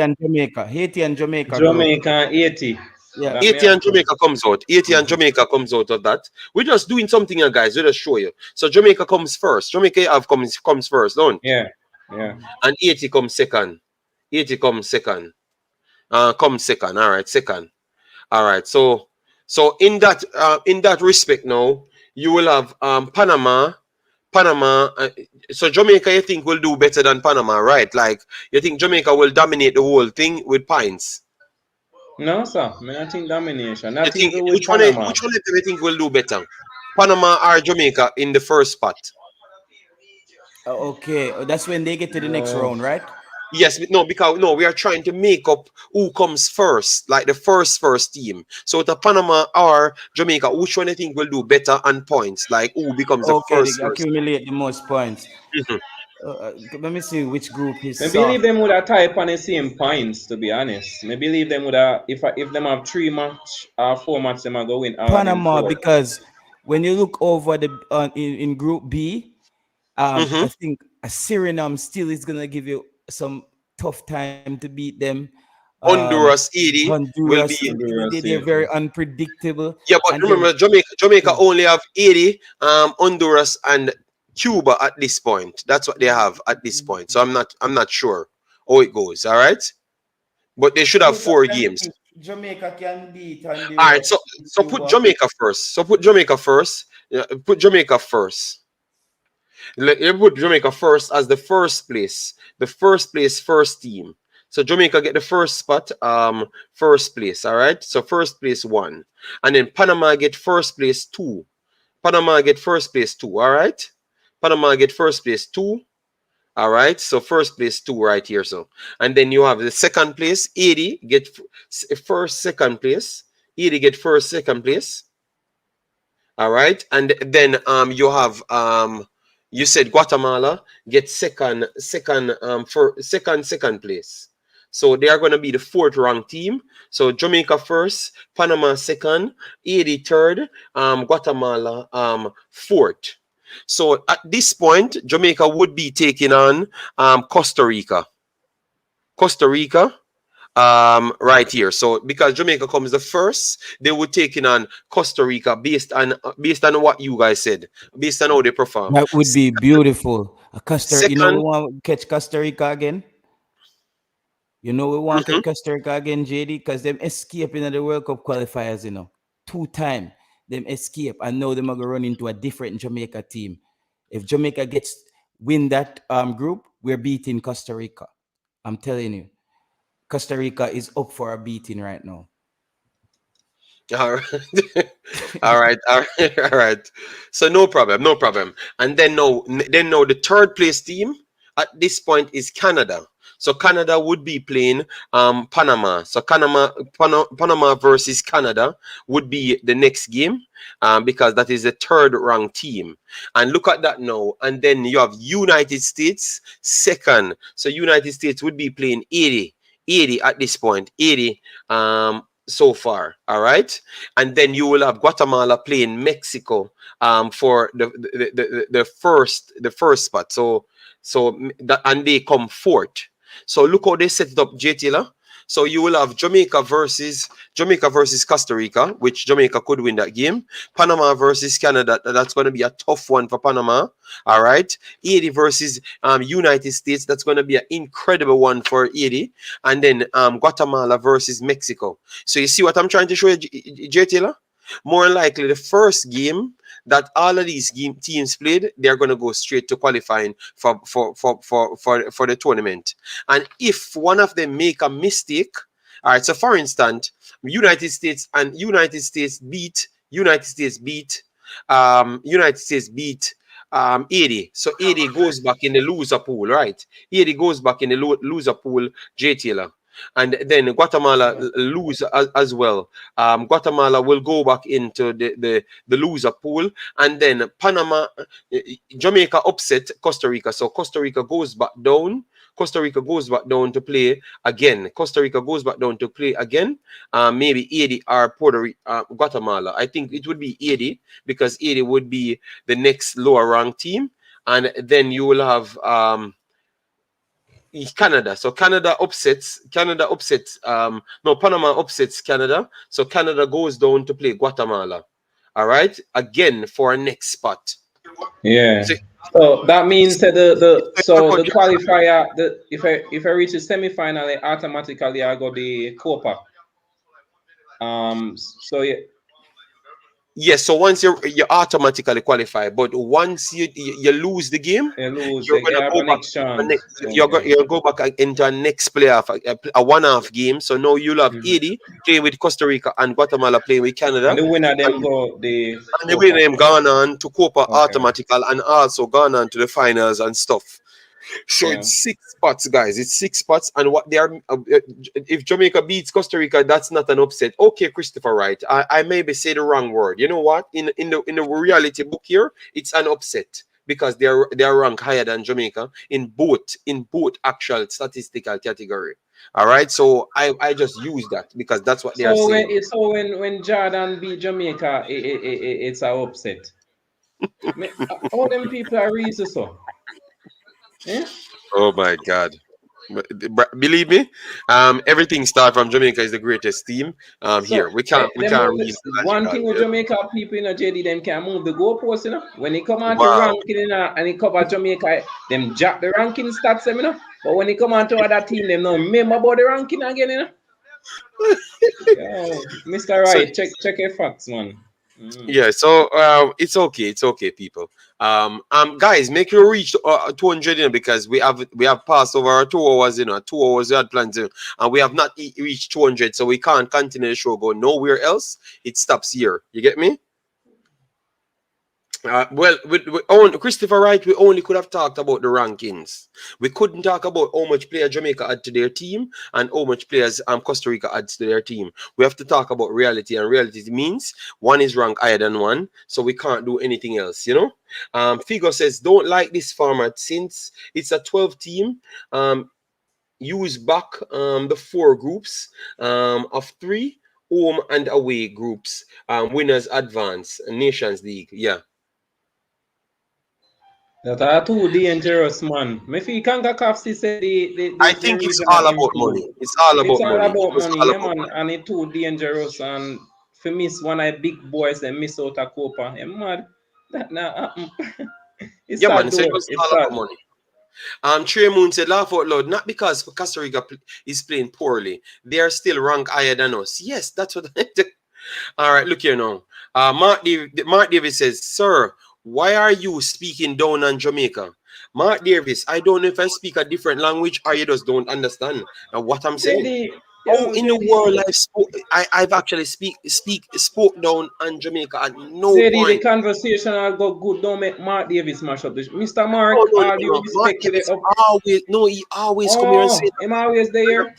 and Jamaica group. Jamaica 80. Yeah. That me 80 have and to. Jamaica comes out. 80 and Mhm. Jamaica comes out of that. We're just doing something here, guys. We'll just show you. So Jamaica comes first. Jamaica comes first, don't? Yeah. Yeah. And 80 comes second. 80 comes second. Comes second. All right, second. All right. So in that respect now, you will have Panama. So Jamaica, you think will do better than Panama, right? Like you think Jamaica will dominate the whole thing with points. No, sir. Me not think domination. You Not think even with which one? Panama. Which one do you think will do better? Panama or Jamaica in the first spot? Okay, that's when they get to the next No. round, right? Yes, but no, because no, we are trying to make up who comes first, like the first team. So the Panama or Jamaica, which one do you think will do better on points? Like who becomes the Okay, they first? accumulate the most points. Mhm. let me see which group is I believe soft. them would have type on the same points, to be honest. I believe them would have, if them have 3 match or 4 match, them are going all of them Panama, four. because when you look over the in Group B, Mm-hmm. I think a Suriname still is gonna give you some tough time to beat them. Honduras, 80 will Honduras, be. Honduras, they're yeah. very unpredictable, Yeah, but and then remember, Jamaica only have 80, Honduras and Cuba at this point. That's what they have at this point. So I'm not sure how it goes. All right, but they should have four games. Jamaica can beat All right, Honduras, so put Cuba. Jamaica first. So put Jamaica first. Yeah, put Jamaica first. You put Jamaica first as the first place, first team. So Jamaica get the first spot, first place. All right. So first place one, and then Panama get first place two. Panama get first place two. All right. Panama get first place two. All right. So first place two right here. So and then you have the second place. 80 get first, second place. 80 get first, second place. All right, and then you have you said Guatemala get second place. So they are going to be the fourth ranked team. So Jamaica first, Panama second, Haiti third, Guatemala fourth. So at this point, Jamaica would be taking on Costa Rica. Costa Rica right here. So because Jamaica comes the first, they would take in on Costa Rica based on what you guys said, based on how they perform. That would be beautiful. You know, we Second, want to catch Costa Rica again. You know, we want to mhm. catch Costa Rica again, JD, because them escape in the World Cup qualifiers, 2 times. Them escape, and now them are going to run into a different Jamaica team. If Jamaica gets win that group, we're beating Costa Rica. I'm telling you, Costa Rica is up for a beating right now. All right. All right, all right, all right. So no problem, no problem. And then no, the third place team at this point is Canada. So Canada would be playing Panama. So Panama versus Canada would be the next game because that is the third ranked team. And look at that now. And then you have United States second. So United States would be playing 80 at this point. 80 so far. All right. And then you will have Guatemala playing Mexico for the first spot. And they come fourth. So look how they set it up, J Taylor. So you will have Jamaica versus Costa Rica, which Jamaica could win that game. Panama versus Canada, that's going to be a tough one for Panama. All right. Haiti versus United States, that's going to be an incredible one for Haiti. And then Guatemala versus Mexico. So you see what I'm trying to show you, J Taylor? More likely, the first game that all of these teams played, they're going to go straight to qualifying for the tournament. And if one of them make a mistake, all right. So for instance, United States beat 80. So 80 goes back in the loser pool, right? 80 goes back in the loser pool, J Taylor. And then Guatemala lose as well. Guatemala will go back into the loser pool, and then Jamaica upset Costa Rica, so Costa Rica goes back down. Costa Rica goes back down to play again. Maybe 80 or Guatemala. I think it would be 80 because 80 would be the next lower ranked team, and then you will have Canada. So Canada upsets. No, Panama upsets Canada. So Canada goes down to play Guatemala. All right, again for a next spot. Yeah. So, So that means that so the qualifier, if I reach the semi-final, I automatically I go the Copa. So yeah. yes, so once you automatically qualify, but once you lose the game, They lose. you're They gonna have go a back. next chance. You'll go back into a next playoff, a one-off game. So now you'll have Mhm. 80 playing with Costa Rica and Guatemala playing with And Canada. the winner them go the And the Copa. winner them gone on to Copa Okay. automatical and also gone on to the finals and stuff. So Yeah. it's 6 spots, guys. It's 6 spots, and what they are. If Jamaica beats Costa Rica, that's not an upset. Okay, Christopher Wright. I maybe say the wrong word. You know what? In the reality book here, it's an upset because they're ranked higher than Jamaica in both actual statistical category. All right, so I just use that because that's what they are saying. When Jordan beat Jamaica, it's a upset. All them people are reason so. Yeah? Oh my God. Believe me, everything start from Jamaica is the greatest team. So Here we them can't move read one thing with logical. Jamaica people, JD, them can move the goalpost, When they come out to Wow. ranking, and they cover Jamaica, them jack the ranking stats, But when they come out to other team, them don't remember about the ranking again, Yo, Mr. So Right, check your facts, man. yeah, so it's okay, people. Guys, make you reach 200, because we have passed over our 2 hours, 2 hours we had planned to, and we have not reached 200, so we can't continue the show, go nowhere else. It stops here. You get me? Well, Christopher Wright, we only could have talked about the rankings. We couldn't talk about how much player Jamaica add to their team and how much players Costa Rica adds to their team. We have to talk about reality, and reality means one is ranked higher than one, so we can't do anything else, Figo says, don't like this format since it's a 12 team. Use back the 4 groups of 3 home and away groups. Winners advance, Nations League. Yeah. That are too dangerous, man. Me feel Concacaf still say I the think it's reason all I about improve. money. It's all It's about all money. about It's money, all yeah, about man. And it too dangerous. And for miss one of the big boys and miss out a Copa, yeah, mad. That now happen. It's Yeah, man. sad So it though. was It's all sad. about money. Trey Moon said, laugh out loud, not because Costa Rica is playing poorly. They are still ranked higher than us. Yes, that's what I do. All right, look here now. Mark Davis says, sir, why are you speaking down on Jamaica? Mark Davis, I don't know if I speak a different language or you just don't understand what I'm saying. JD, Oh, yo, in the JD, world I've actually spoke down on Jamaica at no JD, the point. conversation will go good. Don't make Mark Davis mash up this. Mr. Mark, No, no, all no, due no. Mark respect to the Davis up. he always come here and say Oh, that. him always there.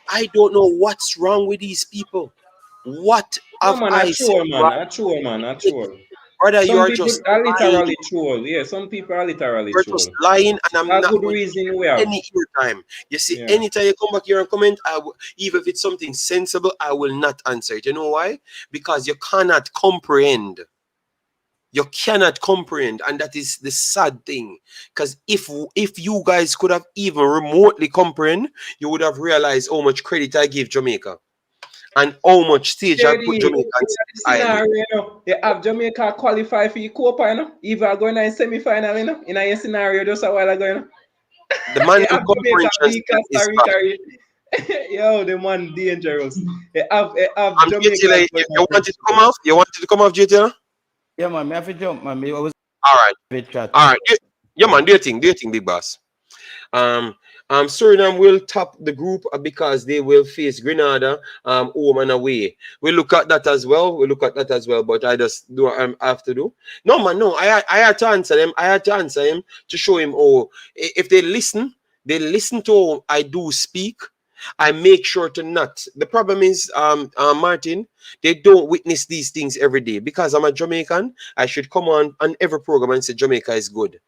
I don't know what's wrong with these people. What No have man, a I said troll man, wrong? a troll man, a troll. Brother, you Some are people just are lying. literally troll. Yeah, some people are literally You're just troll. lying, and I'm A not good going to reason give we have. any time. You see, Yeah. anytime you come back here and comment, even if it's something sensible, I will not answer it. You know why? Because you cannot comprehend. You cannot comprehend, and that is the sad thing. Because if you guys could have even remotely comprehend, you would have realized how much credit I give Jamaica and how much stage I put JD, Jamaica on highly. scenario, you have Jamaica qualify for the Copa, Even going in semi-final, in a scenario just a while ago, The man You in have Jamaica comprehension beat skill is Costa back. Rica. Yo, the man dangerous. You have Jamaica JTL, going you wanted to come off? You wanted to come off, JTL? Yeah, man, me have to jump, man. Me always All right, have a chat. all right. Yeah, Yeah. man, do your thing, big boss. Um, Suriname will top the group because they will face Grenada, home and away. We look at that as well. But I just do what I have to do. No, man, no. I had to answer them. I had to answer him to show him. Oh, if they listen to how I do speak. I make sure to not. The problem is, Martin, they don't witness these things every day. Because I'm a Jamaican, I should come on every program and say Jamaica is good.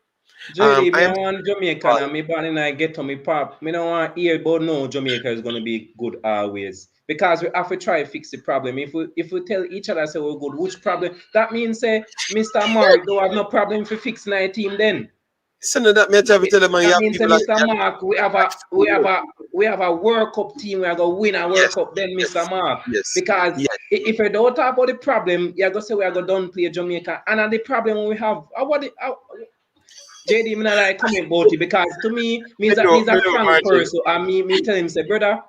JD, I me am I want Jamaica and me born in I get to me pop. Me don't want hear but no Jamaica is gonna be good always. Because we have to try to fix the problem. If we tell each other say we're good, which problem that means say Mr. Mark don't have no problem for fixing our team then. so now that me have to tell them, you That have means people say like Mr. Mark, we have like a we have food. a we have a World Cup team, we are gonna win a World Yes, Cup then Mr. yes, Mark. yes, Because yes. if you don't talk about the problem, you're gonna say we are gonna don't play Jamaica. And the problem we have, JD, me not like comment about it because to me, me's a frank Martin. person. And me tell him, say, brother,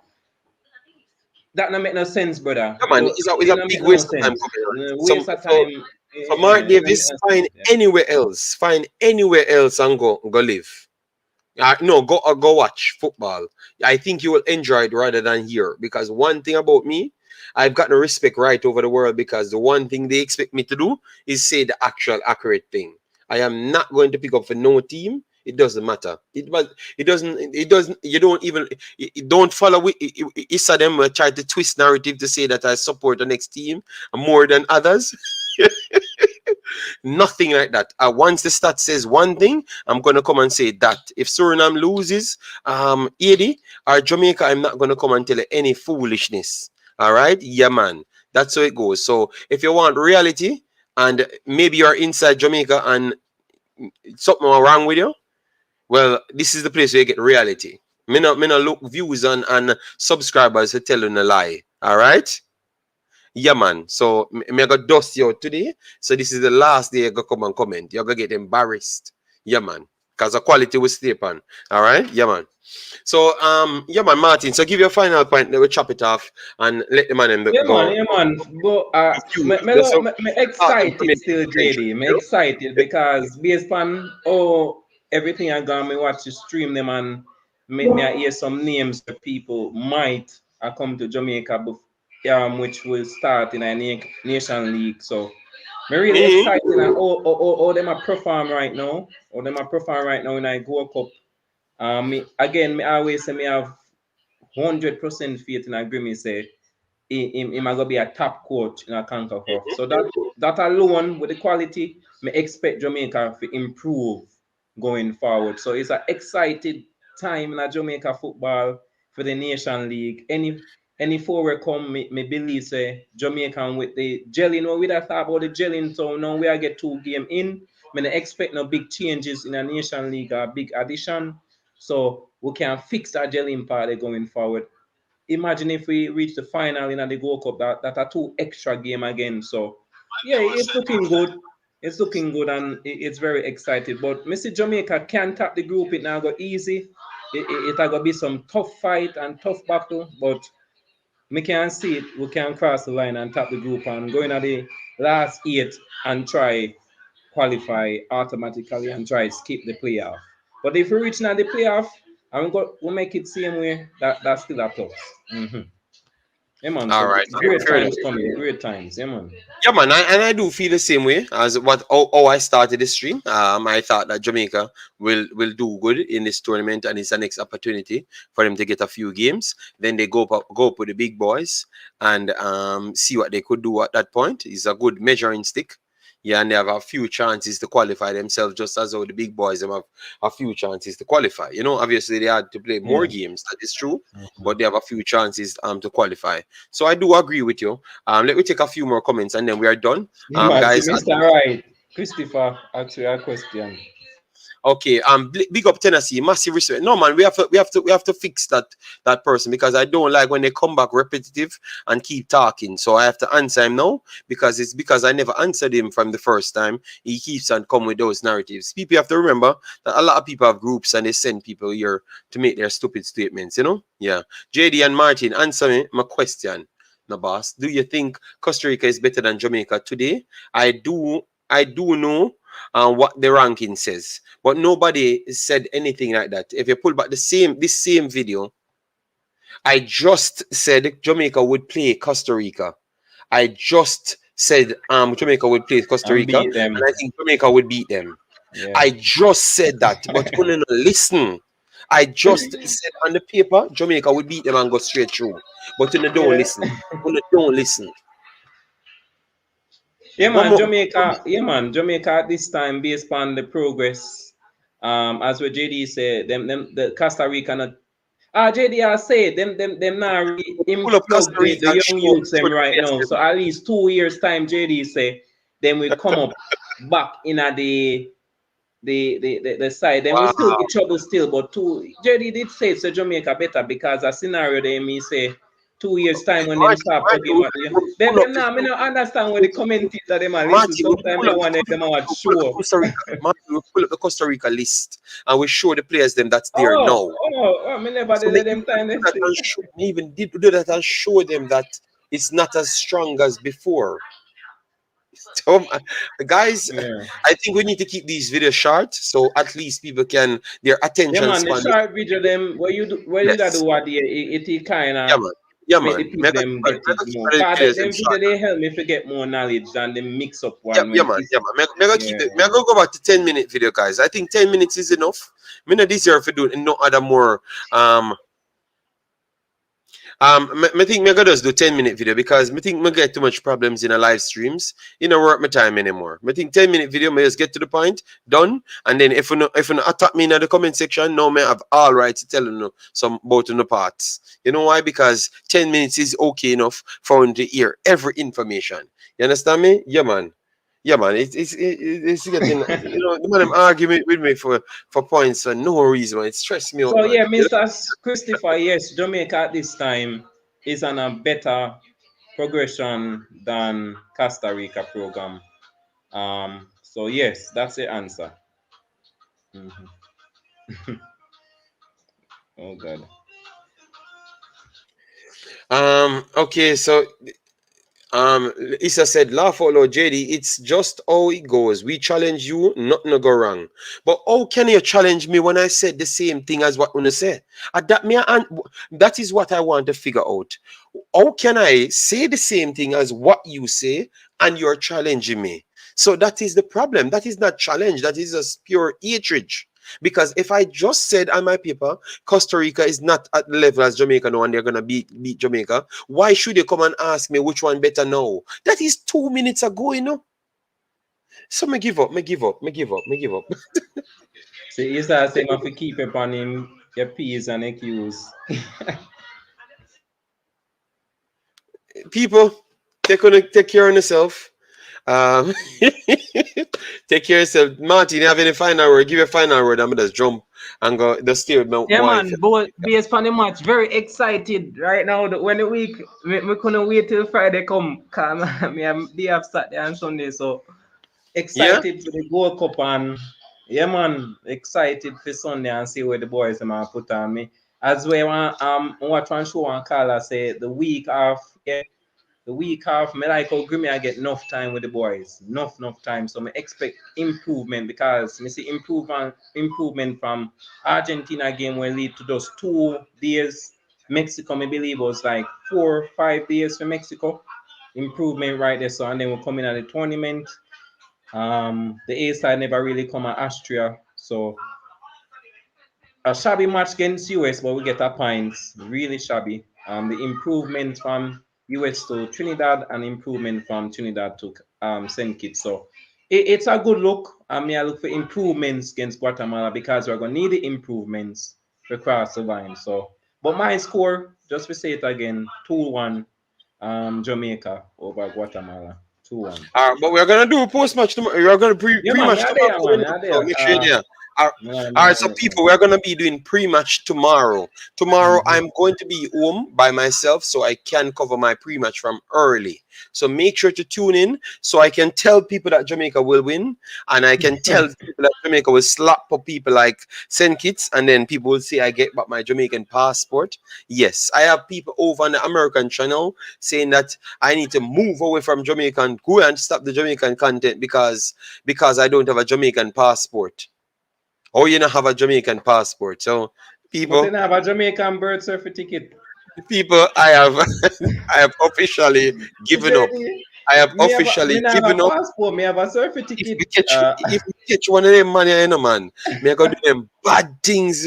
that not make no sense, brother. Yeah, man, it's It a not big make no waste of time sense. coming on. Waste of So time. Mark It not make Davis, no find sense. Yeah. anywhere else. Find anywhere else and go live. No, go watch football. I think you will enjoy it rather than here. Because one thing about me, I've gotten respect right over the world because the one thing they expect me to do is say the actual accurate thing. I am not going to pick up for no team. It doesn't matter. It doesn't. You don't even. It don't follow. Issa them try to twist narrative to say that I support the next team more than others. Nothing like that. Once the stat says one thing, I'm gonna come and say that. If Suriname loses, 80 or Jamaica, I'm not gonna come and tell you any foolishness. All right, yeah, man. That's how it goes. So if you want reality, and maybe you're inside Jamaica and something wrong with you, well, this is the place where you get reality. Me not look views and subscribers to tell you a lie. All right. Yeah, man. So me I got dust you out today. So this is the last day you go come and comment. You're gonna get embarrassed. Yeah, man. Because the quality will stay on. All right. Yeah, man. So yeah, man, Martin. So give your final point. Then we chop it off and let the man go. Yeah, man. But Just so me start excited implement still, change. JD. Me excited because based on everything I got, me watch the stream them and me I hear some names that people might come to Jamaica, which will start in a nation league. So me really excited and all them are perform right now. All them are perform right now in a Gold Cup. Me always say me have 100% faith in agreement say he might be a top coach in a Concacaf. So that alone with the quality, me expect Jamaica to improve going forward. So it's an excited time in a Jamaica football for the Nation League. Any forward come, me believe say Jamaican with the gelling. We that talk about the gelling, so now we are get 2 game in. Me not expect no big changes in a Nation League or big addition. So we can fix that gelling part going forward. Imagine if we reach the final in the Gold Cup, that are 2 extra game again. So yeah, it's looking good. It's looking good and it's very excited. But Mr. Jamaica can tap the group. It now go easy. It gonna be some tough fight and tough battle, but we can see it. We can cross the line and tap the group and go into the last 8 and try qualify automatically and try skip the playoff. But if we reach now the playoff and we make it same way, that's still a plus. Mm-hmm. Yeah, man. All So right. great Fair enough. times coming. Great times. Yeah, man. Yeah, man, and I do feel the same way as how I started the stream. I thought that Jamaica will do good in this tournament, and it's the next opportunity for them to get a few games. Then they go up with the big boys and see what they could do at that point. It's a good measuring stick. Yeah, and they have a few chances to qualify themselves, just as how the big boys them have a few chances to qualify. You know, obviously they had to play more games. That is true, but they have a few chances to qualify. So I do agree with you. Let me take a few more comments and then we are done. Guys, Mr. Right, Christopher, ask you a question. okay, big up Tennessee, massive respect. No, man, we have to fix that person, because I don't like when they come back repetitive and keep talking. So I have to answer him now, because it's because I never answered him from the first time. He keeps on coming with those narratives. People have to remember that a lot of people have groups and they send people here to make their stupid statements. You know, yeah. JD and Martin, answer me my question. No, boss. Do you think Costa Rica is better than Jamaica today? I do know what the ranking says, but nobody said anything like that. If you pull back this same video, I just said Jamaica would play Costa Rica. I just said Jamaica would play Costa And Rica, beat them. and I think Jamaica would beat them. Yeah. I just said that, but couldn't listen. I just said on the paper Jamaica would beat them and go straight through, but you don't listen. You don't listen. Yeah, One man, more. Jamaica. Yeah, man, Jamaica at this time, based on the progress, as what JD said, the Costa Rica not. JD I say them now Pull up implode Costa Rica the and young show youths them the right players now. them. So at least 2 years time, JD say, then we come up back in a the side. Then we Wow. still get trouble still, but JD did say so Jamaica better because a scenario they me say 2 years time when them start talking about them now me not understand what the commentators them are listen. Martin, we Sometimes pull they up want them to watch show. Martin, we pull up the Costa Rica list and we show the players them that's there now. Me never So did let them time that and show, even did do that and show them that it's not as strong as before. So, guys, Yeah. I think we need to keep these videos short so at least people can their Yeah, attention man, the span. short video them where you got Yes. do what it kind Yeah, of man. Yeah, make the man. people them get it more. The Cause videos them them video short. they help me to get more knowledge than the mix up Yeah, one yeah, when man. it's Yeah, man. Me gonna keep yeah. it. Me gonna go back to 10-minute video, guys. I think 10 minutes is enough. Me not deserve to do no other more I think me gonna just do 10-minute video because I think me get too much problems in a live streams. You know, work my time anymore. I think 10-minute video, me just get to the point, done, and then if you no attack me in the comment section, no, me have all right to tell you some about the parts. You know why? Because 10 minutes is okay enough for you to hear every information. You understand me? Yeah, man. Yeah, man. It's getting the man them arguing with me for points for no reason. Man. It stressed me out, So man. yeah, Mr. Christopher, yes, Jamaica at this time is on a better progression than Costa Rica program. So yes, that's the answer. Mhm. Oh God. Okay, so Issa said, laugh out loud, JD. It's just how it goes. We challenge you, nothing to go wrong. But how can you challenge me when I said the same thing as what you say? That is what I want to figure out. How can I say the same thing as what you say and you're challenging me? So that is the problem. That is not challenge. That is just pure hatred. Because if I just said on my paper, Costa Rica is not at the level as Jamaica now and they're gonna beat Jamaica, why should you come and ask me which one better now? That is 2 minutes ago, you know. So me give up, me give up, me give up, me give up. See, you start saying if you keep up on him, your P's and Q's. People, take care of yourself. Um, take care of yourself. Martin, you have any final word? Give a final word. I'm gonna just jump and go the steer my Yeah, wife. man, both based on the match, very excited right now. When the week, we couldn't wait till Friday come. Cause me have day of Saturday and Sunday, so Yeah? excited for the Gold Cup and yeah, man, excited for Sunday and see where the boys are put on me. As well, watch one show and Carla say the week of yeah, the week of me like how Grimmy I get enough time with the boys, enough time. So I expect improvement because me see improvement from Argentina game will lead to those 2 days. Mexico, I believe was like 4 or 5 days for Mexico. Improvement right there. So and then we're coming at the tournament. The A side never really come at Austria, so a shabby match against US, but we get a points. Really shabby. The improvement from US to Trinidad and improvement from Trinidad to St. Kitts. So it's a good look. I mean, I look for improvements against Guatemala because we're gonna need the improvements to cross the line. So, but my score, just to say it again, 2-1, Jamaica over Guatemala, 2-1. But we're gonna do a post match tomorrow. We're gonna Yeah, man, pre-match yeah, tomorrow. there, man, yeah, So there. make sure you're there. All Man, all yeah, right, so yeah. people, we're gonna be doing pre-match tomorrow. Tomorrow, Mhm. I'm going to be home by myself, so I can cover my pre-match from early. So make sure to tune in, so I can tell people that Jamaica will win, and I can tell people that Jamaica will slap for people like Saint Kitts, and then people will say I get back my Jamaican passport. Yes, I have people over on the American channel saying that I need to move away from Jamaican, go and stop the Jamaican content because I don't have a Jamaican passport. Oh, you don't have a Jamaican passport. So But then people, I have a Jamaican birth certificate. I have I have officially given up. JD, I have me officially not have a given up. passport, me have a If certificate. we catch one of them man, man, me I go do them bad things,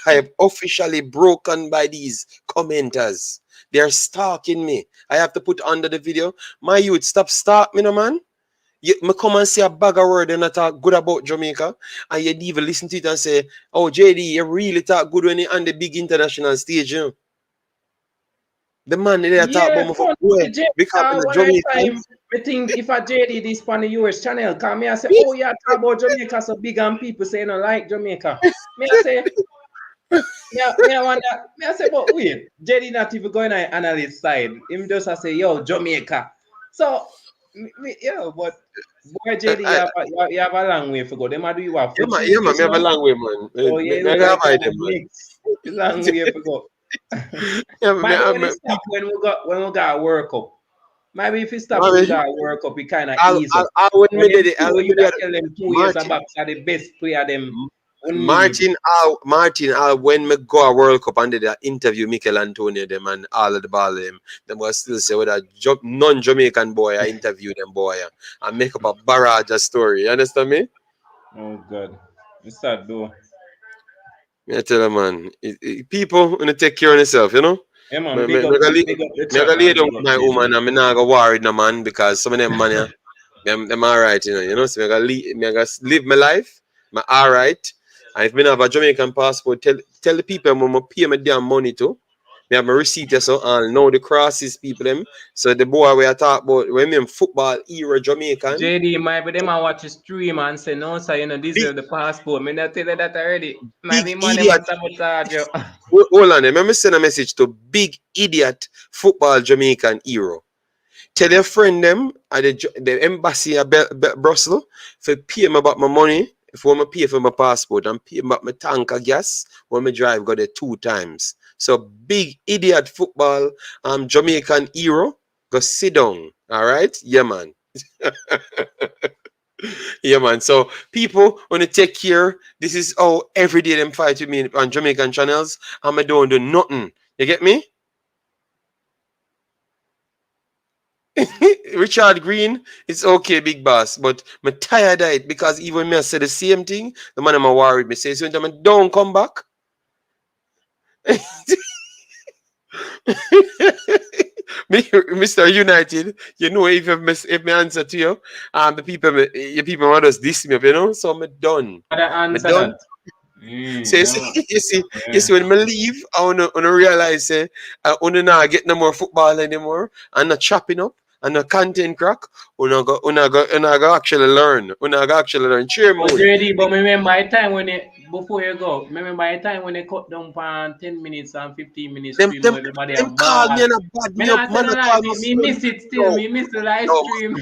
I have officially broken by these commenters. They're stalking me. I have to put under the video. My youth, stop stalk me, no man. Me come and say a bag of word and I talk good about Jamaica, and you even listen to it and say, "Oh, JD, you really talk good when you on the big international stage." The man they talk about Yeah, me for fun. boy JD, because I'm a when I Jamaican. time, I think if I JD this on the US channel, come me I say, oh yeah, talk about Jamaica so big and people say you know like Jamaica. Me I say, me I wonder, me I say, but wait, JD not even going on analyst side. Him just I say, yo, Jamaica. So, yeah, but boy, JD, I, you have a long way to go. Them a do you have for yeah, man, cheeses me have a now. long way, man. So yeah, Me look have like you hide have them, a man. mix. Long way to go. Yeah, Maybe when it stop when we got a World Cup. Maybe if we stop when we man, got a World Cup, we kind of ease up. when When me them did it, two, when you me did that tell them 2 years Martin. back are the best player them we need. Martin, when me go a World Cup and they interview Mikel Antonio them and all of the ball them will still say whether non-Jamaican boy I interview them boy and make up a barrage of story. You understand me? Oh God, it's sad though. Me I tell you, man, people want to take care of yourself, Yeah, man. Me, Big me, up, me, go lay, big up the me go chat lay and down big with up my JD. woman and me not go worried no man because some of them man, them alright, you know. So me go live my life, my alright. And if me not have a Jamaican passport, tell the people I'm gonna pay my damn money to. Me have my receipt there, so I'll know the crosses people them. So the boy we are talk about when me in football era Jamaican, JD might be them and watch the stream and say no, sir, you know big deserve the passport. Me not tell you that already. Might big be money idiot. man sabotage you. Hold on, let me send a message to big idiot football Jamaican hero. Tell your friend them at the embassy at Brussels for pay me about my money. If I want to pay for my passport and pay about my tank of gas when I drive go there 2 times. So big idiot football Jamaican hero, go sit down. All right? Yeah, man. Yeah, man. So people want to take care. This is how every day them fight with me on Jamaican channels. And I don't do nothing. You get me? Richard Green, it's okay, big boss, but I'm tired of it because even me I say the same thing, the man I'm worried me say, so when don't come back. Mr. United, you know if me answer to you, the people your people want us diss me up, you know, so I'm done. Other I'm answer done. that. Mm, So you yeah, see, you yeah. see when I leave, I wanna realize say I wanna not get no more football anymore and not chopping up and not content crack. Una go actually learn. Una go actually learn. Cheer But moon. JD, but remember a time when it before you go, remember a time when they cut down for 10 minutes and 15 minutes Them stream, them now everybody a them call me ball. and a bad Me me up, not tell man. no I lie, call my me friend. miss it still, Yo, me miss the live yo, stream.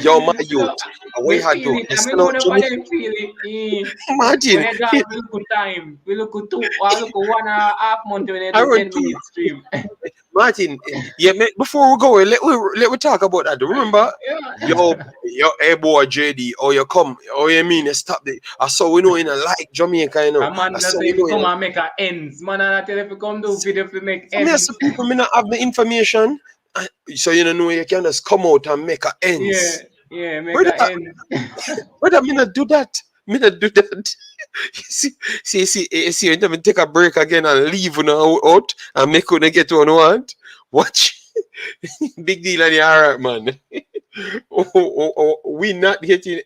yo, my youth. So What me you had feel to it, you and me send know out the Jamaica. body feel it. When Imagine. they got we look good time, we look good 1.5 month when they I do run 10 two. minutes stream. Martin, yeah, before we go, let we talk about that. Remember, yo, Yeah. hey boy, JD, or you come, or you mean you stop the. I saw we know in a like Jamaica, you A know. man I that saw say we if you know in come a. and make a ends, man, and I tell if you come do video if you make For me, as ends. some people may not have the information, so you know you can just come out and make a Yeah, ends. yeah, make Brother, a ends. brother, me not do that. Me not do that. See, when me take a break again and leave you know out and make you get what you want. Watch. Big deal on the alright, man. We not getting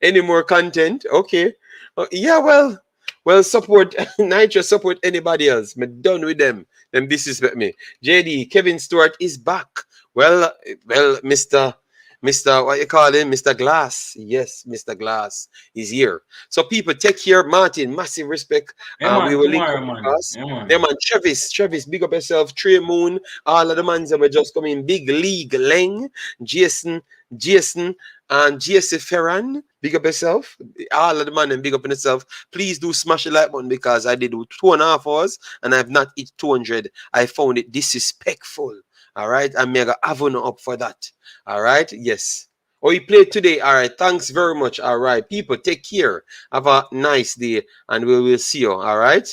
any more content. Okay. Yeah, well, support Nitro, support anybody else. Me done with them. Them disrespect me. JD, Kevin Stewart is back. Well, Mr. What you call him? Mr. Glass. Yes, Mr. Glass is here. So people take care, Martin. Massive respect. Yeah, We man, will link up tomorrow, with man. us. Yeah, Yeah, man. man. Travis, big up yourself. Trey Moon, all of the mans that were just coming. Big League, Leng, Jason, and JC Ferran. Big up yourself. All of the man and big up on yourself. Please do smash the like button because I did 2.5 hours and I've not hit 200. I found it disrespectful. All right. I'm mega having up for that. All right. Yes. Oh, you played today. All right. Thanks very much. All right. People, take care. Have a nice day and we will see you. All right.